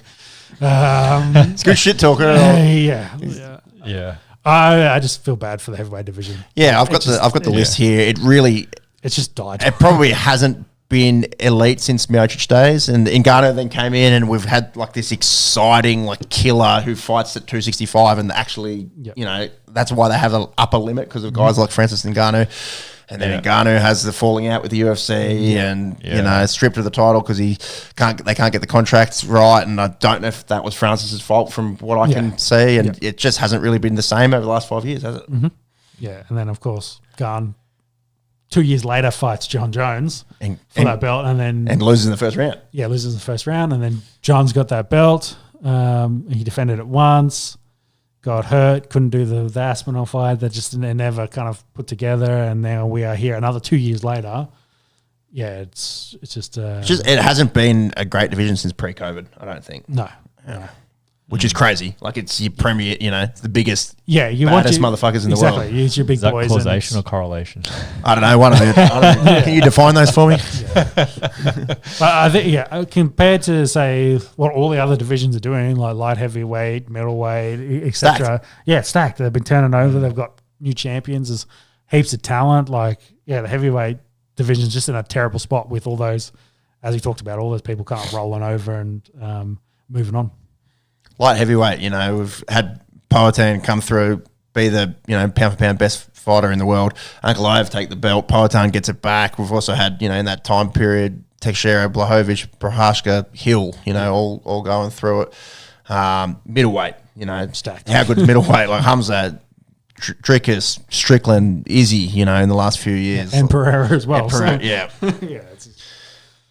It's good shit talker. Yeah. I just feel bad for the heavyweight division. Yeah, I've got the list here. It really, It's just died. it probably hasn't been elite since Miocic days, and Ngannou then came in, and we've had like this exciting like killer who fights at 265, and actually, that's why they have the upper limit, because of guys like Francis Ngannou. And then Ngannou has the falling out with the UFC, and stripped of the title because they can't get the contracts right. And I don't know if that was Francis's fault from what I can see, and it just hasn't really been the same over the last 5 years, has it? Mm-hmm. Yeah, and then of course Garn 2 years later fights John Jones for that belt, and loses in the first round. Yeah, loses in the first round, and then John's got that belt. He defended it once. Got hurt, couldn't do the Aspinall fight. They never kind of put together, and now we are here another 2 years later. Yeah, it's just it hasn't been a great division since pre-COVID, I don't think. No. Which is crazy. Like, it's your premier, it's the biggest, you baddest motherfuckers in the world. Exactly, it's your big Is that boys. causation or correlation? I don't know. One of them. Can you define those for me? But I think, compared to say what all the other divisions are doing, like light heavyweight, middleweight, etc. Yeah, it's stacked. They've been turning over. They've got new champions. There's heaps of talent. Like, the heavyweight division's just in a terrible spot with all those, as we talked about, all those people kind of rolling over and moving on. Light heavyweight, we've had Powhatan come through, be the, pound for pound best fighter in the world. Ankalaev take the belt. Powhatan gets it back. We've also had, in that time period, Teixeira, Blachowicz, Prohaska, Hill, all going through it. Middleweight, Stacked. How good's middleweight? Like Hamza, Drickus, Strickland, Izzy, in the last few years. And Pereira as well. Pereira, yeah.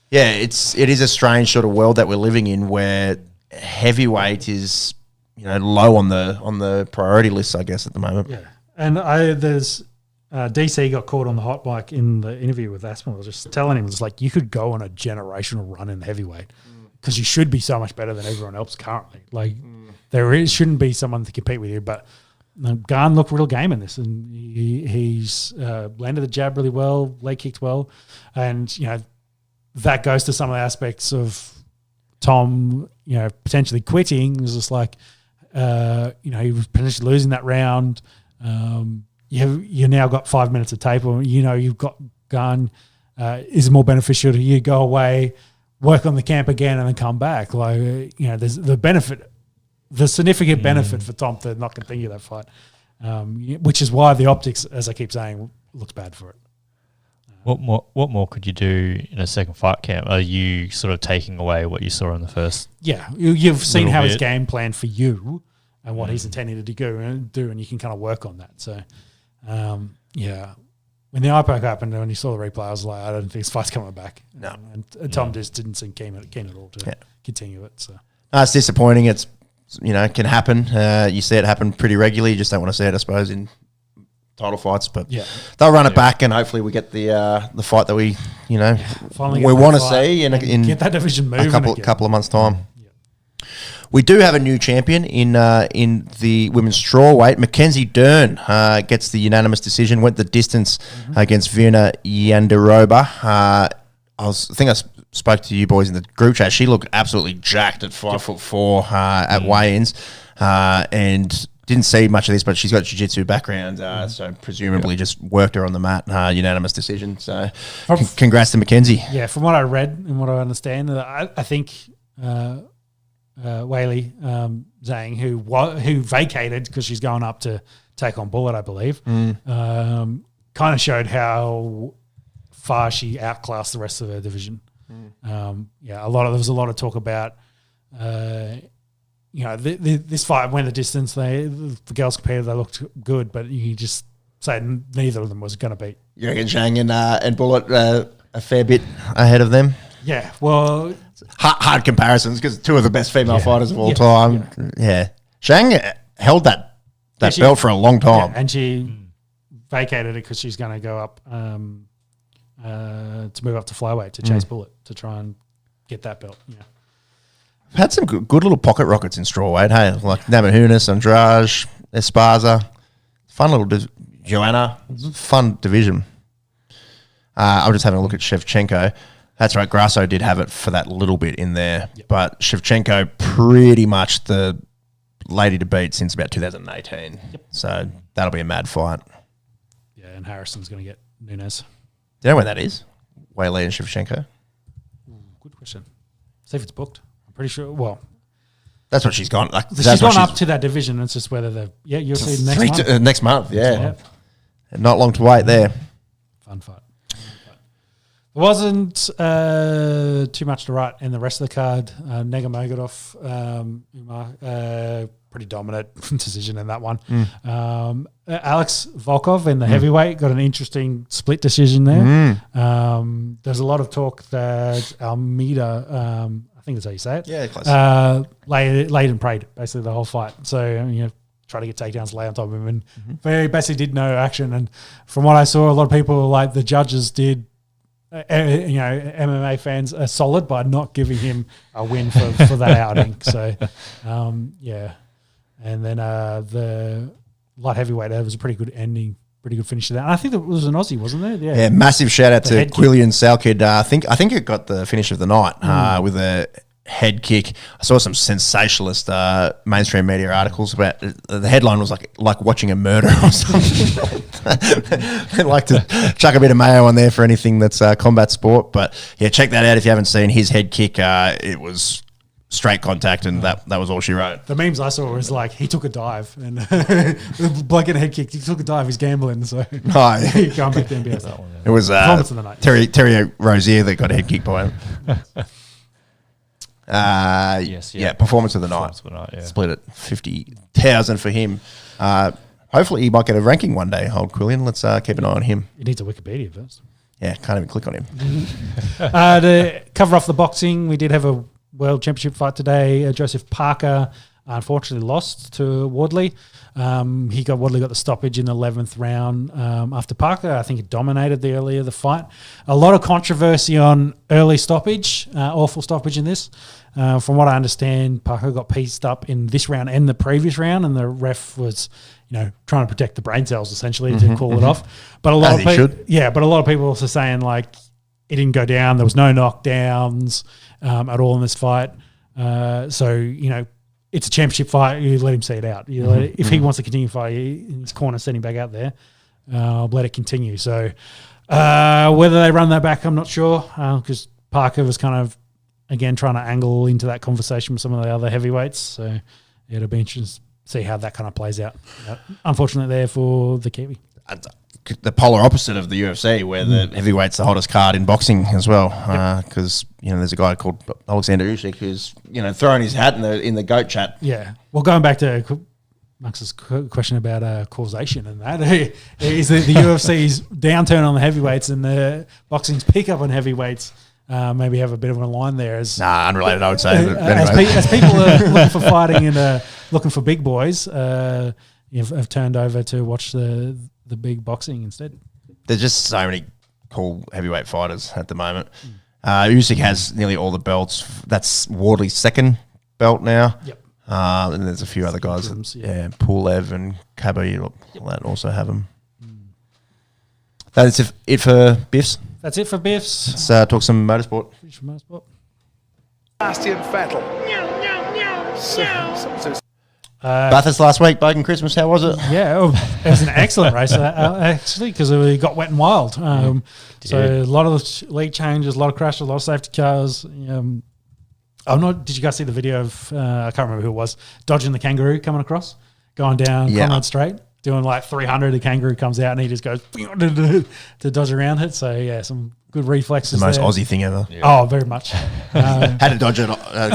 It's it is a strange sort of world that we're living in, where heavyweight is, low on the priority list, I guess, at the moment. Yeah, and there's DC got caught on the hot mic in the interview with Aspinall. I was just telling him, it's like, you could go on a generational run in heavyweight because you should be so much better than everyone else currently. Like shouldn't be someone to compete with you, but Garn looked real game in this, and he's landed the jab really well, leg kicked well, and that goes to some of the aspects of Tom, potentially quitting. It was just like, he was potentially losing that round. You now got 5 minutes of tape, or you've got Garn. Is it more beneficial to you go away, work on the camp again, and then come back? Like, there's the benefit, the significant benefit for Tom to not continue that fight, which is why the optics, as I keep saying, looks bad for it. What more could you do in a second fight camp? Are you sort of taking away what you saw in the first? Yeah, you've seen how his bit. game plan for you and what he's intending to do, and you can kind of work on that. So, when the eye poke happened, when you saw the replay, I was like, I don't think this fight's coming back. No. And Tom just didn't seem keen at all to continue it. So, No, it's disappointing. It's, can happen. You see it happen pretty regularly. You just don't want to see it, I suppose, in title fights, but they'll run it back, and hopefully we get the fight that we finally we want to see in get that division moving a couple of months' time. We do have a new champion in the women's strawweight. Mackenzie Dern gets the unanimous decision, went the distance against Virna Yandiroba. I think I spoke to you boys in the group chat. She looked absolutely jacked at 5'4" at weigh-ins, and didn't see much of this, but she's got a jiu-jitsu background, so presumably just worked her on the mat. Unanimous decision. So congrats to Mackenzie. Yeah, from what I read and what I understand, I think Whaley Zhang, who vacated because she's going up to take on Bullet, I believe. Kind of showed how far she outclassed the rest of her division. There was a lot of talk about this fight went the distance. The girls competed, they looked good, but you just say neither of them was going to beat. You reckon Zhang and Bullet a fair bit ahead of them? Yeah, well, hard comparisons because two of the best female fighters of all time. Yeah. Zhang held that belt for a long time, and she vacated it because she's going to go up to move up to flyweight to chase Bullet to try and get that belt. Yeah. Had some good little pocket rockets in strawweight, hey, like Namajunas, Andrade, Esparza. Fun little Joanna. Fun division. I'm just having a look at Shevchenko. That's right, Grasso did have it for that little bit in there, but Shevchenko pretty much the lady to beat since about 2018. So that'll be a mad fight. Yeah, and Harrison's going to get Nunes. Do you know when that is? Whaley and Shevchenko? Good question. See if it's booked. I'm pretty sure. Well, that's what she's gone. She's gone up to that division. It's just whether you'll see next month. Next month, yeah. Not long to wait there. Fun fight. There wasn't too much to write in the rest of the card. Nurmagomedov, Umar, pretty dominant decision in that one. Alex Volkov in the heavyweight got an interesting split decision there. There's a lot of talk that Almeida, I think that's how you say it. Yeah, close. Laid and prayed basically the whole fight. So try to get takedowns, lay on top of him, and he basically did no action. And from what I saw, a lot of people, like the judges, did. MMA fans are solid by not giving him a win for that outing. So, and then the light heavyweight, that was a pretty good ending, pretty good finish to that. And I think it was an Aussie, wasn't there? Yeah, massive shout out to Quillian Salkid. I think it got the finish of the night with a head kick. I saw some sensationalist mainstream media articles about the headline was like watching a murder or something. They like to chuck a bit of mayo on there for anything that's combat sport. But yeah, check that out if you haven't seen his head kick. It was straight contact, and that was all she wrote. The memes I saw was like he took a dive and the bloke in a head kick. He took a dive. He's gambling, so going back to NBA. It was Terry Rozier that got a head kick by him. Performance of the night. Split it 50,000 for him. Hopefully he might get a ranking one day. Hold Quillian. Let's keep an eye on him. He needs a Wikipedia first. Yeah, can't even click on him. To cover off the boxing, we did have a World Championship fight today. Joseph Parker unfortunately lost to Wardley. Wardley got the stoppage in the 11th round after Parker. I think he dominated the fight. A lot of controversy on early stoppage, awful stoppage in this. From what I understand, Parker got pieced up in this round and the previous round, and the ref was, trying to protect the brain cells essentially to call it off. But a lot of people also saying like it didn't go down. There was no knockdowns at all in this fight. It's a championship fight. You let him see it out. If he wants to continue fighting in his corner, send him back out there. Let it continue. So whether they run that back, I'm not sure, because Parker was kind of, again, trying to angle into that conversation with some of the other heavyweights. So it'll be interesting to see how that kind of plays out. Unfortunately there for the Kiwi. The polar opposite of the UFC, where the heavyweight's the hottest card in boxing as well, because there's a guy called Alexander Usyk who's throwing his hat in the GOAT chat. Yeah, well, going back to Max's question about causation and that, is the UFC's downturn on the heavyweights and the boxing's pick up on heavyweights. Maybe have a bit of a line there as unrelated, I would say. But as people are looking for fighting and looking for big boys, have turned over to watch the big boxing instead. There's just so many cool heavyweight fighters at the moment. Usyk has nearly all the belts. That's Wardley's second belt now. Yep. And there's a few other guys. Pulev and Khabib that also have them. That is it for Biffs. That's it for Biffs. Let's talk some motorsport. Bastian Vettel. Bathurst last week, Bacon Christmas, how was it? Yeah, it was an excellent race, actually, because it got wet and wild. So a lot of league changes, a lot of crashes, a lot of safety cars. I'm not. Did you guys see the video of? I can't remember who it was. Dodging the kangaroo coming across, going down Conrad Straight, doing like 300. The kangaroo comes out and he just goes to dodge around it. So yeah, some good reflexes. The most there. Aussie thing ever. Yeah. Oh, very much. Had to dodge a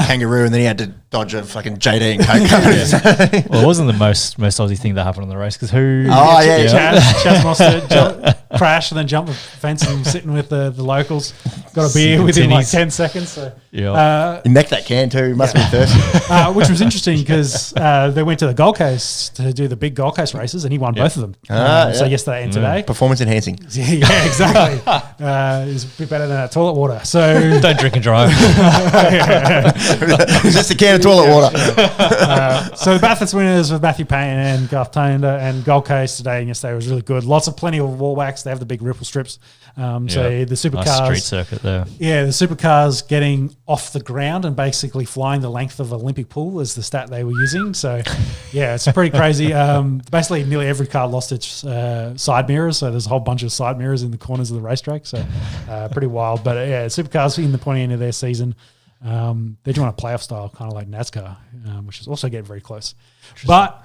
kangaroo, and then he had to dodge a fucking JD and Coke. Well, it wasn't the most Aussie thing that happened on the race because who? Oh yeah, Chaz Mostert crashed and then jumped the fence and sitting with the locals. Got a beer within like 10 seconds. So yeah, he necked that can too. He must have been thirsty. Which was interesting because they went to the Gold Coast to do the big Gold Coast races, and he won both of them. So yesterday and today, performance enhancing. Yeah, exactly. It's a bit better than that toilet water. So don't drink and drive. It's just a can of toilet water. So the Bathurst winners with Matthew Payne and Garth Tander, and Gold Coast today and yesterday was really good. Plenty of wallbacks. They have the big ripple strips. So the supercars, nice street circuit there. Yeah, the supercars getting off the ground and basically flying the length of an Olympic pool is the stat they were using. So yeah, it's pretty crazy. Basically, nearly every car lost its side mirrors. So there's a whole bunch of side mirrors in the corners of the racetrack. So pretty wild. But yeah, supercars in the pointy end of their season. They're doing a playoff style, kind of like NASCAR, which is also getting very close. But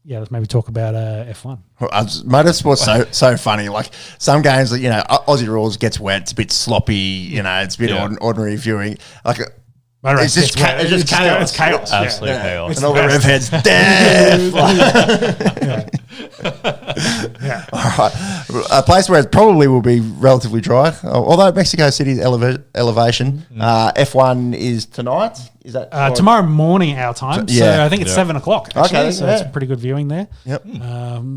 yeah, let's maybe talk about F1. Motorsport's so funny. Like some games, Aussie rules gets wet. It's a bit sloppy. It's a bit ordinary viewing. Like it's just chaos. It's chaos. Absolute chaos. And all the rev heads, death. All right. A place where it probably will be relatively dry. Although Mexico City's elevation, F1 is tonight. Is that tomorrow morning our time? So I think it's 7 o'clock. Actually, okay, so it's pretty good viewing there. Yep.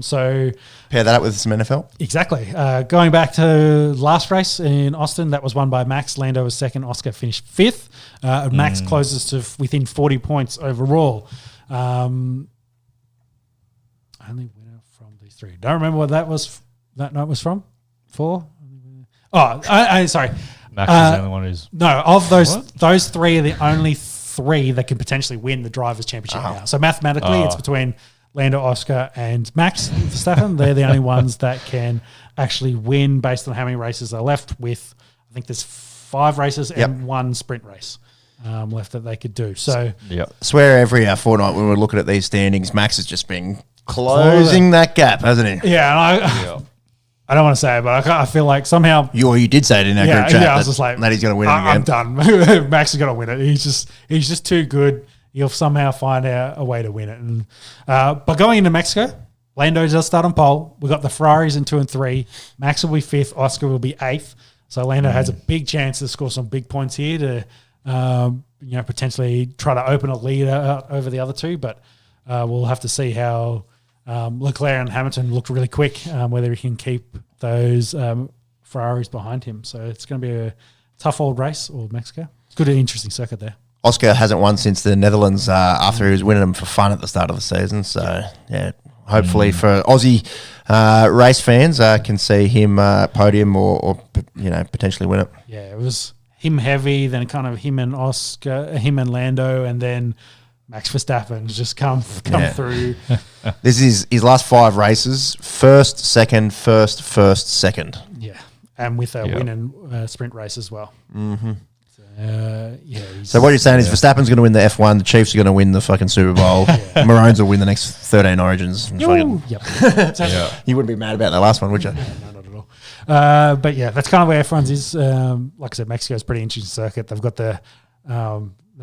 So pair that up with some NFL. Exactly. Going back to last race in Austin, that was won by Max. Lando was second. Oscar finished fifth. Max closes to within 40 points overall. Only winner from these three. Don't remember what that note was from. 4? Oh, sorry. Max is the only one who's... No, of those three are the only three that can potentially win the Drivers' Championship now. So mathematically, it's between Lando, Oscar, and Max Verstappen. They're the only ones that can actually win based on how many races are left with, I think there's 5 races and 1 sprint race left that they could do. So swear every fortnight when we're looking at these standings, Max has just been closing that gap, hasn't he? Yeah, and I don't want to say it, but I feel like somehow... You did say it in our group chat. Yeah, I was just like... That he's going to win it again. I'm done. Max is going to win it. He's just too good. He'll somehow find a way to win it. And but going into Mexico, Lando does start on pole. We've got the Ferraris in 2 and 3. Max will be 5th. Oscar will be 8th. So Lando has a big chance to score some big points here to potentially try to open a lead over the other two. But we'll have to see how... Leclerc and Hamilton looked really quick, whether he can keep those Ferraris behind him. So it's going to be a tough old race, or Mexico. It's good and interesting circuit there. Oscar hasn't won since the Netherlands after he was winning them for fun at the start of the season. So, hopefully for Aussie race fans, can see him podium or potentially win it. Yeah, it was him heavy, then kind of him and Oscar, him and Lando, and then Max Verstappen just come through. This is his last 5 races: first, second, second. Yeah, and with a win and sprint race as well. Mm-hmm. So what you're saying is Verstappen's going to win the F1, the Chiefs are going to win the fucking Super Bowl, Maroons will win the next 13 Origins. Yep. You wouldn't be mad about that last one, would you? No, not at all. But yeah, that's kind of where F1's is. Like I said, Mexico's a pretty interesting circuit. They've got the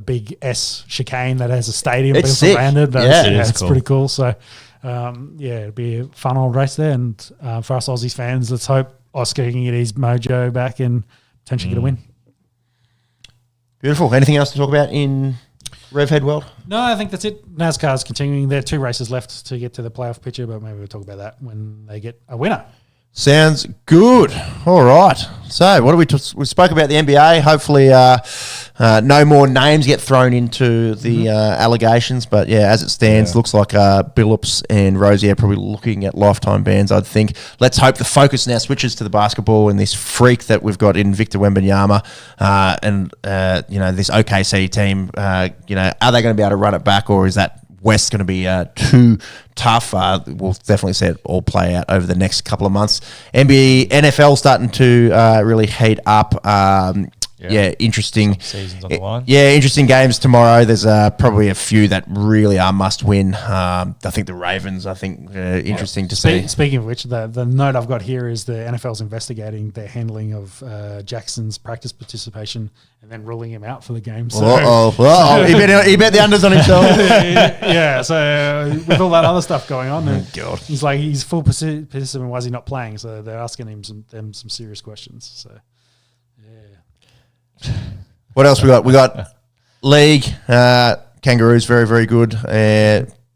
big S chicane that has a stadium built around it. It's cool. Pretty cool. So, it'll be a fun old race there. And for us Aussies fans, let's hope Oscar can get his mojo back and potentially get a win. Beautiful. Anything else to talk about in RevHead world? No, I think that's it. NASCAR's continuing. There are 2 races left to get to the playoff picture, but maybe we'll talk about that when they get a winner. Sounds good. All right. So, what do we spoke about the NBA. Hopefully, no more names get thrown into the allegations. But yeah, as it stands, looks like Billups and Rozier are probably looking at lifetime bans. I'd think. Let's hope the focus now switches to the basketball and this freak that we've got in Victor Wembanyama, and this OKC team. Are they going to be able to run it back, or is that West going to be too tough? We'll definitely see it all play out over the next couple of months. NFL starting to really heat up. interesting. Seasons on the line. Yeah, interesting games tomorrow. There's probably a few that really are must win. I think the Ravens, interesting to see. Speaking of which, the note I've got here is the NFL's investigating their handling of Jackson's practice participation and then ruling him out for the game. So, He bet the unders on himself. yeah, so with all that other stuff going on, God. he's like, he's full participant, why is he not playing? So they're asking him some serious questions. So, yeah. What else we got? We got league, Kangaroos, very, very good.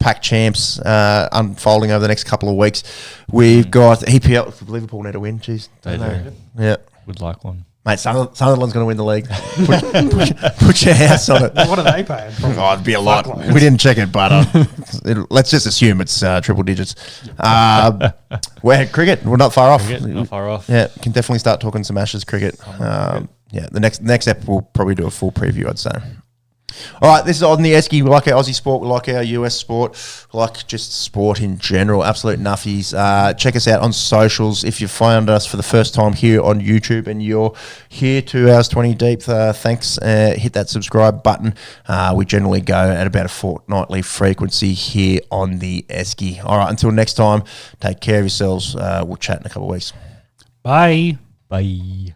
Pack champs unfolding over the next couple of weeks. We've got EPL. Liverpool need to win. Jeez. They do. Yeah. Would like one. Mate, Sunderland's going to win the league. Put your house on it. What are they paying? Oh, it'd be a lot. We didn't check it, but let's just assume it's triple digits. We're cricket. We're not far off. Not far off. Yeah, can definitely start talking some Ashes cricket. The next ep we'll probably do a full preview, I'd say. All right, this is On The Esky. We like our Aussie sport. We like our US sport. We like just sport in general. Absolute nuffies. Check us out on socials. If you find us for the first time here on YouTube and you're here 2 hours 20 deep, thanks. Hit that subscribe button. We generally go at about a fortnightly frequency here on The Esky. All right, until next time, take care of yourselves. We'll chat in a couple of weeks. Bye. Bye.